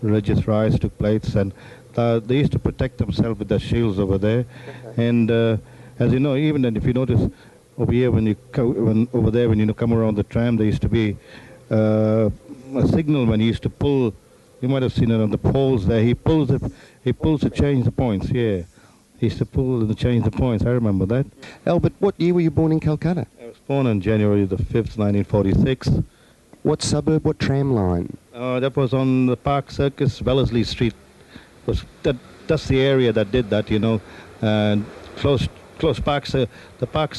religious riots took place, and they used to protect themselves with their shields over there. Okay. And as you know, even if you notice, over here, when you come around the tram, there used to be a signalman. He used to pull. You might have seen it on the poles there. He pulls to change the points. Yeah, he used to pull to change the points. I remember that. Albert, what year were you born in Calcutta? I was born on January the 5th, 1946. What suburb? What tram line? That was on the Park Circus, Wellesley Street. That's the area that did that. You know, close the Park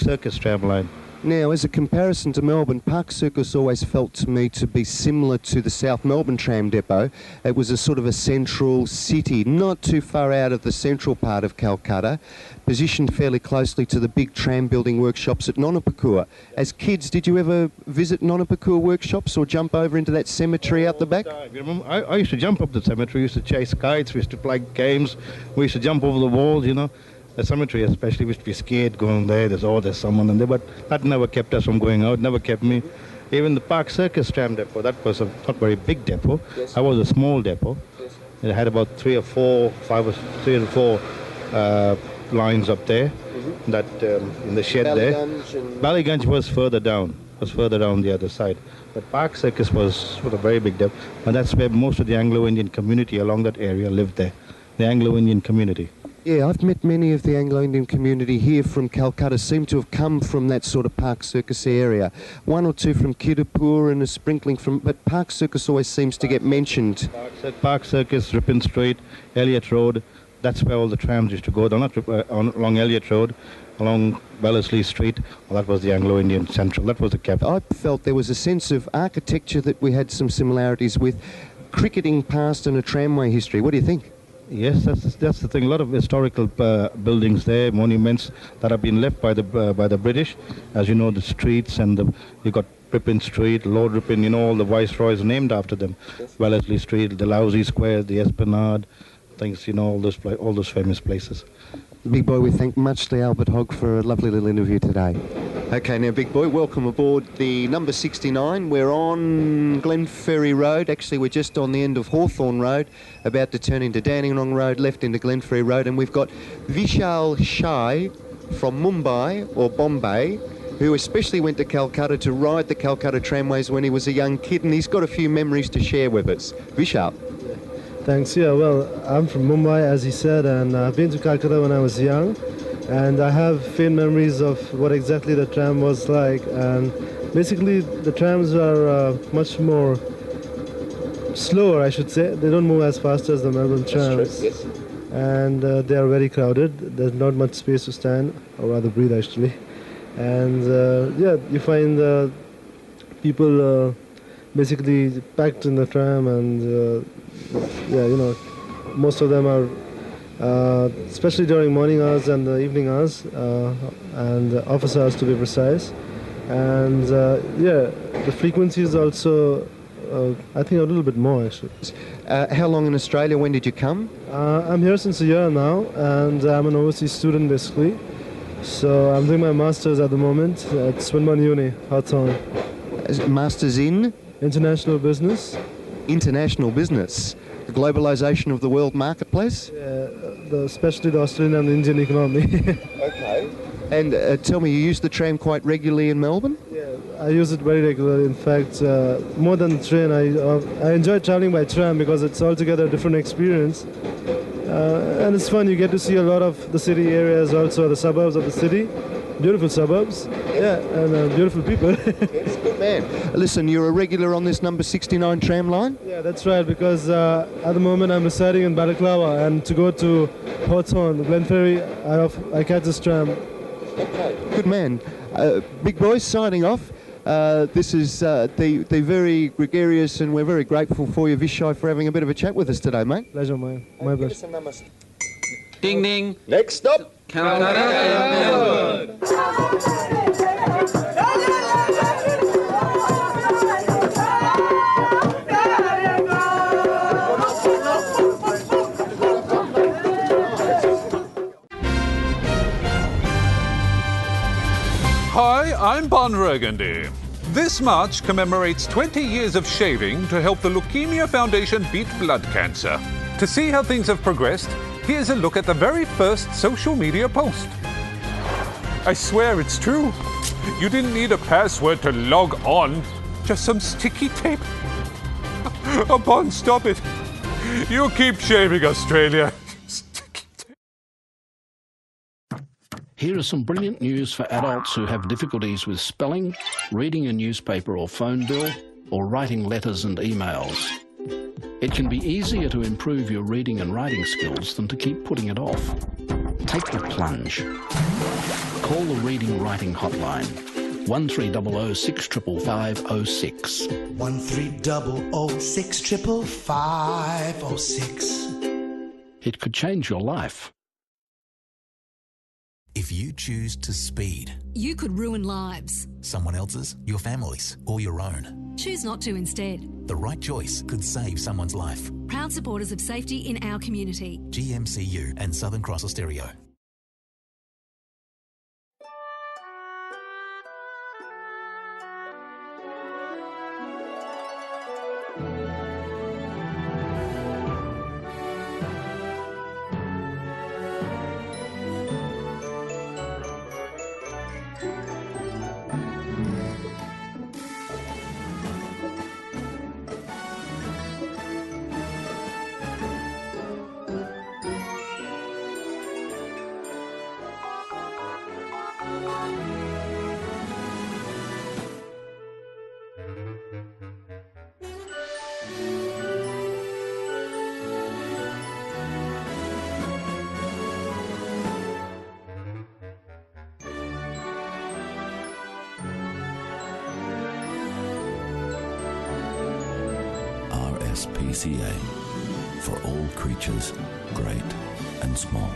Circus tram line. Now, as a comparison to Melbourne, Park Circus always felt to me to be similar to the South Melbourne tram depot. It was a sort of a central city, not too far out of the central part of Calcutta, positioned fairly closely to the big tram building workshops at Nonapakua. As kids, did you ever visit Nonapakua workshops or jump over into that cemetery out the back? I used to jump up the cemetery. We used to chase kites. We used to play games. We used to jump over the walls, you know. The cemetery especially, we used to be scared going there. There's someone in there, but that never kept us from going out, never kept me. Even the Park Circus tram depot, that was a not very big depot. Yes. That was a small depot. Yes. It had about 3 or 4 lines up there, that in the shed there. Ballygunge was further down, the other side. But Park Circus was a very big depot, and that's where most of the Anglo-Indian community along that area lived there, the Anglo-Indian community. Yeah, I've met many of the Anglo-Indian community here from Calcutta, seem to have come from that sort of Park Circus area. 1 or 2 from Kirapur and a sprinkling from... But Park Circus always seems to get mentioned. Park Circus, Ripon Street, Elliott Road, that's where all the trams used to go. They're not along Elliott Road, along Wellesley Street. Well, that was the Anglo-Indian Central. That was the capital. I felt there was a sense of architecture that we had some similarities with. Cricketing past and a tramway history. What do you think? Yes, that's the thing. A lot of historical buildings there, monuments that have been left by the British. As you know, the streets and you got Ripon Street, Lord Ripon. You know, all the viceroys named after them. Yes. Wellesley Street, the Lousy Square, the Esplanade, things. You know, all those famous places. Big boy, we thank much the Albert Hogg for a lovely little interview today. Okay, now, big boy, welcome aboard the number 69. We're on Glenferrie Road. Actually, we're just on the end of Hawthorne Road, about to turn into Dandenong Road, left into Glenferrie Road, and we've got Vishal Shai from Mumbai, or Bombay, who especially went to Calcutta to ride the Calcutta tramways when he was a young kid, and he's got a few memories to share with us. Vishal. Thanks. Yeah, well, I'm from Mumbai, as he said, and I've been to Calcutta when I was young, and I have faint memories of what exactly the tram was like. And basically, the trams are much more slower, I should say. They don't move as fast as the Melbourne trams. That's true, yes. And they are very crowded. There's not much space to stand, or rather breathe, actually. And yeah, you find people basically packed in the tram, and yeah, you know, most of them are, especially during morning hours and the evening hours, and office hours to be precise. And yeah, the frequency is also, I think, a little bit more actually. How long in Australia? When did you come? I'm here since a year now, and I'm an overseas student basically. So I'm doing my master's at the moment at Swinburne Uni, Hawthorne. Masters in? International business. International business? The globalisation of the world marketplace? Yeah, especially the Australian and Indian economy. Okay. And tell me, you use the tram quite regularly in Melbourne? Yeah, I use it very regularly. In fact, more than the train, I enjoy travelling by tram because it's altogether a different experience. And it's fun. You get to see a lot of the city areas, also the suburbs of the city. Beautiful suburbs, yeah, and beautiful people. Yes, good man. Listen, you're a regular on this number 69 tram line? Yeah, that's right, because at the moment I'm residing in Balaclava, and to go to Hawthorne, Glenferrie, I catch this tram. Okay, good man. Big boys, signing off. This is the very gregarious, and we're very grateful for you, Vishai, for having a bit of a chat with us today, mate. Pleasure, mate. My pleasure. Ding ding. Next stop. Calcutta, Melbourne. Hi, I'm Bon Burgundy. This March commemorates 20 years of shaving to help the Leukemia Foundation beat blood cancer. To see how things have progressed, here's a look at the very first social media post. I swear it's true. You didn't need a password to log on, just some sticky tape. Oh, Bon, stop it. You keep shaving, Australia. Here are some brilliant news for adults who have difficulties with spelling, reading a newspaper or phone bill, or writing letters and emails. It can be easier to improve your reading and writing skills than to keep putting it off. Take the plunge. Call the Reading Writing Hotline, 1300 655 06. 1300 655 06. It could change your life. If you choose to speed, you could ruin lives. Someone else's, your family's, or your own. Choose not to instead. The right choice could save someone's life. Proud supporters of safety in our community. GMCU and Southern Cross Austereo. RSPCA, for all creatures great and small.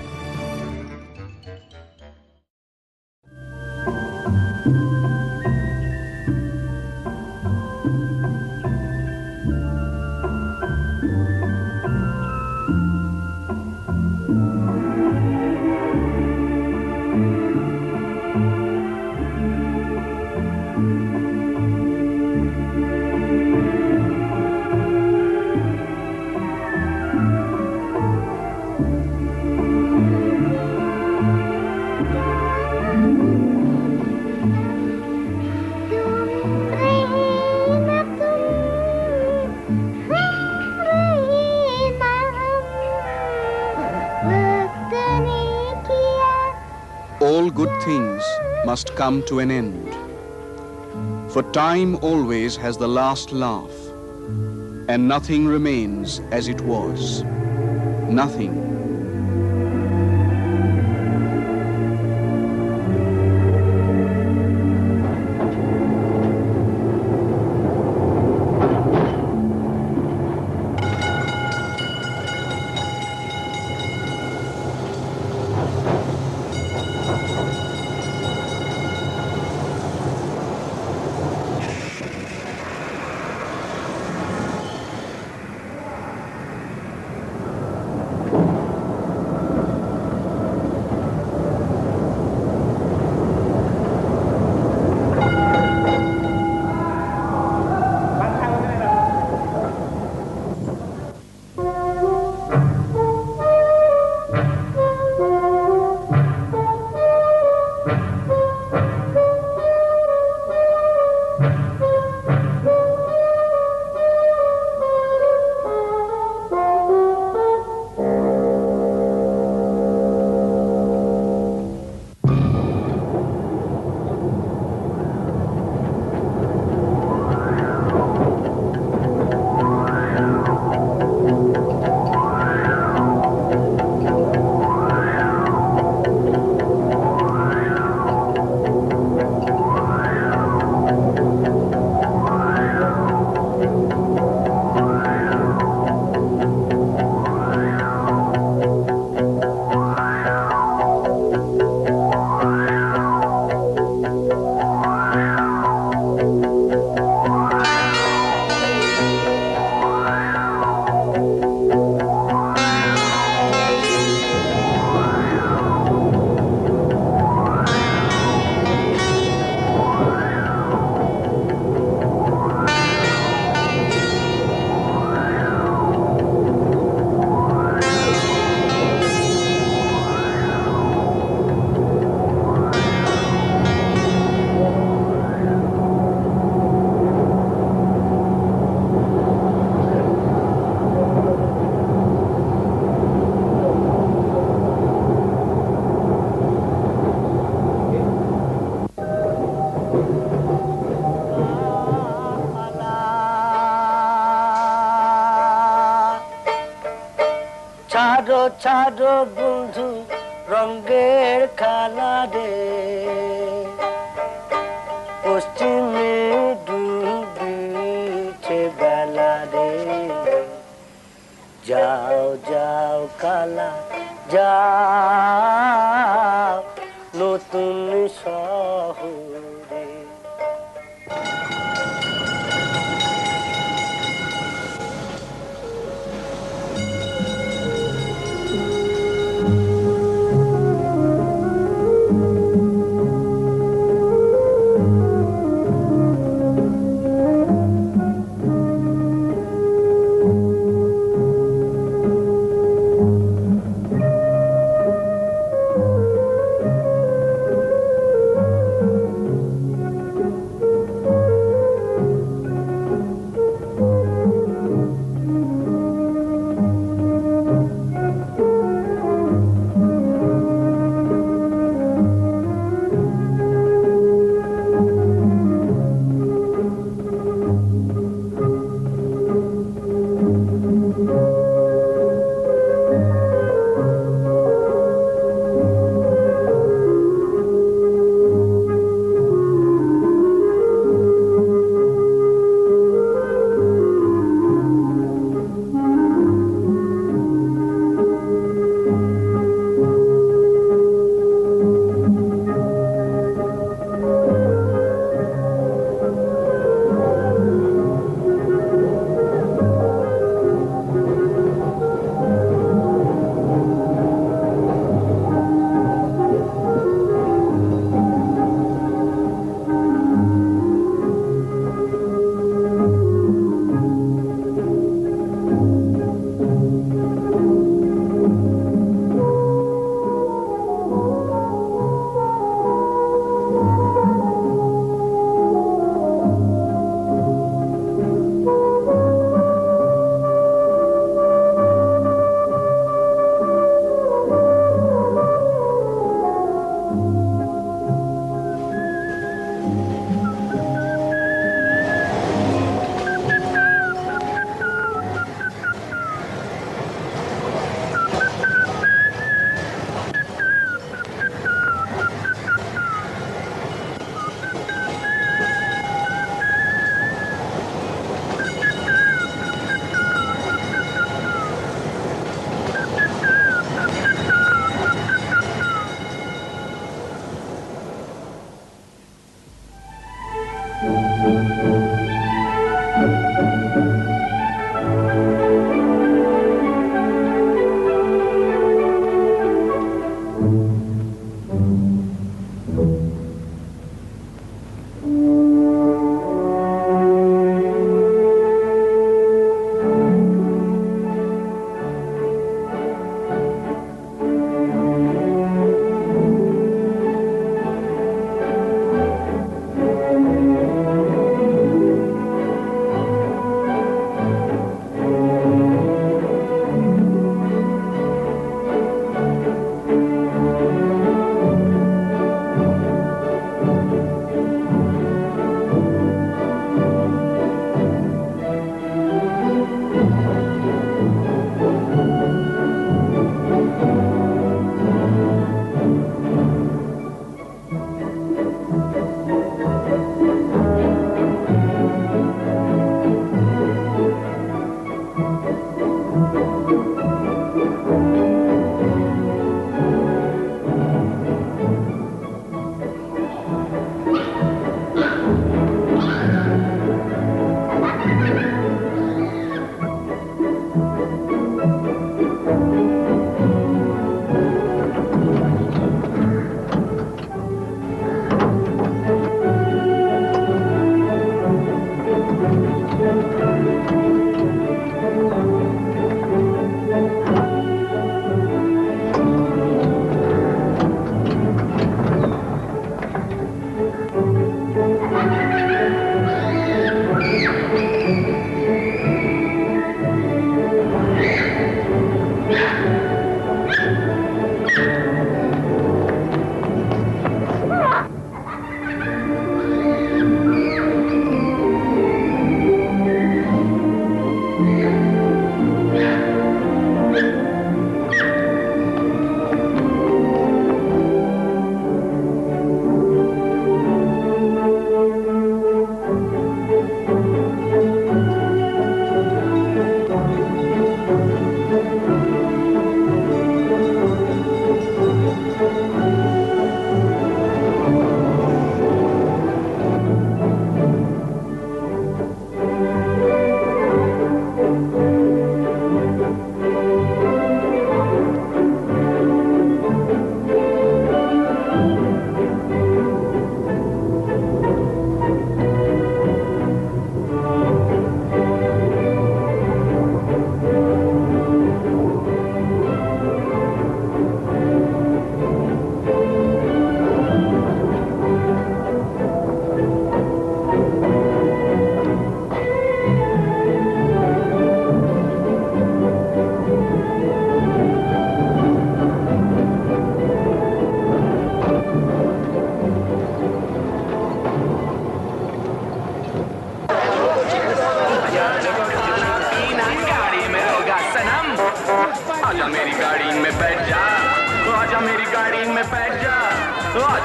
All good things must come to an end. For time always has the last laugh, and nothing remains as it was. Nothing. ছাড়ো ছাড়ো বন্ধু রঙের খেলা রে পশ্চিমে ডুবিছে বেলা রে যাও যাও কালা যাও নতুন শহরে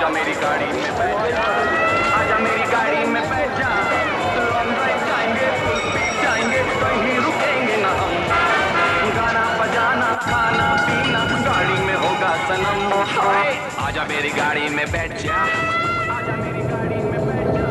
आजा मेरी गाड़ी में बैठ जा आजा मेरी गाड़ी में बैठ जा लॉन्ग ड्राइव जाएंगे फुल स्पीड जाएंगे कहीं रुकेंगे ना हम गाना बजाना खाना पीना गाड़ी में होगा सनम हाय आजा मेरी गाड़ी में बैठ जा आजा मेरी गाड़ी में बैठ जा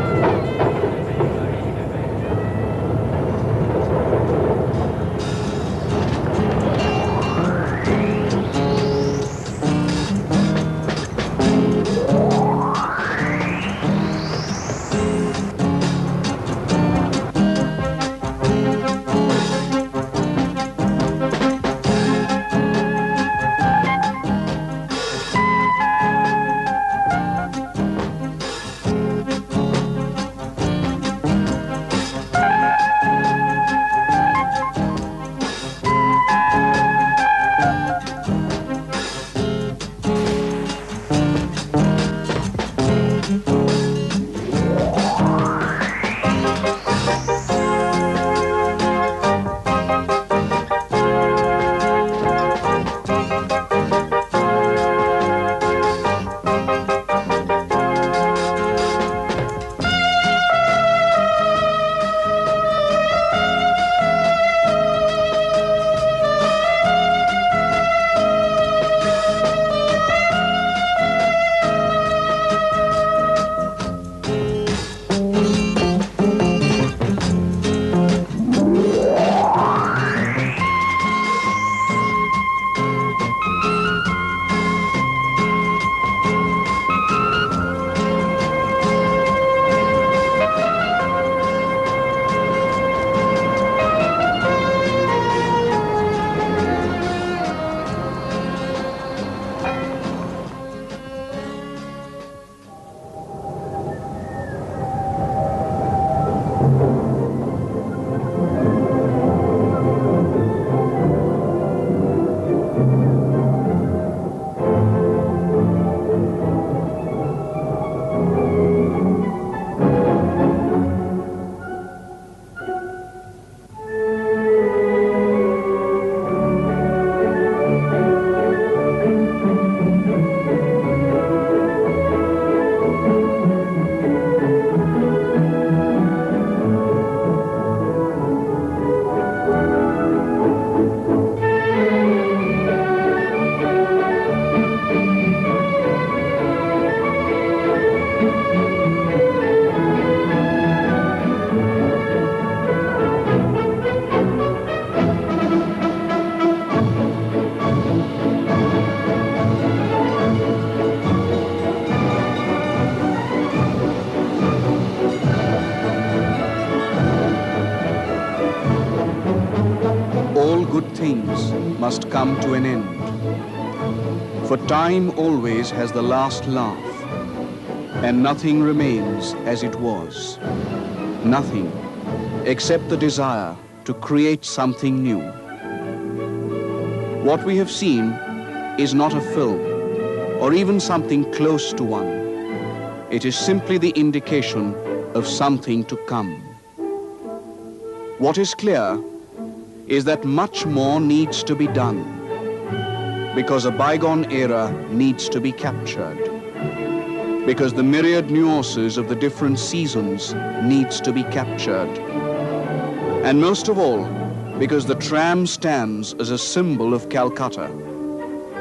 must come to an end. For time always has the last laugh, and nothing remains as it was. Nothing except the desire to create something new. What we have seen is not a film, or even something close to one. It is simply the indication of something to come. What is clear is that much more needs to be done, because a bygone era needs to be captured, because the myriad nuances of the different seasons needs to be captured, and most of all, because the tram stands as a symbol of Calcutta,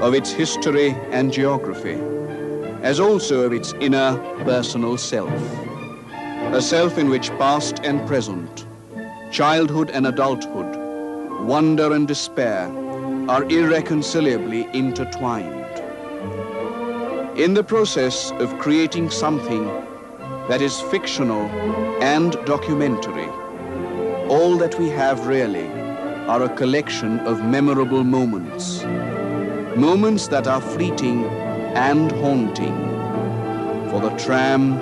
of its history and geography, as also of its inner personal self, a self in which past and present, childhood and adulthood, wonder and despair are irreconcilably intertwined. In the process of creating something that is fictional and documentary, all that we have really are a collection of memorable moments, moments that are fleeting and haunting, for the tram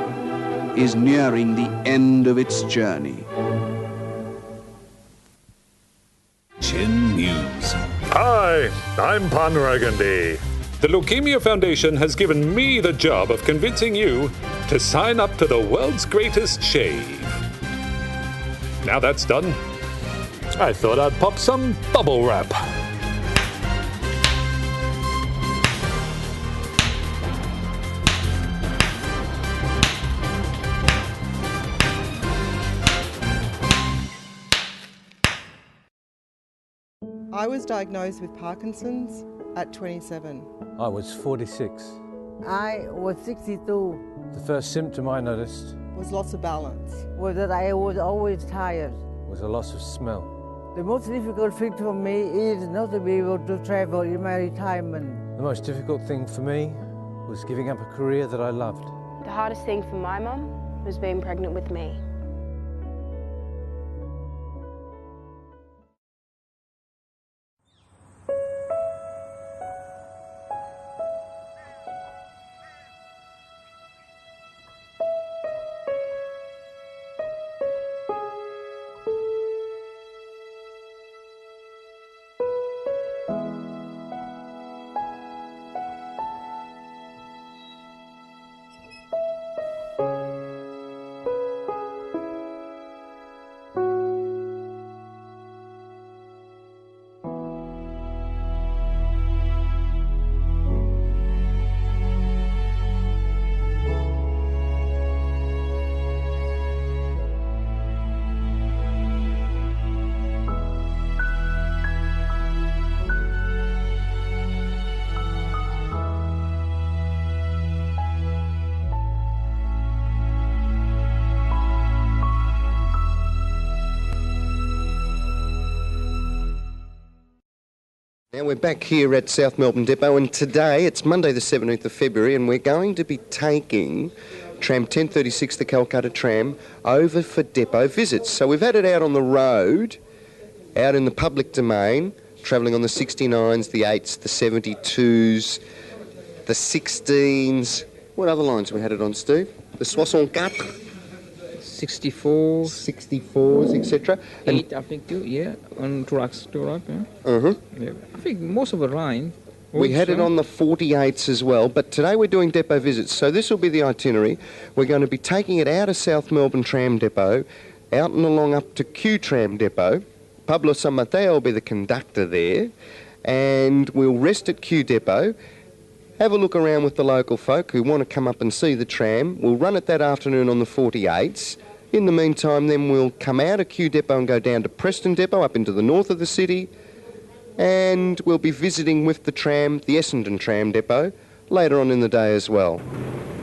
is nearing the end of its journey. Chin News. Hi, I'm Pan Burgundy. The Leukemia Foundation has given me the job of convincing you to sign up to the world's greatest shave. Now that's done, I thought I'd pop some bubble wrap. I was diagnosed with Parkinson's at 27. I was 46. I was 62. The first symptom I noticed Was loss of balance. Was that I was always tired. was a loss of smell. The most difficult thing for me is not to be able to travel in my retirement. The most difficult thing for me was giving up a career that I loved. The hardest thing for my mum was being pregnant with me. Now we're back here at South Melbourne Depot, and today it's Monday the 17th of February, and we're going to be taking tram 1036, the Calcutta tram, over for depot visits. So we've had it out on the road, out in the public domain, travelling on the 69s, the 8s, the 72s, the 16s. What other lines we had it on, Steve? The 64. 64s, etc. 8, I think, too, yeah, on trucks, yeah. Yeah. I think most of the line. We had it on the 48s as well, but today we're doing depot visits, so this will be the itinerary. We're going to be taking it out of South Melbourne Tram Depot, out and along up to Q Tram Depot. Pablo San Mateo will be the conductor there, and we'll rest at Q Depot, have a look around with the local folk who want to come up and see the tram. We'll run it that afternoon on the 48s. In the meantime, then we'll come out of Q Depot and go down to Preston Depot, up into the north of the city, and we'll be visiting with the tram, the Essendon Tram Depot, later on in the day as well.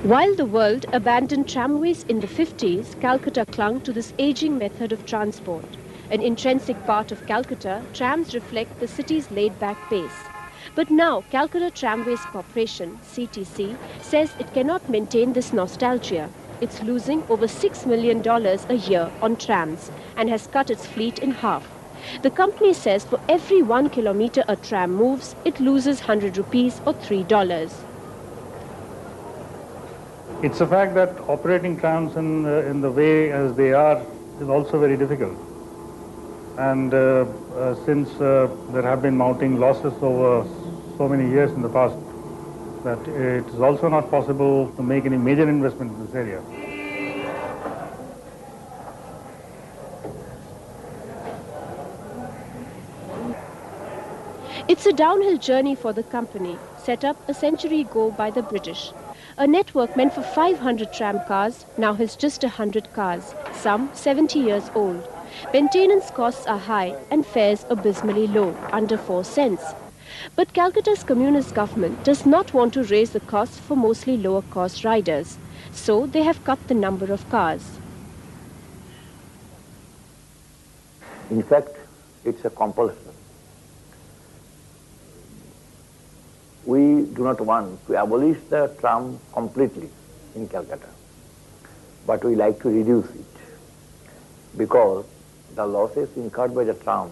While the world abandoned tramways in the 50s, Calcutta clung to this ageing method of transport. An intrinsic part of Calcutta, trams reflect the city's laid-back pace. But now, Calcutta Tramways Corporation, CTC, says it cannot maintain this nostalgia. It's losing over $6 million a year on trams and has cut its fleet in half. The company says for every 1 kilometre a tram moves, it loses 100 rupees or $3. It's a fact that operating trams in the way as they are is also very difficult. And since there have been mounting losses over so many years in the past, that it is also not possible to make any major investment in this area. It's a downhill journey for the company, set up a century ago by the British. A network meant for 500 tram cars now has just 100 cars, some 70 years old. Maintenance costs are high and fares abysmally low, under 4 cents. But Calcutta's communist government does not want to raise the costs for mostly lower-cost riders, so they have cut the number of cars. In fact, it's a compulsion. We do not want to abolish the tram completely in Calcutta, but we like to reduce it because the losses incurred by the tram,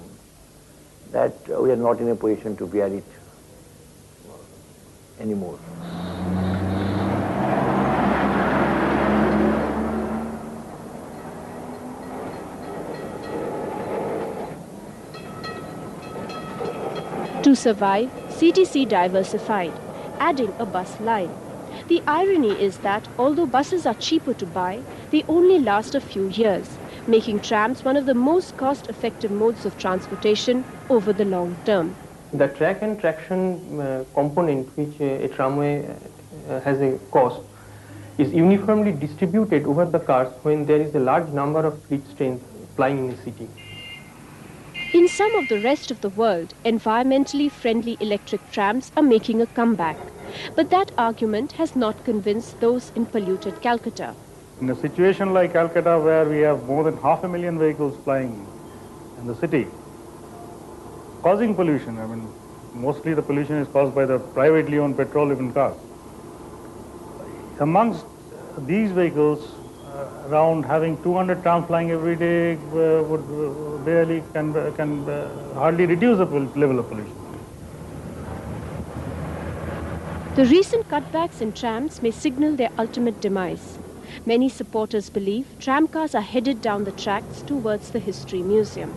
that we are not in a position to bear it anymore. To survive, CTC diversified, adding a bus line. The irony is that although buses are cheaper to buy, they only last a few years, making trams one of the most cost-effective modes of transportation over the long term. The track and traction component which a tramway has a cost is uniformly distributed over the cars when there is a large number of fleet trains plying in the city. In some of the rest of the world, environmentally friendly electric trams are making a comeback. But that argument has not convinced those in polluted Calcutta. In a situation like Calcutta, where we have more than 500,000 vehicles flying in the city, causing pollution, I mean, mostly the pollution is caused by the privately owned petrol-driven cars. Amongst these vehicles, around having 200 trams flying every day would barely can hardly reduce the level of pollution. The recent cutbacks in trams may signal their ultimate demise. Many supporters believe tram cars are headed down the tracks towards the History Museum.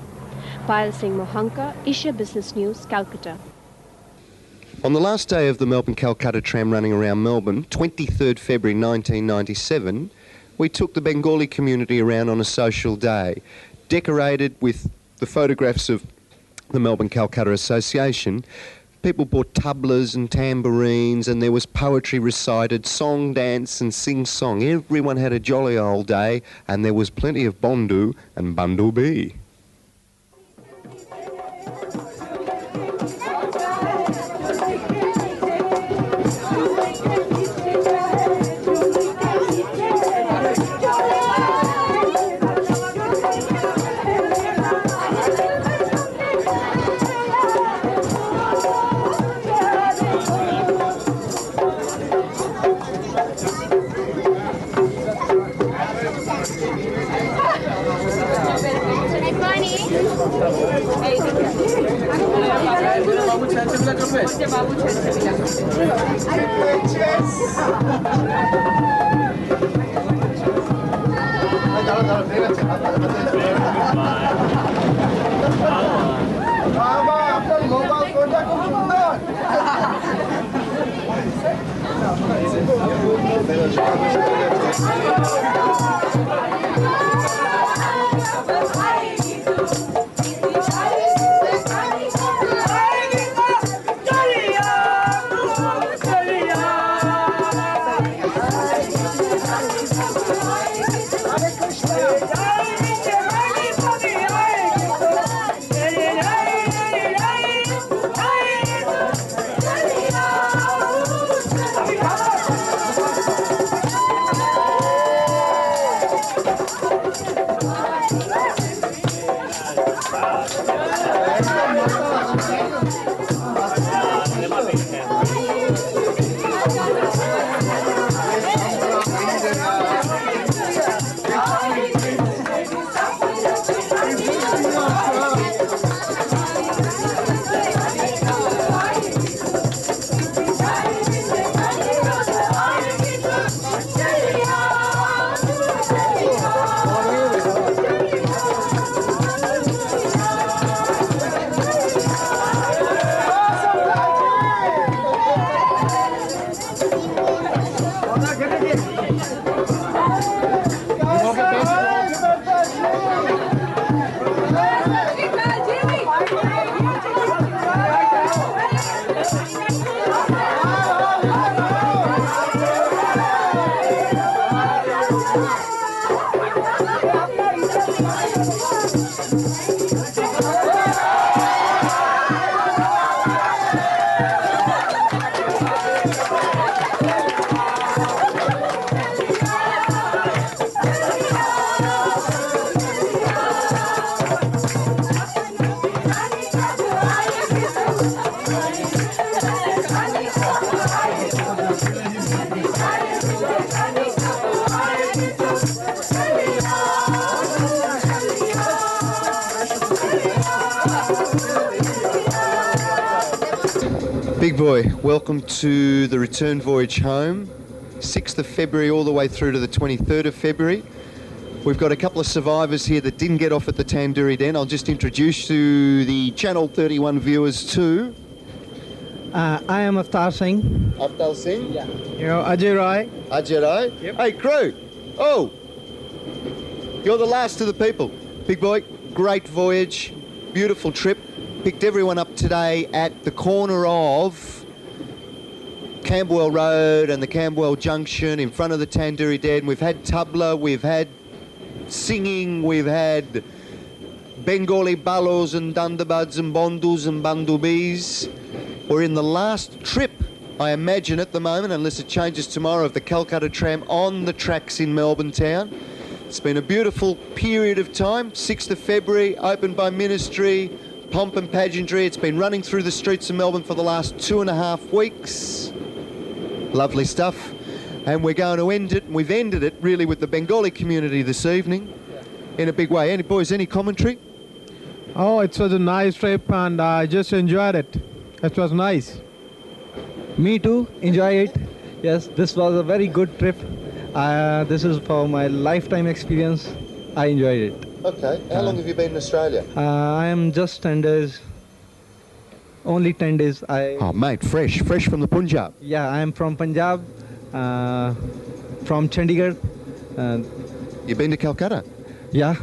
Payal Singh Mohanka, Asia Business News, Calcutta. On the last day of the Melbourne-Calcutta tram running around Melbourne, 23rd February 1997, we took the Bengali community around on a social day, decorated with the photographs of the Melbourne-Calcutta Association. People bought tablas and tambourines, and there was poetry recited, song, dance and sing-song. Everyone had a jolly old day, and there was plenty of bondu and bandu bee. Big boy, welcome to the return voyage home, 6th of February all the way through to the 23rd of February. We've got a couple of survivors here that didn't get off at the Tandoori Den. I'll just introduce to the Channel 31 viewers too. I am Avtar Singh. Avtar Singh? Yeah. You know, Ajay Rai. Ajay Rai? Yep. Hey, crew! Oh! You're the last of the people. Big boy, great voyage, beautiful trip. Picked everyone up today at the corner of Camberwell Road and the Camberwell Junction in front of the Tandoori Den. We've had tabla, we've had singing, we've had Bengali balos and dundabads and bondus and bundlebees. We're in the last trip, I imagine at the moment, unless it changes tomorrow, of the Calcutta tram on the tracks in Melbourne town. It's been a beautiful period of time. 6th of February, opened by Ministry, pomp and pageantry. It's been running through the streets of Melbourne for the last 2.5 weeks. Lovely stuff. And we're going to end it, and we've ended it really with the Bengali community this evening in a big way. Any boys, any commentary? Oh, it was a nice trip and I just enjoyed it. It was nice. Me too, enjoy it. Yes, this was a very good trip. This is for my lifetime experience. I enjoyed it. Okay, how long have you been in Australia? I am just 10 days. Only 10 days. Oh mate, fresh from the Punjab. Yeah, I am from Punjab, from Chandigarh. You've been to Calcutta? Yeah.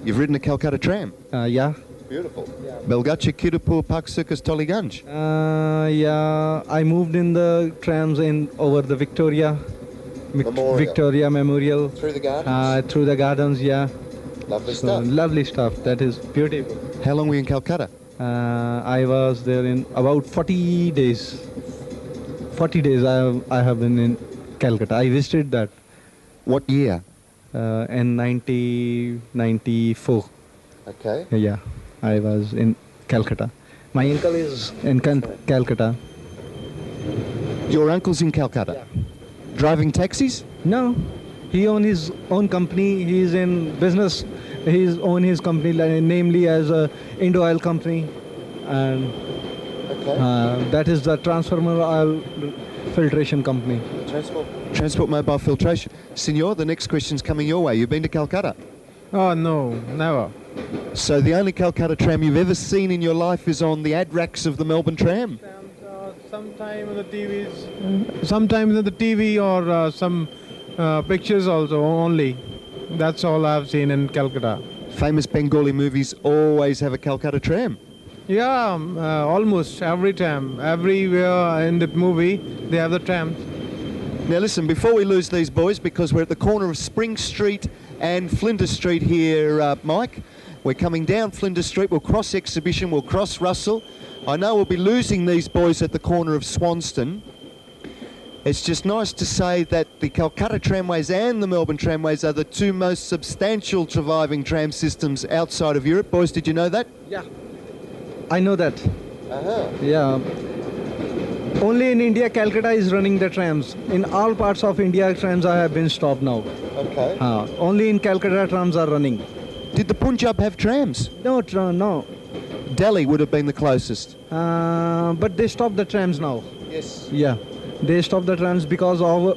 You've ridden a Calcutta tram? Yeah. Beautiful. Belgacha, Kirapur, Park Circus, Tollygunge? Yeah, I moved in the trams over the Victoria Memorial. Through the gardens? Through the gardens, yeah. Lovely stuff. Lovely stuff. That is beautiful. How long were you in Calcutta? I was there in about 40 days. 40 days I have been in Calcutta. I visited that. What year? In 1994. Okay. Yeah, I was in Calcutta. My uncle is in Calcutta. Your uncle's in Calcutta? Yeah. Driving taxis? No, he owns his own company. He's in business. He's own his company, namely as a Indo Oil company, and that is the transformer oil filtration company. Transport mobile filtration. Senor, the next question's coming your way. You've been to Calcutta? Oh, no, never. So the only Calcutta tram you've ever seen in your life is on the ad racks of the Melbourne tram? Sometimes on the TVs. Sometimes on the TV or some pictures also only. That's all I've seen in Calcutta. Famous Bengali movies always have a Calcutta tram? Yeah, almost every tram. Everywhere in the movie, they have the trams. Now listen, before we lose these boys, because we're at the corner of Spring Street and Flinders Street here, Mike. We're coming down Flinders Street, we'll cross Exhibition, we'll cross Russell. I know we'll be losing these boys at the corner of Swanston. It's just nice to say that the Calcutta tramways and the Melbourne tramways are the two most substantial surviving tram systems outside of Europe. Boys, did you know that? Yeah, I know that. Uh-huh. Yeah. Only in India, Calcutta is running the trams. In all parts of India, trams have been stopped now. Okay. Only in Calcutta, trams are running. Did the Punjab have trams? No, no. Delhi would have been the closest. But they stopped the trams now. Yes. Yeah, they stopped the trams because of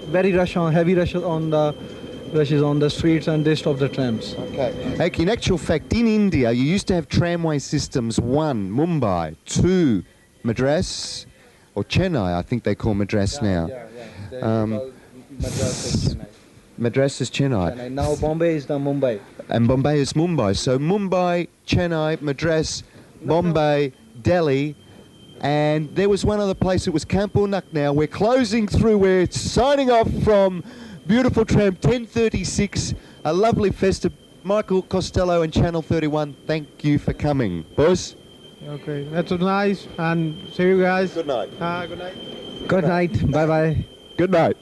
very heavy rushes on the streets, and they stopped the trams. Okay. In actual fact, in India, you used to have tramway systems. 1, Mumbai. 2, Madras, or Chennai, I think they call Madras now. Madras is Chennai. And now Bombay is the Mumbai. And Bombay is Mumbai. So Mumbai, Chennai, Madras, Bombay, Delhi, and there was one other place. It was Kanpur Lucknow. We're closing through. We're signing off from beautiful tram 1036. A lovely festive. Michael Costello and Channel 31, thank you for coming. Boys? Okay, that was nice, and see you guys. Good night. Good night. Good night. Bye-bye. Good night.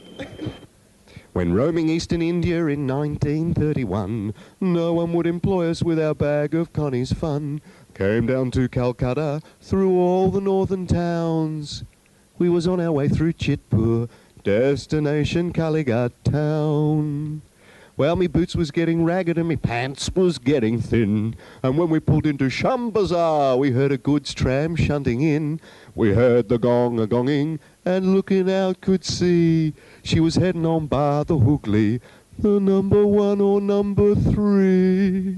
When roaming eastern India in 1931, no one would employ us with our bag of Connie's fun. Came down to Calcutta, through all the northern towns. We was on our way through Chitpur, destination Kalighat town. Well, me boots was getting ragged and me pants was getting thin. And when we pulled into Shambazar, we heard a goods tram shunting in. We heard the gong a-gonging, and looking out could see she was heading on bar the Hooghly, the number 1 or number 3.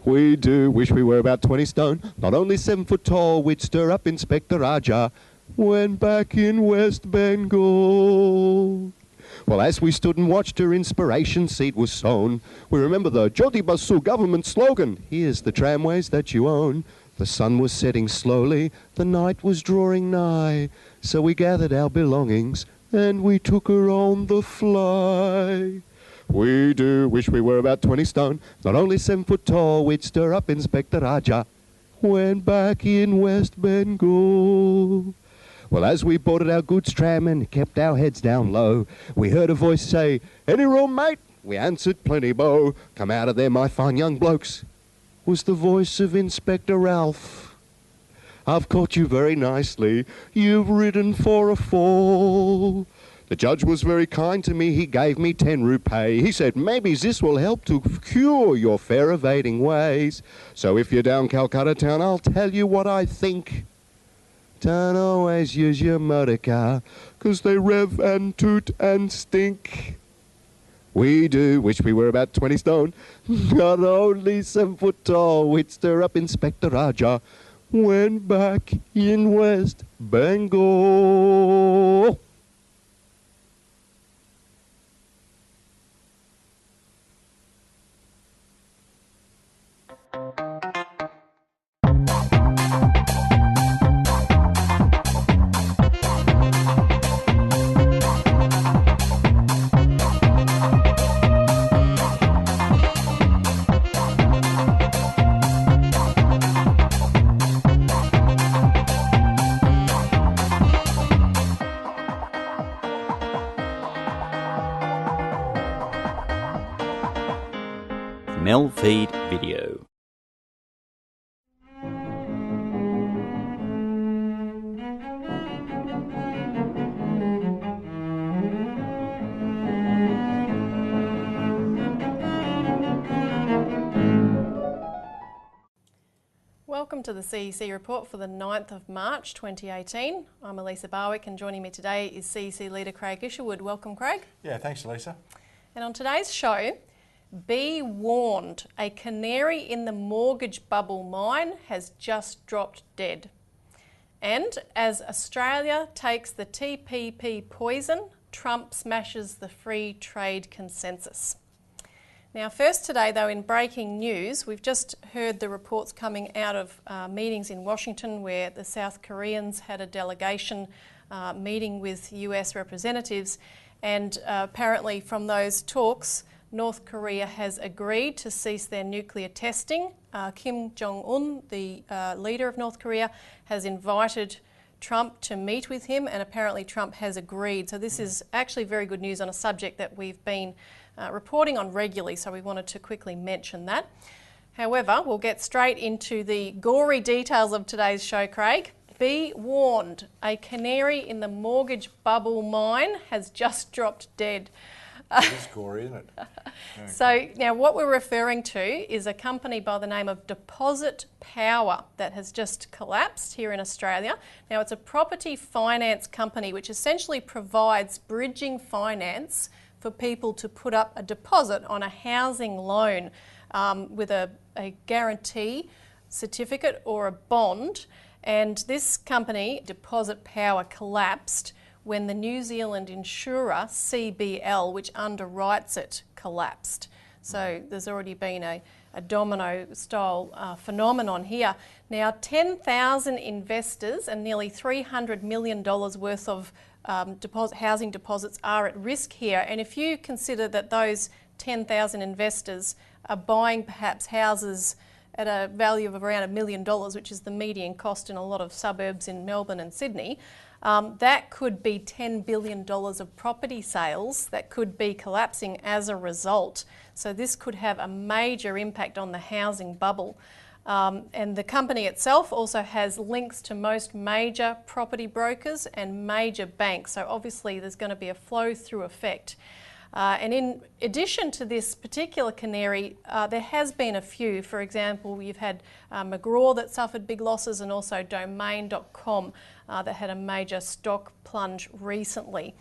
We do wish we were about 20 stone, not only 7 foot tall. We'd stir up Inspector Raja when back in West Bengal. Well, as we stood and watched, her inspiration seed was sown. We remember the Jyoti Basu government slogan, here's the tramways that you own. The sun was setting slowly, the night was drawing nigh, so we gathered our belongings and we took her on the fly. We do wish we were about 20 stone, not only 7 foot tall. We'd stir up Inspector Raja when back in West Bengal. Well, as we boarded our goods tram and kept our heads down low, we heard a voice say, "Any room, mate?" We answered, "Plenty, Bo. Come out of there, my fine young blokes." Was the voice of Inspector Ralph. "I've caught you very nicely. You've ridden for a fall." The judge was very kind to me. He gave me 10 rupees. He said, "Maybe this will help to cure your fare evading ways. So if you're down Calcutta town, I'll tell you what I think. Don't always use your motor car, 'cause they rev and toot and stink." We do wish we were about 20 stone, not only 7 foot tall. We'd stir up Inspector Raja when back in West Bengal. MELfeed.video. Welcome to the CEC Report for the 9th of March 2018. I'm Elisa Barwick and joining me today is CEC leader Craig Isherwood. Welcome, Craig. Yeah, thanks, Elisa. And on today's show, be warned, a canary in the mortgage bubble mine has just dropped dead. And as Australia takes the TPP poison, Trump smashes the free trade consensus. Now, first today, though, in breaking news, we've just heard the reports coming out of meetings in Washington where the South Koreans had a delegation meeting with US representatives, and apparently from those talks, North Korea has agreed to cease their nuclear testing. Kim Jong-un, the leader of North Korea, has invited Trump to meet with him, and apparently Trump has agreed. So this is actually very good news on a subject that we've been reporting on regularly, so we wanted to quickly mention that. However, we'll get straight into the gory details of today's show, Craig. Be warned, a canary in the mortgage bubble mine has just dropped dead. It is gory, isn't it? So now what we're referring to is a company by the name of Deposit Power that has just collapsed here in Australia. Now it's a property finance company which essentially provides bridging finance for people to put up a deposit on a housing loan with a guarantee certificate or a bond. And this company, Deposit Power, collapsed when the New Zealand insurer CBL, which underwrites it, collapsed. So there's already been a domino-style phenomenon here. Now 10,000 investors and nearly $300 million worth of housing deposits are at risk here. And if you consider that those 10,000 investors are buying perhaps houses at a value of around $1 million, which is the median cost in a lot of suburbs in Melbourne and Sydney, that could be $10 billion of property sales that could be collapsing as a result. So this could have a major impact on the housing bubble. And the company itself also has links to most major property brokers and major banks. So obviously there's going to be a flow-through effect. And in addition to this particular canary, there has been a few. For example, you've had McGraw that suffered big losses, and also Domain.com that had a major stock plunge recently.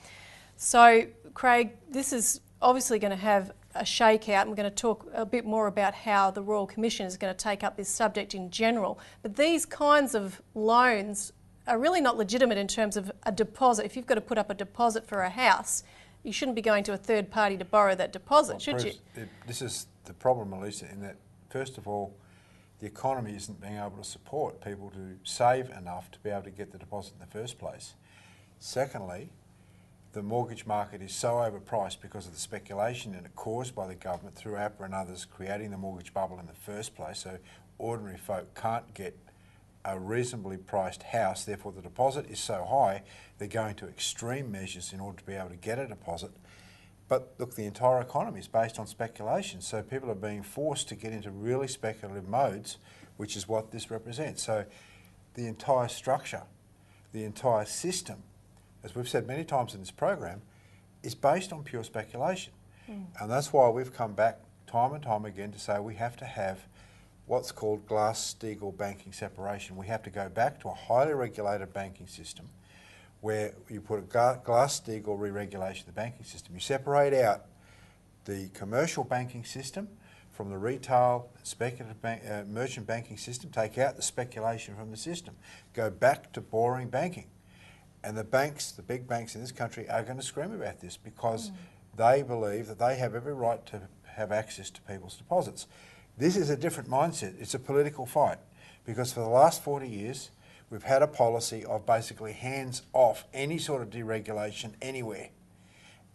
So, Craig, this is obviously going to have a shakeout. I'm going to talk a bit more about how the Royal Commission is going to take up this subject in general. But these kinds of loans are really not legitimate in terms of a deposit. If you've got to put up a deposit for a house, you shouldn't be going to a third party to borrow that deposit, should you? This is the problem, Elisa, in that, first of all, the economy isn't being able to support people to save enough to be able to get the deposit in the first place. Secondly, the mortgage market is so overpriced because of the speculation in it caused by the government through APRA and others creating the mortgage bubble in the first place, so ordinary folk can't get a reasonably priced house, therefore the deposit is so high, they're going to extreme measures in order to be able to get a deposit. But look, the entire economy is based on speculation, so people are being forced to get into really speculative modes, which is what this represents. So the entire structure, the entire system, as we've said many times in this program, is based on pure speculation. And that's why we've come back time and time again to say we have to have what's called Glass-Steagall banking separation. We have to go back to a highly regulated banking system where you put a Glass-Steagall re-regulation of the banking system. You separate out the commercial banking system from the retail, speculative merchant banking system, take out the speculation from the system, go back to boring banking. And the banks, the big banks in this country, are going to scream about this because they believe that they have every right to have access to people's deposits. This is a different mindset. It's a political fight because for the last 40 years, we've had a policy of basically hands off any sort of deregulation anywhere.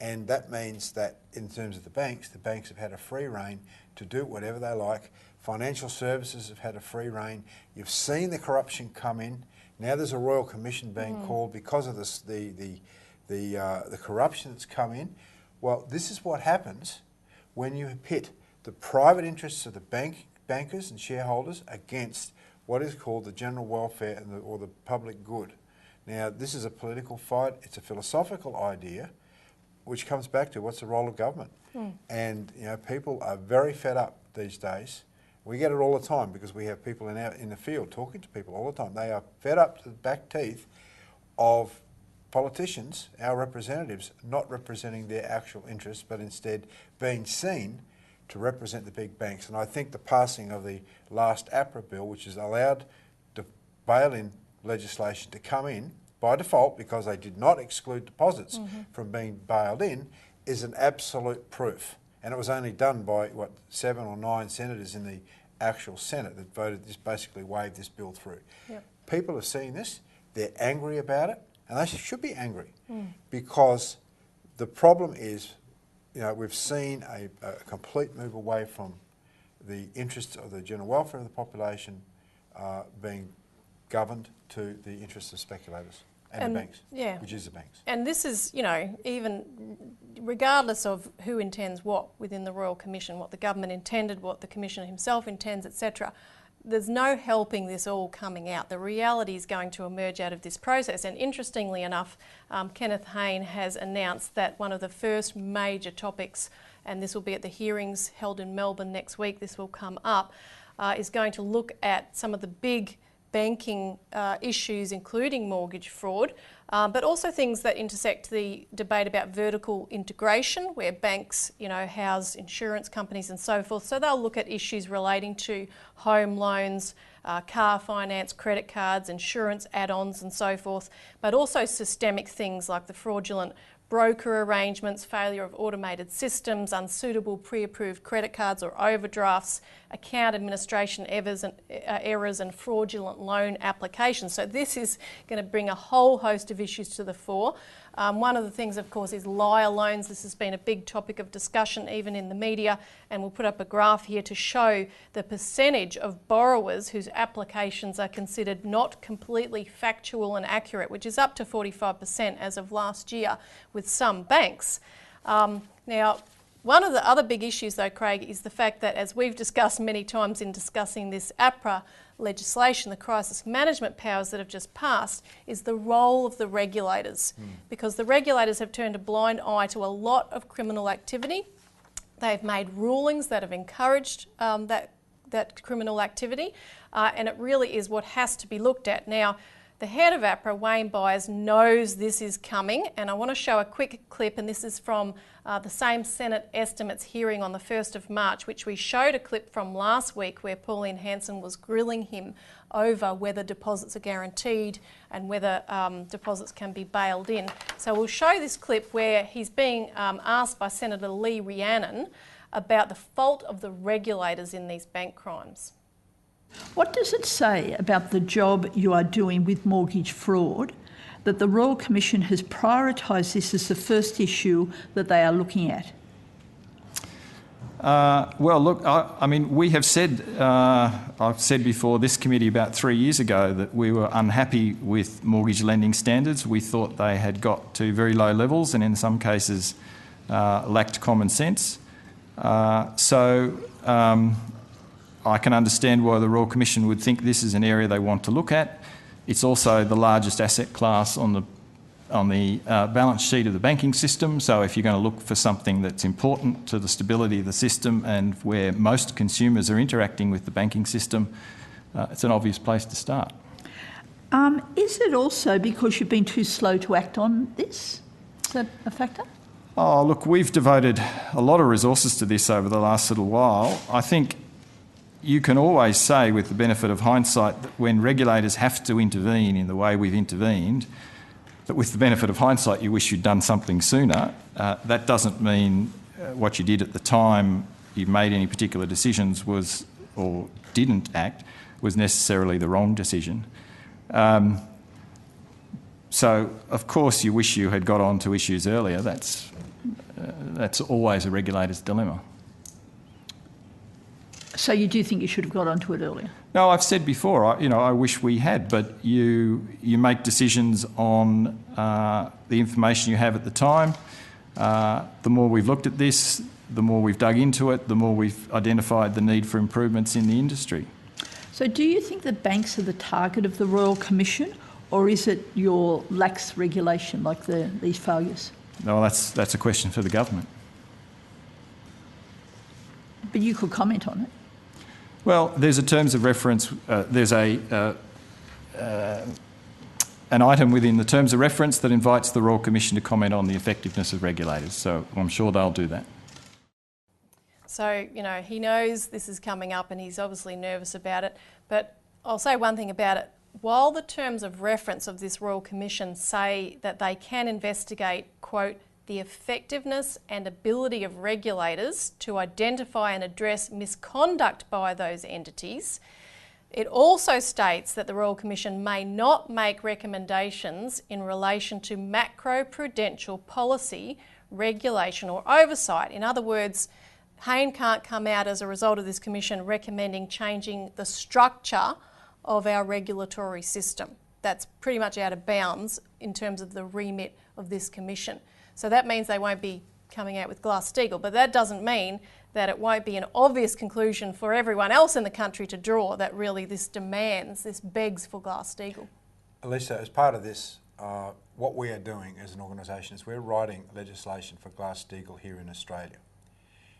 And that means that in terms of the banks have had a free rein to do whatever they like. Financial services have had a free rein. You've seen the corruption come in. Now there's a Royal Commission being called because of this, the corruption that's come in. Well, this is what happens when you pit the private interests of the bankers and shareholders against what is called the general welfare and or the public good. Now, this is a political fight. It's a philosophical idea, which comes back to what's the role of government. And you know, people are very fed up these days. We get it all the time because we have people in the field talking to people all the time. They are fed up to the back teeth of politicians, our representatives, not representing their actual interests, but instead being seen to represent the big banks. And I think the passing of the last APRA bill, which has allowed the bail-in legislation to come in by default because they did not exclude deposits from being bailed in, is an absolute proof. And it was only done by, 7 or 9 senators in the actual Senate that voted this, basically waved this bill through. People are seeing this, they're angry about it, and they should be angry because the problem is, you know, we've seen a complete move away from the interests of the general welfare of the population being governed to the interests of speculators and the banks, which is the banks. And this is, you know, even regardless of who intends what within the Royal Commission, what the government intended, what the Commissioner himself intends, etc., there's no helping this all coming out. The reality is going to emerge out of this process. And interestingly enough, Kenneth Hayne has announced that one of the first major topics, and this will be at the hearings held in Melbourne next week, this will come up, is going to look at some of the big banking issues, including mortgage fraud, but also things that intersect the debate about vertical integration, where banks, you know, house insurance companies and so forth. So they'll look at issues relating to home loans, car finance, credit cards, insurance add-ons and so forth, but also systemic things like the fraudulent broker arrangements, failure of automated systems, unsuitable pre-approved credit cards or overdrafts, account administration errors and fraudulent loan applications. So this is going to bring a whole host of issues to the fore. One of the things, of course, is liar loans. This has been a big topic of discussion even in the media, and we'll put up a graph here to show the percentage of borrowers whose applications are considered not completely factual and accurate, which is up to 45% as of last year with some banks. Now, one of the other big issues though, Craig, is the fact that, as we've discussed many times in discussing this APRA legislation, the crisis management powers that have just passed, is the role of the regulators. Because the regulators have turned a blind eye to a lot of criminal activity. They've made rulings that have encouraged that criminal activity, and it really is what has to be looked at. Now, the head of APRA, Wayne Byers, knows this is coming, and I want to show a quick clip, and this is from the same Senate estimates hearing on the 1st of March, which we showed a clip from last week where Pauline Hanson was grilling him over whether deposits are guaranteed and whether deposits can be bailed in. So we'll show this clip where he's being asked by Senator Lee Rhiannon about the fault of the regulators in these bank crimes. What does it say about the job you are doing with mortgage fraud that the Royal Commission has prioritised this as the first issue that they are looking at? Well, look, I mean, we have said, I've said before this committee about 3 years ago that we were unhappy with mortgage lending standards. We thought they had got to very low levels and in some cases lacked common sense. So I can understand why the Royal Commission would think this is an area they want to look at. It's also the largest asset class on the balance sheet of the banking system, so if you're going to look for something that's important to the stability of the system and where most consumers are interacting with the banking system, it's an obvious place to start. Is it also because you've been too slow to act on this? Is that a factor? Oh, look, we've devoted a lot of resources to this over the last little while. I think you can always say, with the benefit of hindsight, that when regulators have to intervene in the way we've intervened, that with the benefit of hindsight you wish you'd done something sooner. That doesn't mean what you did at the time you made any particular decisions was, or didn't act, was necessarily the wrong decision. So of course you wish you had got on to issues earlier. That's always a regulator's dilemma. So you do think you should have got onto it earlier? No, I've said before, I wish we had, but you make decisions on the information you have at the time. The more we've looked at this, the more we've dug into it, the more we've identified the need for improvements in the industry. So do you think that banks are the target of the Royal Commission, or is it your lax regulation like these failures? No, that's a question for the government. But you could comment on it. Well, there's a terms of reference, there's an item within the terms of reference that invites the Royal Commission to comment on the effectiveness of regulators, so I'm sure they'll do that. So, he knows this is coming up and he's obviously nervous about it, but I'll say one thing about it. While the terms of reference of this Royal Commission say that they can investigate, quote, the effectiveness and ability of regulators to identify and address misconduct by those entities, it also states that the Royal Commission may not make recommendations in relation to macro-prudential policy, regulation or oversight. In other words, Hayne can't come out as a result of this commission recommending changing the structure of our regulatory system. That's pretty much out of bounds in terms of the remit of this commission. So that means they won't be coming out with Glass-Steagall, but that doesn't mean that it won't be an obvious conclusion for everyone else in the country to draw that really this begs for Glass-Steagall. Elisa, as part of this, what we are doing as an organisation is we're writing legislation for Glass-Steagall here in Australia,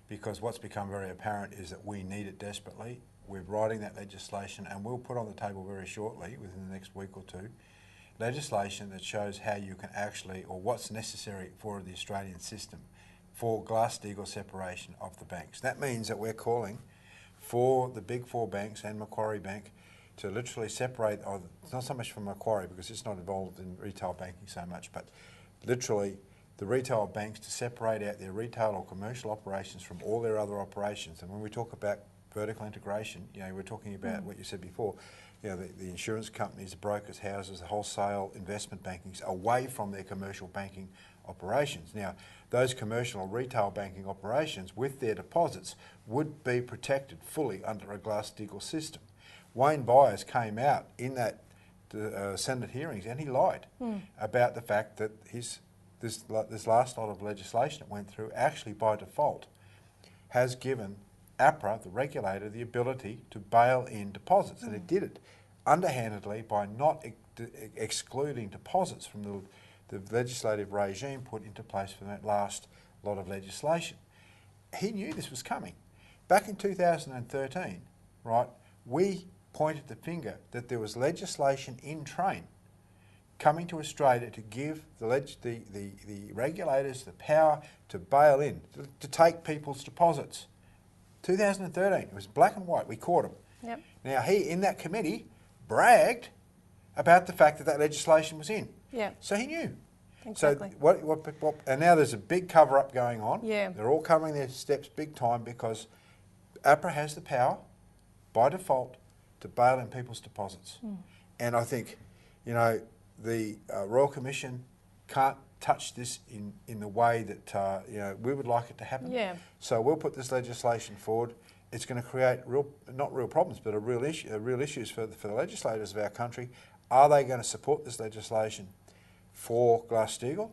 because what's become very apparent is that we need it desperately. We're writing that legislation and we'll put on the table very shortly, within the next week or two, legislation that shows how you can actually, or what's necessary for the Australian system for Glass-Steagall separation of the banks. That means that we're calling for the big four banks and Macquarie Bank to literally separate, it's not so much from Macquarie because it's not involved in retail banking so much, but literally the retail banks to separate out their retail or commercial operations from all their other operations. And when we talk about vertical integration, we're talking about what you said before, the insurance companies, the brokers, houses, the wholesale investment bankings away from their commercial banking operations. Now, those commercial or retail banking operations with their deposits would be protected fully under a Glass-Steagall system. Wayne Byers came out in that Senate hearings and he lied about the fact that this last lot of legislation that went through actually by default has given APRA, the regulator, the ability to bail in deposits, and it did it underhandedly by not excluding deposits from the legislative regime put into place for that last lot of legislation. He knew this was coming. Back in 2013, right, we pointed the finger that there was legislation in train coming to Australia to give the regulators the power to bail in, to take people's deposits. 2013, it was black and white, we caught him. Yep. Now he, in that committee, bragged about the fact that that legislation was in. Yeah. So he knew. Exactly. So and now there's a big cover-up going on. Yeah. They're all covering their steps big time because APRA has the power, by default, to bail in people's deposits. And I think, the Royal Commission can't touch this in the way that we would like it to happen. Yeah. So we'll put this legislation forward. It's going to create not real problems, but real issues for the legislators of our country. Are they going to support this legislation for Glass-Steagall?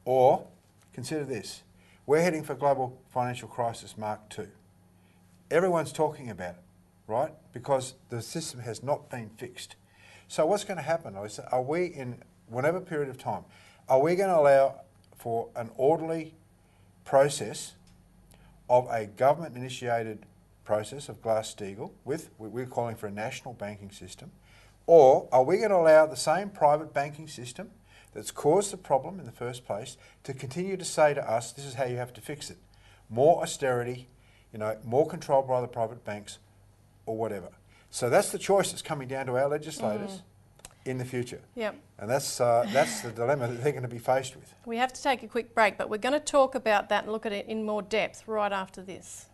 Or, consider this, we're heading for global financial crisis Mark II. Everyone's talking about it, right? Because the system has not been fixed. So what's going to happen is, are we in whatever period of time, are we going to allow for an orderly process of a government-initiated process of Glass-Steagall we're calling for a national banking system, or are we going to allow the same private banking system that's caused the problem in the first place to continue to say to us, this is how you have to fix it? More austerity, more control by the private banks, or whatever. So that's the choice that's coming down to our legislators in the future. Yep. And that's the dilemma that they're going to be faced with. We have to take a quick break, but we're going to talk about that and look at it in more depth right after this.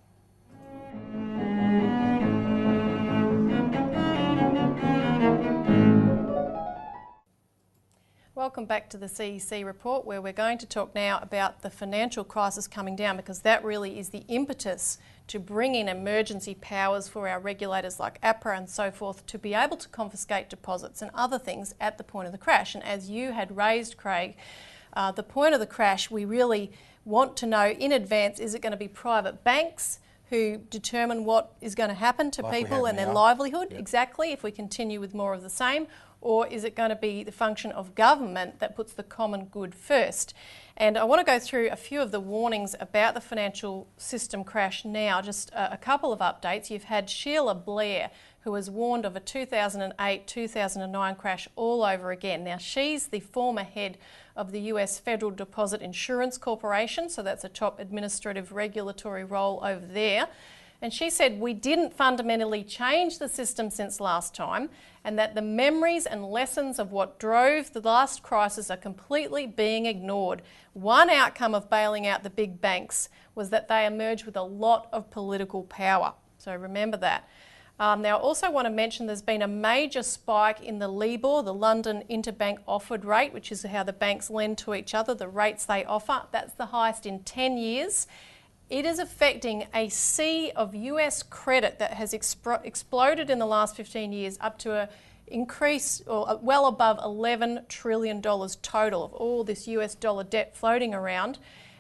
Welcome back to the CEC Report, where we're going to talk now about the financial crisis coming down, because that really is the impetus to bring in emergency powers for our regulators like APRA and so forth to be able to confiscate deposits and other things at the point of the crash. And as you had raised, Craig, the point of the crash, we really want to know in advance, is it going to be private banks who determine what is going to happen to people and their livelihood? Yep. Exactly, if we continue with more of the same. Or is it going to be the function of government that puts the common good first? And I want to go through a few of the warnings about the financial system crash now. Just a couple of updates. You've had Sheila Blair, who has warned of a 2008-2009 crash all over again. Now, she's the former head of the US Federal Deposit Insurance Corporation, so that's a top administrative regulatory role over there. And she said, we didn't fundamentally change the system since last time, and that the memories and lessons of what drove the last crisis are completely being ignored. One outcome of bailing out the big banks was that they emerged with a lot of political power. So remember that. Now, I also want to mention there's been a major spike in the LIBOR, the London Interbank Offered Rate, which is how the banks lend to each other, the rates they offer. That's the highest in 10 years. It is affecting a sea of US credit that has exploded in the last 15 years up to an increase or well above $11 trillion total of all this US dollar debt floating around.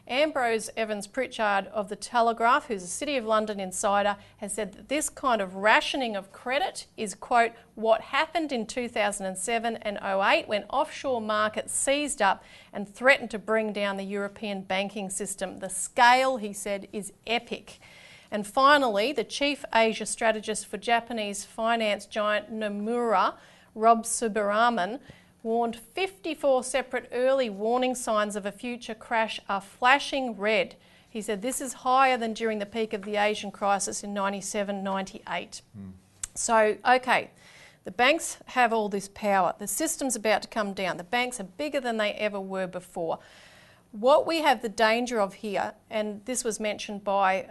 Ambrose Evans-Pritchard of The Telegraph, who's a City of London insider, has said that this kind of rationing of credit is, quote, what happened in 2007 and 08 when offshore markets seized up and threatened to bring down the European banking system. The scale, he said, is epic. And finally, the chief Asia strategist for Japanese finance giant Nomura, Rob Subaraman, warned 54 separate early warning signs of a future crash are flashing red. He said this is higher than during the peak of the Asian crisis in 97-98. So, okay, the banks have all this power. The system's about to come down. The banks are bigger than they ever were before. What we have the danger of here, and this was mentioned by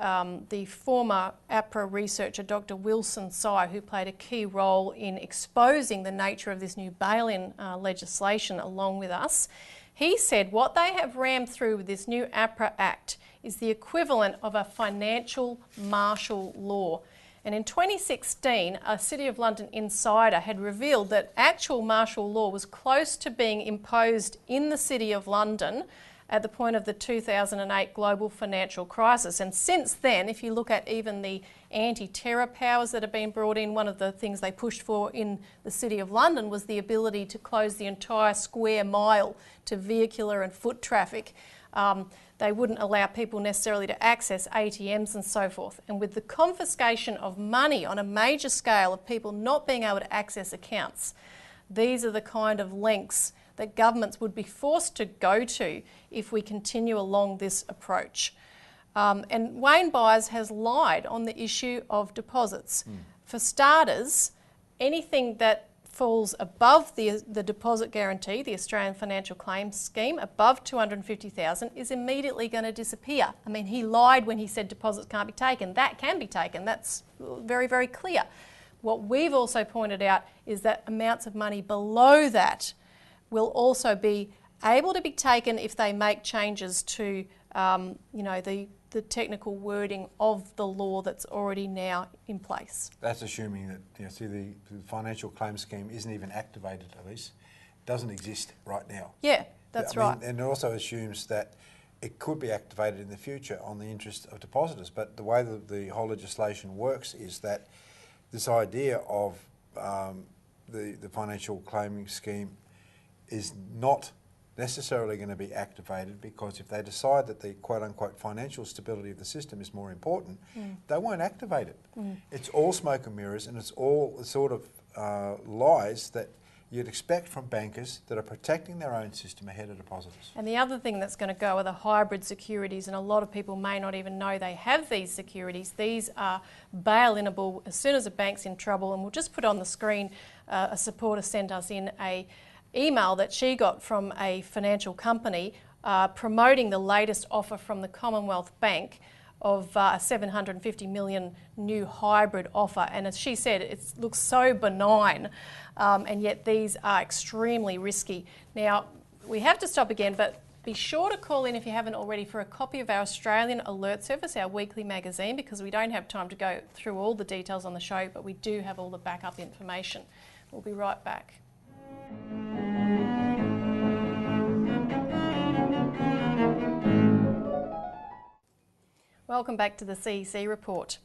the former APRA researcher, Dr. Wilson Tsai, who played a key role in exposing the nature of this new bail-in legislation along with us. He said what they have rammed through with this new APRA Act is the equivalent of a financial martial law. And in 2016, a City of London insider had revealed that actual martial law was close to being imposed in the City of London at the point of the 2008 global financial crisis. And since then, if you look at even the anti-terror powers that have been brought in, one of the things they pushed for in the City of London was the ability to close the entire square mile to vehicular and foot traffic. They wouldn't allow people necessarily to access ATMs and so forth. And with the confiscation of money on a major scale of people not being able to access accounts, these are the kind of lengths that governments would be forced to go to if we continue along this approach. And Wayne Byers has lied on the issue of deposits. For starters, anything that falls above the deposit guarantee, the Australian Financial Claims Scheme, above $250,000 is immediately going to disappear. I mean, he lied when he said deposits can't be taken. That can be taken. That's very, very clear. What we've also pointed out is that amounts of money below that will also be able to be taken if they make changes to, the technical wording of the law that's already now in place. That's assuming that, the financial claim scheme isn't even activated, at least. It doesn't exist right now. Yeah, that's right. And it also assumes that it could be activated in the future on the interest of depositors. But the way that the whole legislation works is that this idea of the financial claiming scheme is not necessarily going to be activated, because if they decide that the quote-unquote financial stability of the system is more important, they won't activate it. It's all smoke and mirrors, and it's all the sort of lies that you'd expect from bankers that are protecting their own system ahead of depositors. And the other thing that's going to go are the hybrid securities, and a lot of people may not even know they have these securities. These are bail-inable as soon as a bank's in trouble, and we'll just put on the screen, a supporter sent us in a email that she got from a financial company promoting the latest offer from the Commonwealth Bank of a 750 million new hybrid offer. And as she said, it looks so benign, and yet these are extremely risky. Now, we have to stop again, but be sure to call in if you haven't already for a copy of our Australian Alert Service, our weekly magazine, because we don't have time to go through all the details on the show, but we do have all the backup information. We'll be right back. Welcome back to the CEC Report.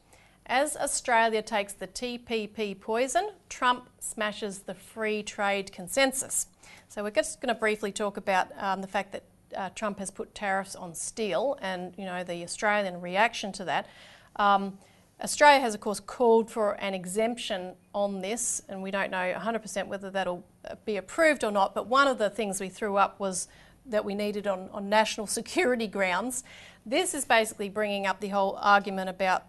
As Australia takes the TPP poison, Trump smashes the free trade consensus. So we're just going to briefly talk about the fact that Trump has put tariffs on steel and, the Australian reaction to that. Australia has, of course, called for an exemption on this, and we don't know 100% whether that'll be approved or not, but one of the things we threw up was that we needed on national security grounds. This is basically bringing up the whole argument about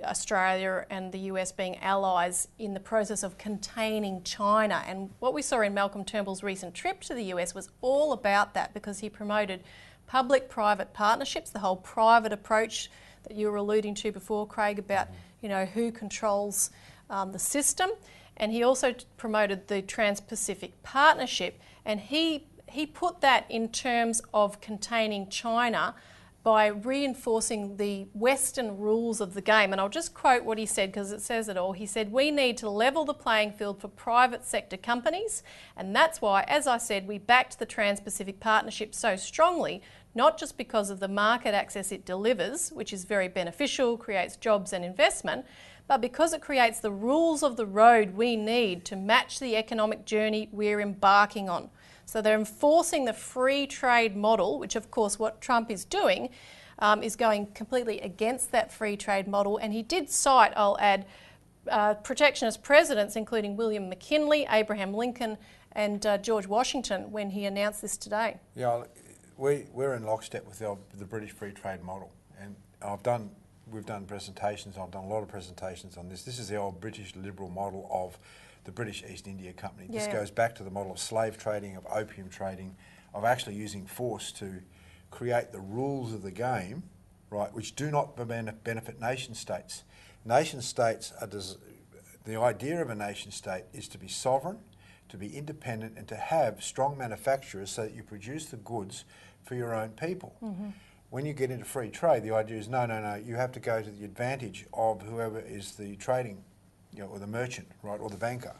Australia and the US being allies in the process of containing China. And what we saw in Malcolm Turnbull's recent trip to the US was all about that, because he promoted public-private partnerships, the whole private approach that you were alluding to before, Craig, about who controls the system. And he also promoted the Trans-Pacific Partnership, and he put that in terms of containing China by reinforcing the Western rules of the game. And I'll just quote what he said, because it says it all. He said, "We need to level the playing field for private sector companies, and that's why, as I said, we backed the Trans-Pacific Partnership so strongly, not just because of the market access it delivers, which is very beneficial, creates jobs and investment, but because it creates the rules of the road we need to match the economic journey we're embarking on." So they're enforcing the free trade model, which of course what Trump is doing is going completely against that free trade model. And he did cite, I'll add, protectionist presidents, including William McKinley, Abraham Lincoln and George Washington, when he announced this today. Yeah, we're in lockstep with the British free trade model. And we've done presentations, I've done a lot of presentations on this. This is the old British liberal model of the British East India Company. Yeah. This goes back to the model of slave trading, of opium trading, of actually using force to create the rules of the game, right, which do not benefit nation states. Nation states the idea of a nation state is to be sovereign, to be independent, and to have strong manufacturers so that you produce the goods for your own people. Mm-hmm. When you get into free trade, the idea is no, you have to go to the advantage of whoever is the trading, or the merchant, right, or the banker.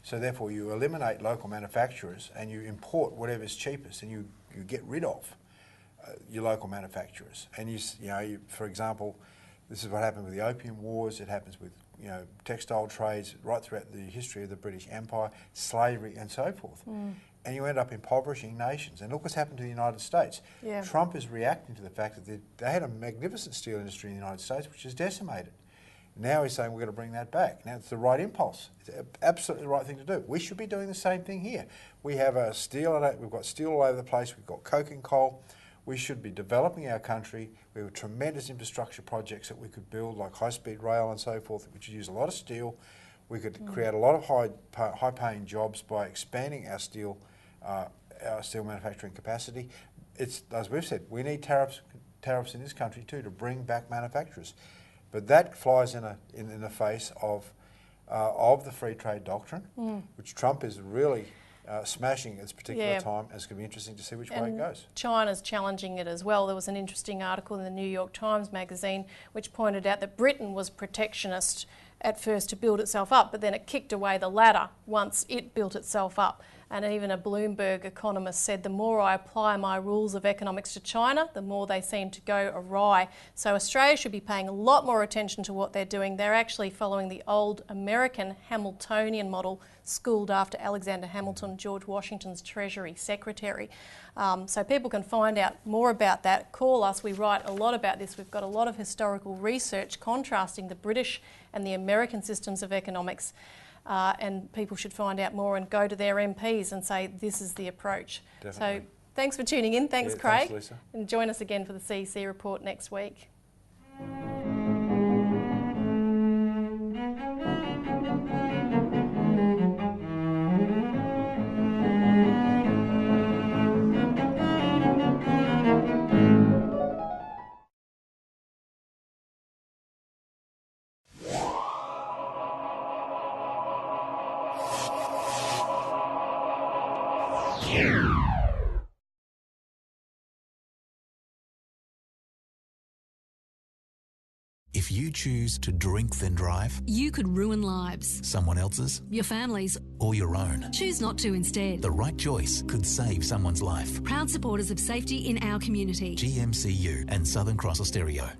So therefore you eliminate local manufacturers and you import whatever's cheapest, and you get rid of your local manufacturers. And you for example, this is what happened with the Opium Wars. It happens with textile trades right throughout the history of the British Empire, slavery and so forth. Mm. And you end up impoverishing nations. And look what's happened to the United States. Yeah. Trump is reacting to the fact that they had a magnificent steel industry in the United States which is decimated. Now he's saying we're going to bring that back. Now it's the right impulse. It's absolutely the right thing to do. We should be doing the same thing here. We have we've got steel all over the place. We've got coke and coal. We should be developing our country. We have tremendous infrastructure projects that we could build, like high-speed rail and so forth, which use a lot of steel. We could create a lot of high-paying jobs by expanding our steel manufacturing capacity. It's, as we've said, we need tariffs in this country too to bring back manufacturers. But that flies in the face of the free trade doctrine, which Trump is really smashing at this particular time. It's going to be interesting to see which way it goes. China's challenging it as well. There was an interesting article in the New York Times magazine which pointed out that Britain was protectionist at first to build itself up, but then it kicked away the ladder once it built itself up. And even a Bloomberg economist said, the more I apply my rules of economics to China, the more they seem to go awry. So Australia should be paying a lot more attention to what they're doing. They're actually following the old American Hamiltonian model, schooled after Alexander Hamilton, George Washington's Treasury Secretary. So people can find out more about that. Call us. We write a lot about this. We've got a lot of historical research contrasting the British and the American systems of economics. And people should find out more and go to their MPs and say, this is the approach. Definitely. So thanks for tuning in. Thanks, Craig. Thanks, Lisa. And join us again for the CEC Report next week. If you choose to drink then drive, you could ruin lives. Someone else's, your family's, or your own. Choose not to instead. The right choice could save someone's life. Proud supporters of safety in our community. GMCU and Southern Cross Austereo.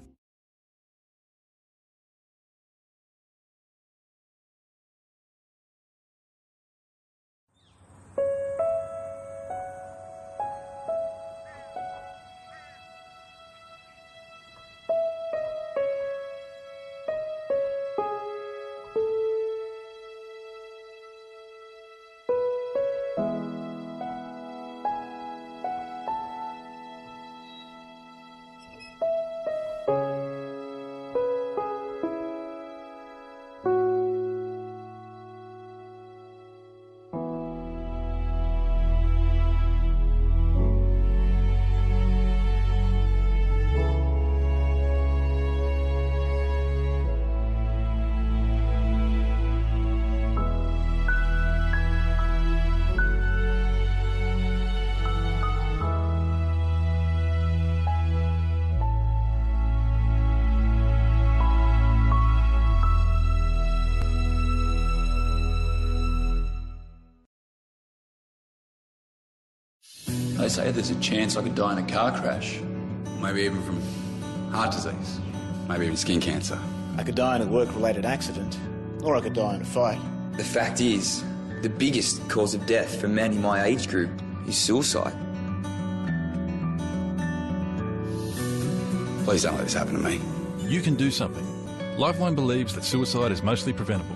They say there's a chance I could die in a car crash, maybe even from heart disease, maybe even skin cancer. I could die in a work-related accident, or I could die in a fight. The fact is, the biggest cause of death for men in my age group is suicide. Please don't let this happen to me. You can do something. Lifeline believes that suicide is mostly preventable.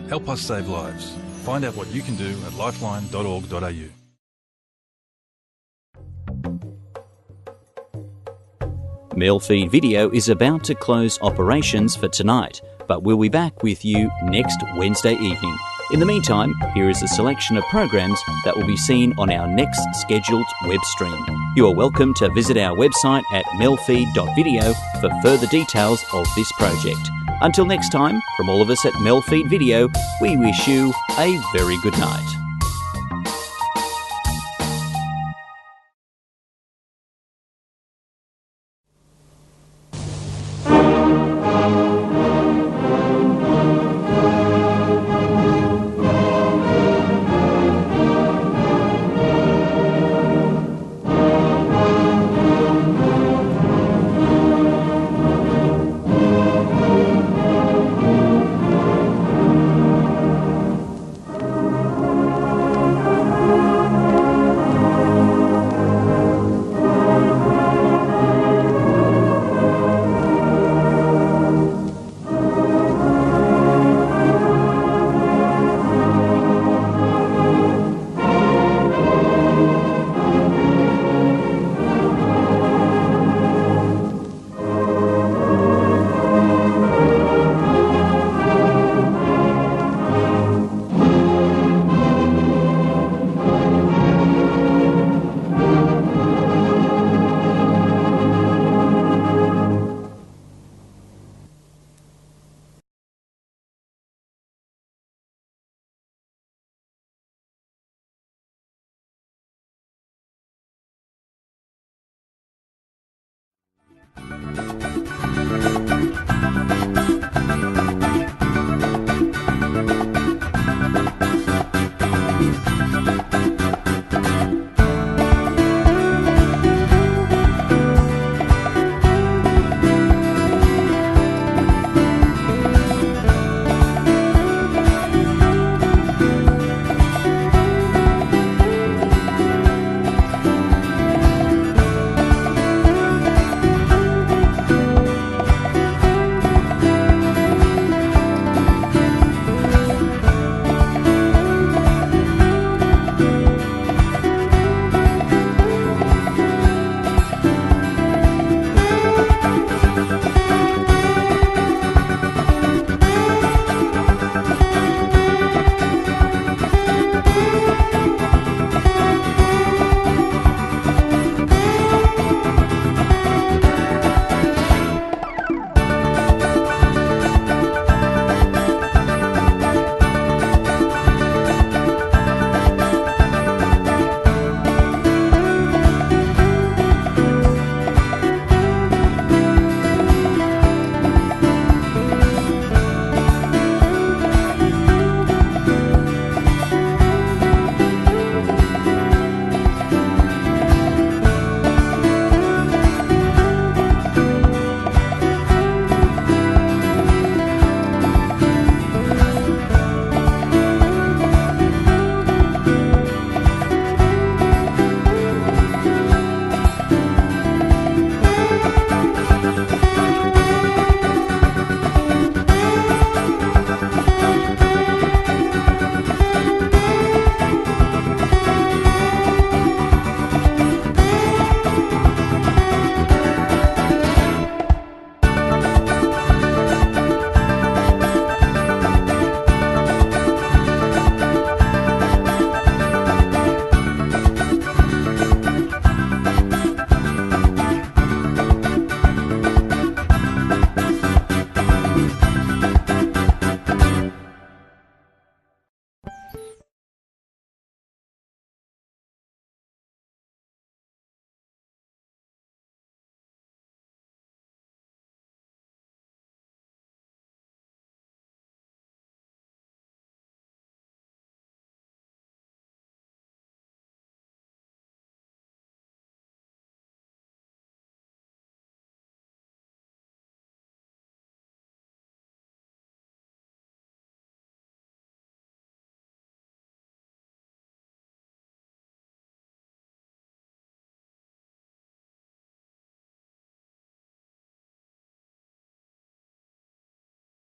Help us save lives. Find out what you can do at lifeline.org.au. MELfeed Video is about to close operations for tonight, but we'll be back with you next Wednesday evening. In the meantime, here is a selection of programs that will be seen on our next scheduled web stream. You are welcome to visit our website at MELfeed.video for further details of this project. Until next time, from all of us at MELfeed Video, we wish you a very good night.